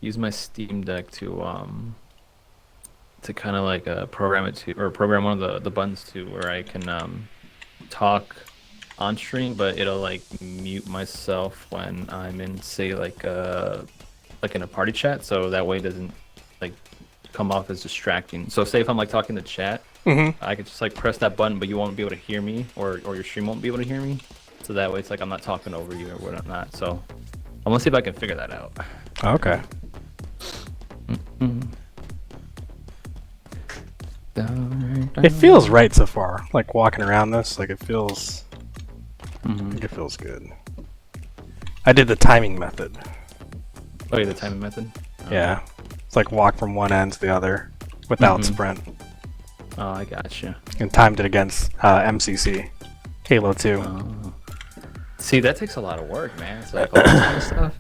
use my Steam Deck to kind of like program it to, or program one of the buttons to where I can talk on stream, but it'll like mute myself when I'm in, say, like in a party chat, so that way it doesn't like come off as distracting. So say if I'm like talking to chat, I could just like press that button, but you won't be able to hear me, or your stream won't be able to hear me. So that way it's like I'm not talking over you or whatnot. So I'm gonna see if I can figure that out. Okay. It feels right so far. Like walking around this, like it feels. I think it feels good. I did the timing method. Oh, yeah, the timing method. Yeah, it's like walk from one end to the other without sprint. Oh, I gotcha. And timed it against MCC, Halo 2. Oh. See, that takes a lot of work, man. It's like all this kind of stuff.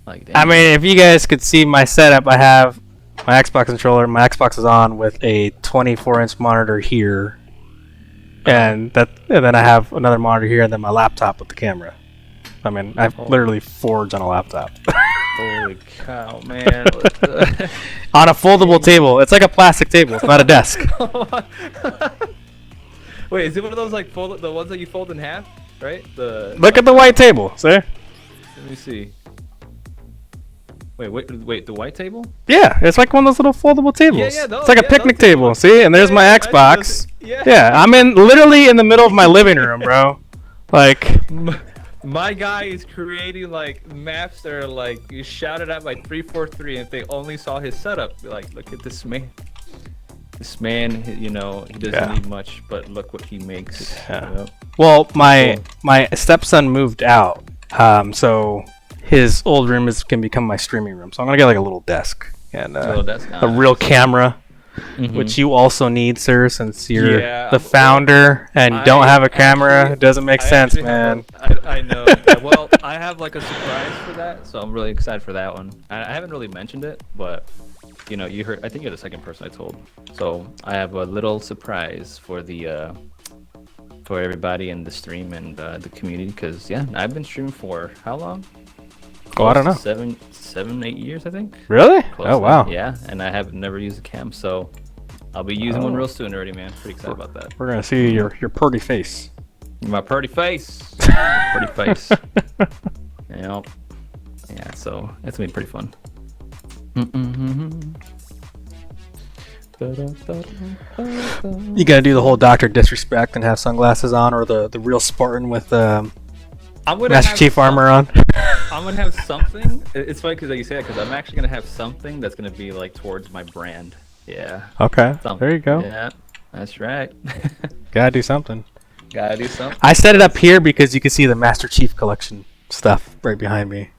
Like, damn. I mean, if you guys could see my setup, I have my Xbox controller. My Xbox is on with a 24-inch monitor here, and then I have another monitor here, and then my laptop with the camera. I mean, I've literally forged on a laptop. Holy cow, man! On a foldable table. It's like a plastic table. It's not a desk. Wait, is it one of those like the ones that you fold in half, right? Look at the white table, see? Let me see. Wait, the white table? Yeah, it's like one of those little foldable tables. Yeah, it's like a picnic table, see? And there's my Xbox. Yeah, I'm literally in the middle of my living room, bro. Like, my guy is creating like maps that are like shouted at by 343, and if they only saw his setup, be like, look at this man. This man, he doesn't need much, but look what he makes. Yeah. Well, my stepson moved out, so his old room can become my streaming room. So I'm gonna get like a little desk and a real camera, which you also need, sir, since you're the founder and you don't have a camera. It doesn't make sense, man. I know. Well, I have like a surprise for that, so I'm really excited for that one. I haven't really mentioned it, but you heard. I think you're the second person I told. So I have a little surprise for for everybody in the stream and the community, because I've been streaming for how long? Oh, I don't know. 7, 8 years, I think. Really? Close oh, wow. Yeah, and I have never used a cam, so I'll be using one real soon already, man. Pretty excited about that. We're gonna see your pretty face. My pretty face. Pretty face. Yeah. So that's gonna be pretty fun. You gotta do the whole Dr. Disrespect and have sunglasses on, or the real Spartan with Master Chief armor on. I'm gonna have something. It's funny because you say that, because I'm actually gonna have something that's gonna be like towards my brand. Yeah. Okay. There you go. Yeah, that's right. Gotta do something. Gotta do something. I set it up here because you can see the Master Chief collection stuff right behind me.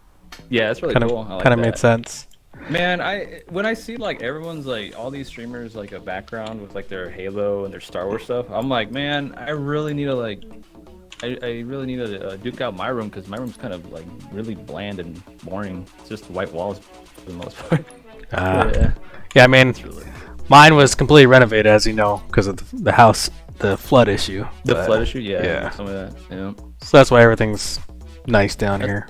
Yeah, that's really cool. Kind of made sense. Man, when I see like everyone's like all these streamers like a background with like their Halo and their Star Wars stuff, I'm like, man, I really need to I really need to duke out my room, because my room's kind of like really bland and boring. It's just white walls for the most part. Yeah, I mean, mine was completely renovated, as you know, because of the house, the flood issue. The flood issue, yeah. Some of that, yeah. So that's why everything's nice down here.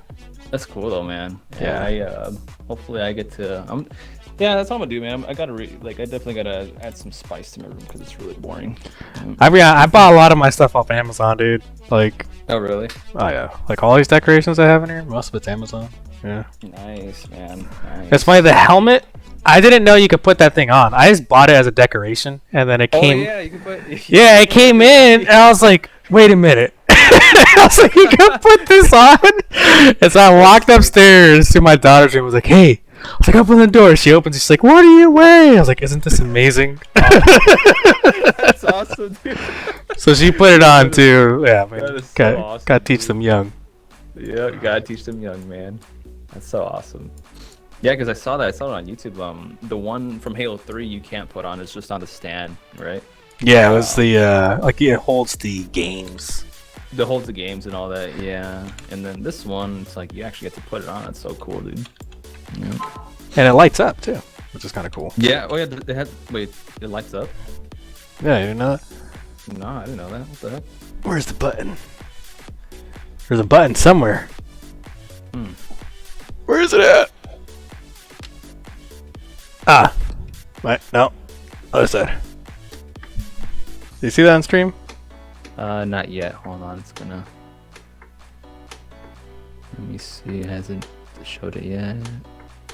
That's cool though, man. Yeah. Hopefully I get to. Yeah, that's all I'm gonna do, man. I gotta I definitely gotta add some spice to my room because it's really boring. I bought a lot of my stuff off Amazon, dude. Like, Oh really? oh yeah, like all these decorations I have in here, most of it's Amazon. Yeah. Nice, man. Nice. It's funny, the helmet. I didn't know you could put that thing on. I just bought it as a decoration, and then it came. Oh yeah, you can put. Yeah, it came in, and I was like, wait a minute. I was like, you can put this on? And so I walked upstairs to my daughter's room. I was like, hey. I was like, open the door. She opens. She's like, what are you wearing? I was like, isn't this amazing? That's awesome, dude. So she put it on too. Yeah, man. That is so awesome, gotta teach dude. them young. Yeah, you gotta teach them young, man. That's so awesome. Yeah, because I saw that. I saw it on YouTube. The one from Halo 3 you can't put on. It's just on the stand, right? Yeah, it was the like it holds the games. It holds the games and all that. Yeah, and then this one, it's like you actually get to put it on. It's so cool, dude. Yeah. And it lights up too, which is kind of cool. Yeah. Oh yeah. They had. Wait. It lights up. Yeah, you didn't know that? No, I didn't know that. What the heck? Where's the button? There's a button somewhere. Where is it at? Ah. Right. No. Other side. Do you see that on stream? Not yet. Hold on. It's gonna. Let me see. It hasn't showed it yet.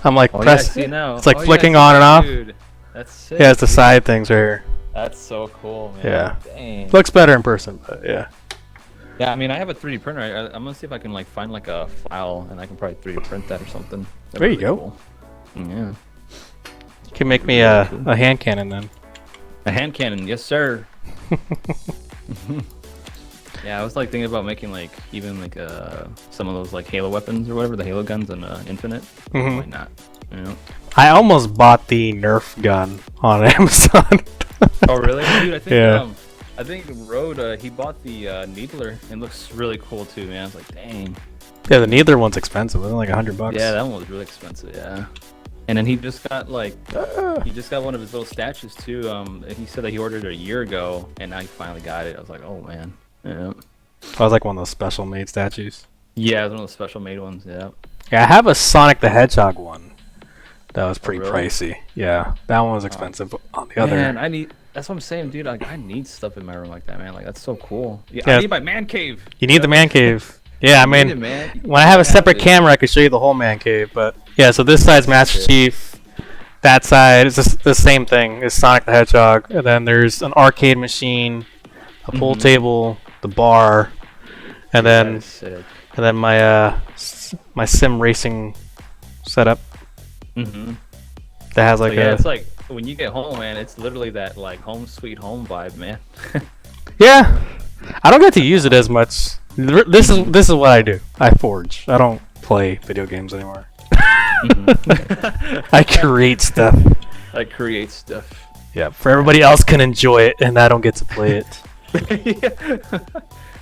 I'm like, Oh, yeah, I press. see it now. It's like Oh, yeah, flicking I see on and that, off. dude. That's sick. Yeah, it's the dude. side things right here. That's so cool, man. Yeah. Dang. Looks better in person, but yeah. Yeah, I mean, I have a 3D printer. I'm gonna see if I can like find like a file, and I can probably 3D print that or something. That'd There be you go. cool. Yeah. You can make me a hand cannon then. A hand cannon, yes sir. Yeah, I was like thinking about making like even like some of those like Halo weapons or whatever, the Halo guns and Infinite. Mhm. Why not? You know? I almost bought the Nerf gun on Amazon. Oh really, dude? I think Yeah. I think Rode he bought the Needler and looks really cool too, man. I was like, dang. Yeah, the Needler one's expensive. It's like $100. Yeah, that one was really expensive. Yeah. And then he just got like he just got one of his little statues too. He said that he ordered it a year ago, and now he finally got it. I was like, oh man. Yeah. I was like one of those special made statues. Yeah, it was one of those special made ones. Yeah. Yeah, I have a Sonic the Hedgehog one. That was pretty really? pricey. Yeah, that one was expensive. But on the other, Man, I need. That's what I'm saying, dude. Like, I need stuff in my room like that, man. Like, that's so cool. Yeah, Yeah. I need my man cave. you need the man cave. Yeah, I You need mean, it, man. when I have a You separate it. camera, I could show you the whole man cave. But yeah, so this side's Master Yeah. Chief. That side is the same thing. It's Sonic the Hedgehog. And then there's an arcade machine, a pool table, the bar, and That then is sick. my sim racing setup Mm-hmm. that has like So, yeah, a it's like when you get home, man. It's literally that like home sweet home vibe, man. yeah. I don't get to use it as much. This is what I do. I forge. I don't play video games anymore. I create stuff. Like create stuff. Yeah, for everybody else can enjoy it, and I don't get to play it.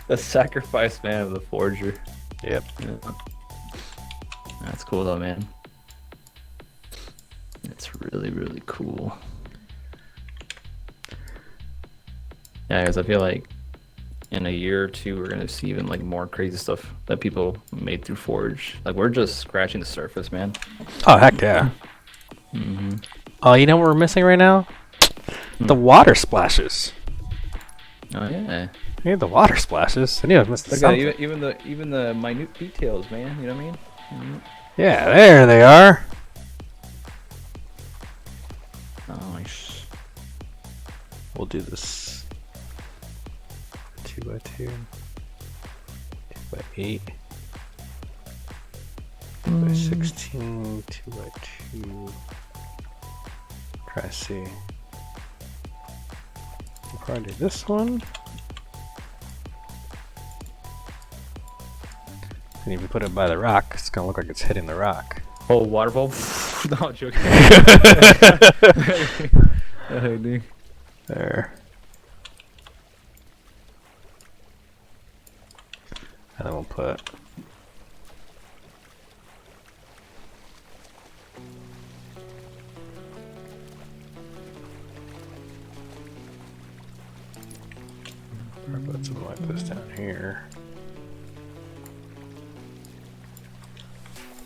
The sacrifice, man, of the forger. Yep. Yeah. That's cool though, man. It's really, really cool. Yeah, because I feel like in a year or two, we're gonna see even like more crazy stuff that people made through Forge. Like we're just scratching the surface, man. Oh heck yeah. Mm-hmm. Oh, you know what we're missing right now? The water splashes. Oh yeah. I need the water splashes. I knew I missed Look at something. even the minute details, man. You know what I mean? Mm-hmm. Yeah, there they are. Nice. We'll do this 2x2, 2x8, 2x16, 2x2. Try to see. We'll probably do this one. And if you put it by the rock, it's gonna look like it's hitting the rock. Oh, water bulb? No, I'm joking. There. And then we'll put something like this down here.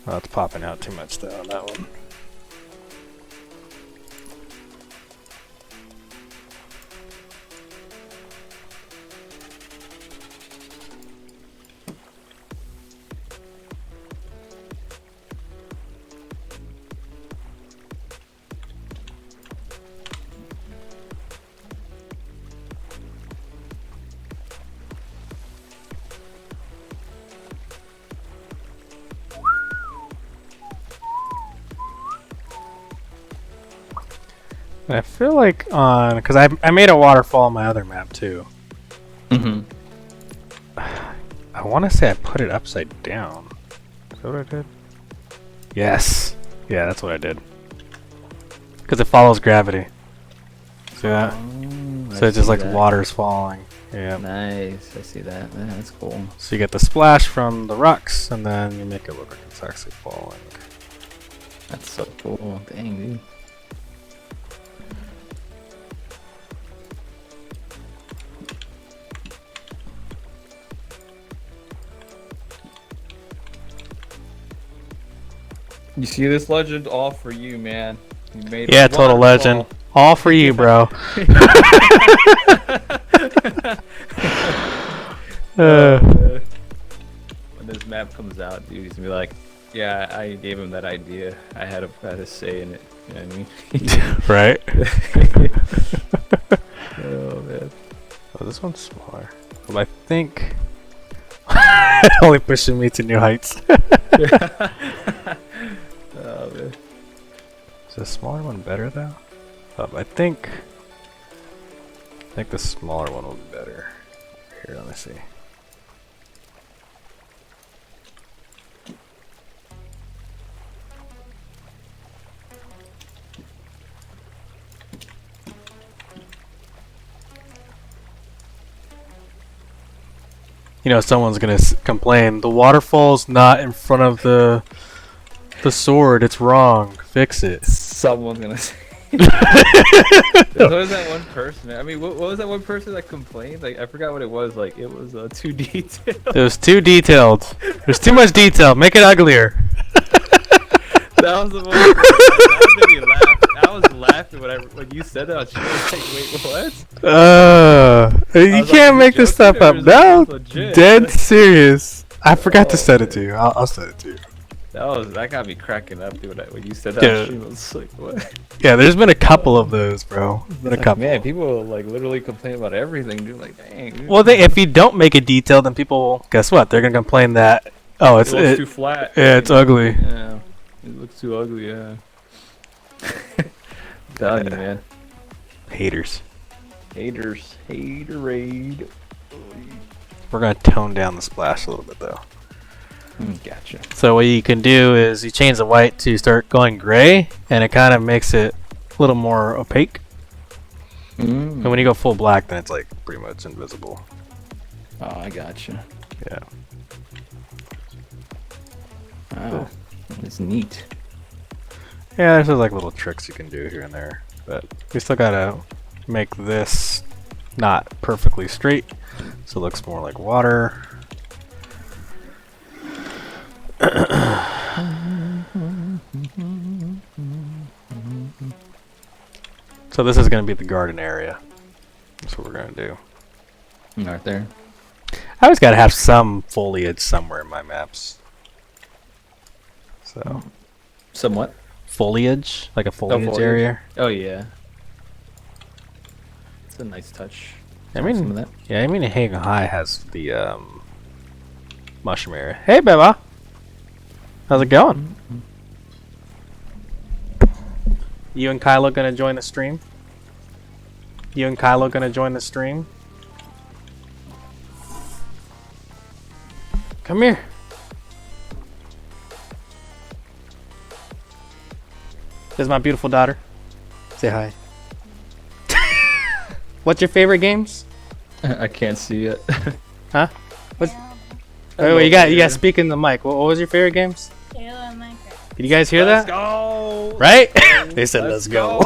Oh, it's popping out too much though on that one. I feel like on because I made a waterfall on my other map too. Mm-hmm. I want to say I put it upside down. Is that what I did? Yes. Yeah, that's what I did. Because it follows gravity. See that? So it's just like water's falling. Yeah. Nice. I see that. Yeah, that's cool. So you get the splash from the rocks, and then you make it look like it's actually falling. That's so cool. Dang, dude. You see this legend? All for you, man. You made Yeah, total legend. All for you, bro. When this map comes out, dude, he's gonna be like, yeah, I gave him that idea. I had a say in it. You know what I mean? Right? Oh, man. Oh, this one's smaller. Well, I think only pushing me to new heights. Oh, man. Is the smaller one better though? I think the smaller one will be better. Here, let me see. You know, someone's gonna complain. The waterfall's not in front of the sword. It's wrong. Fix it. Someone's gonna say. What was that one person? I mean, what was that one person that complained? Like, I forgot what it was. Like, it was too detailed. It was too detailed. There's too much detail. Make it uglier. That was the one. That made me laugh. I was laughing when you said that. I was like, wait, what? You was can't like, make this stuff up. No, legit? dead serious. I forgot to send it to you. I'll send it to you. That got me cracking up, dude. When you said that, Yeah. I was like, what? Yeah, there's been a couple of those, bro. There's been a couple. Man, people like literally complain about everything, dude. Like, dang. Dude. Well, if you don't make it detailed, then people, guess what? They're gonna complain that it looks too flat. Yeah, it's ugly. Yeah, it looks too ugly. Yeah. Telling you, man. Haters. Haterade. We're gonna tone down the splash a little bit though. Gotcha. So what you can do is you change the white to start going gray, and it kind of makes it a little more opaque. And when you go full black, then it's like pretty much invisible. Oh, I gotcha. Yeah. Wow, that's neat. Yeah, there's just like little tricks you can do here and there, but we still gotta make this not perfectly straight, so it looks more like water. So this is going to be the garden area. That's what we're going to do. Right there. I always got to have some foliage somewhere in my maps. So Somewhat. foliage, like a foliage area. Oh yeah. It's a nice touch. I mean, Some of that. yeah, I mean, Hagen High has the mushroom area. Hey, Beba. How's it going? You and Kylo gonna join the stream? You and Kylo gonna join the stream? Come here. This is my beautiful daughter. Say hi. What's your favorite games? I can't see it. Huh? What's... Wait, you got to speak in the mic. What was your favorite games? Halo and Minecraft. Did you guys hear Let's that? go. Right? They said let's go.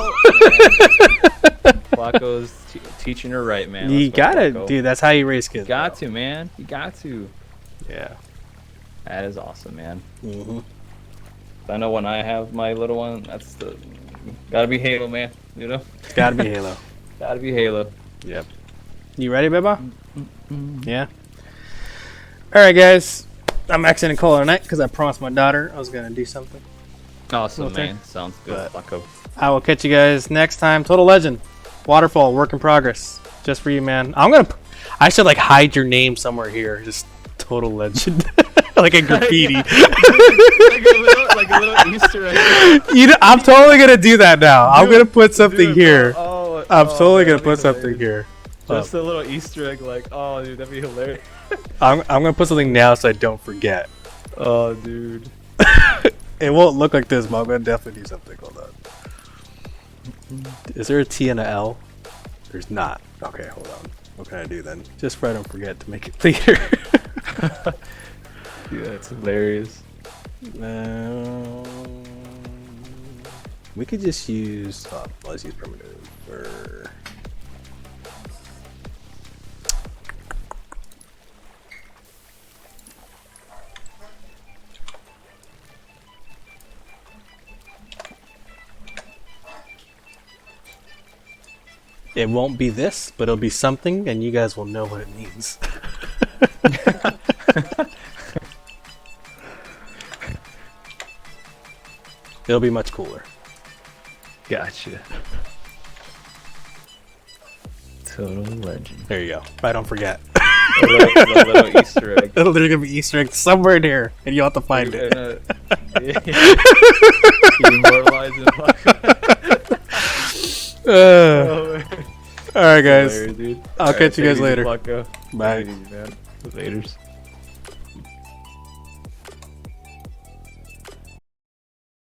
Flacco's teaching her right, man. You Let's go, gotta, Flacco. dude. That's how you raise kids. Got to, man. You got to. Yeah. That is awesome, man. Mm-hmm. I know when I have my little one, that's the gotta be Halo, man. You know, It's gotta be Halo. gotta be Halo. Yep. You ready, Beba? Yeah. All right, guys. I'm exiting call it a night because I promised my daughter I was gonna do something. Awesome, Okay. man. Sounds good, Flacco. I will catch you guys next time. Total Legend, Waterfall, work in progress, just for you, man. I should like hide your name somewhere here. Just total legend. Like a graffiti. like a little Easter egg. I'm totally gonna do that now. I'm gonna put something Dude, here. oh, I'm totally man, gonna put that'd be something here. Just a little Easter egg, like, oh, dude, that'd be hilarious. I'm gonna put something now so I don't forget. Oh, dude. It won't look like this, but I'm gonna definitely do something. Hold on. Is there a T and a L? There's not. Okay, hold on. What can I do then? Just so I don't forget to make it clear. Yeah, that's hilarious. We could just use. Let's use primitive. It won't be this, but it'll be something, and you guys will know what it means. It'll be much cooler. Gotcha. Total legend. There you go. I don't forget. A little Easter egg. There's gonna be Easter egg somewhere in here, and you'll have to find it. Immortalized in Alright, guys. Hilarious, dude. I'll catch you guys later. Bye. Bye. Laters.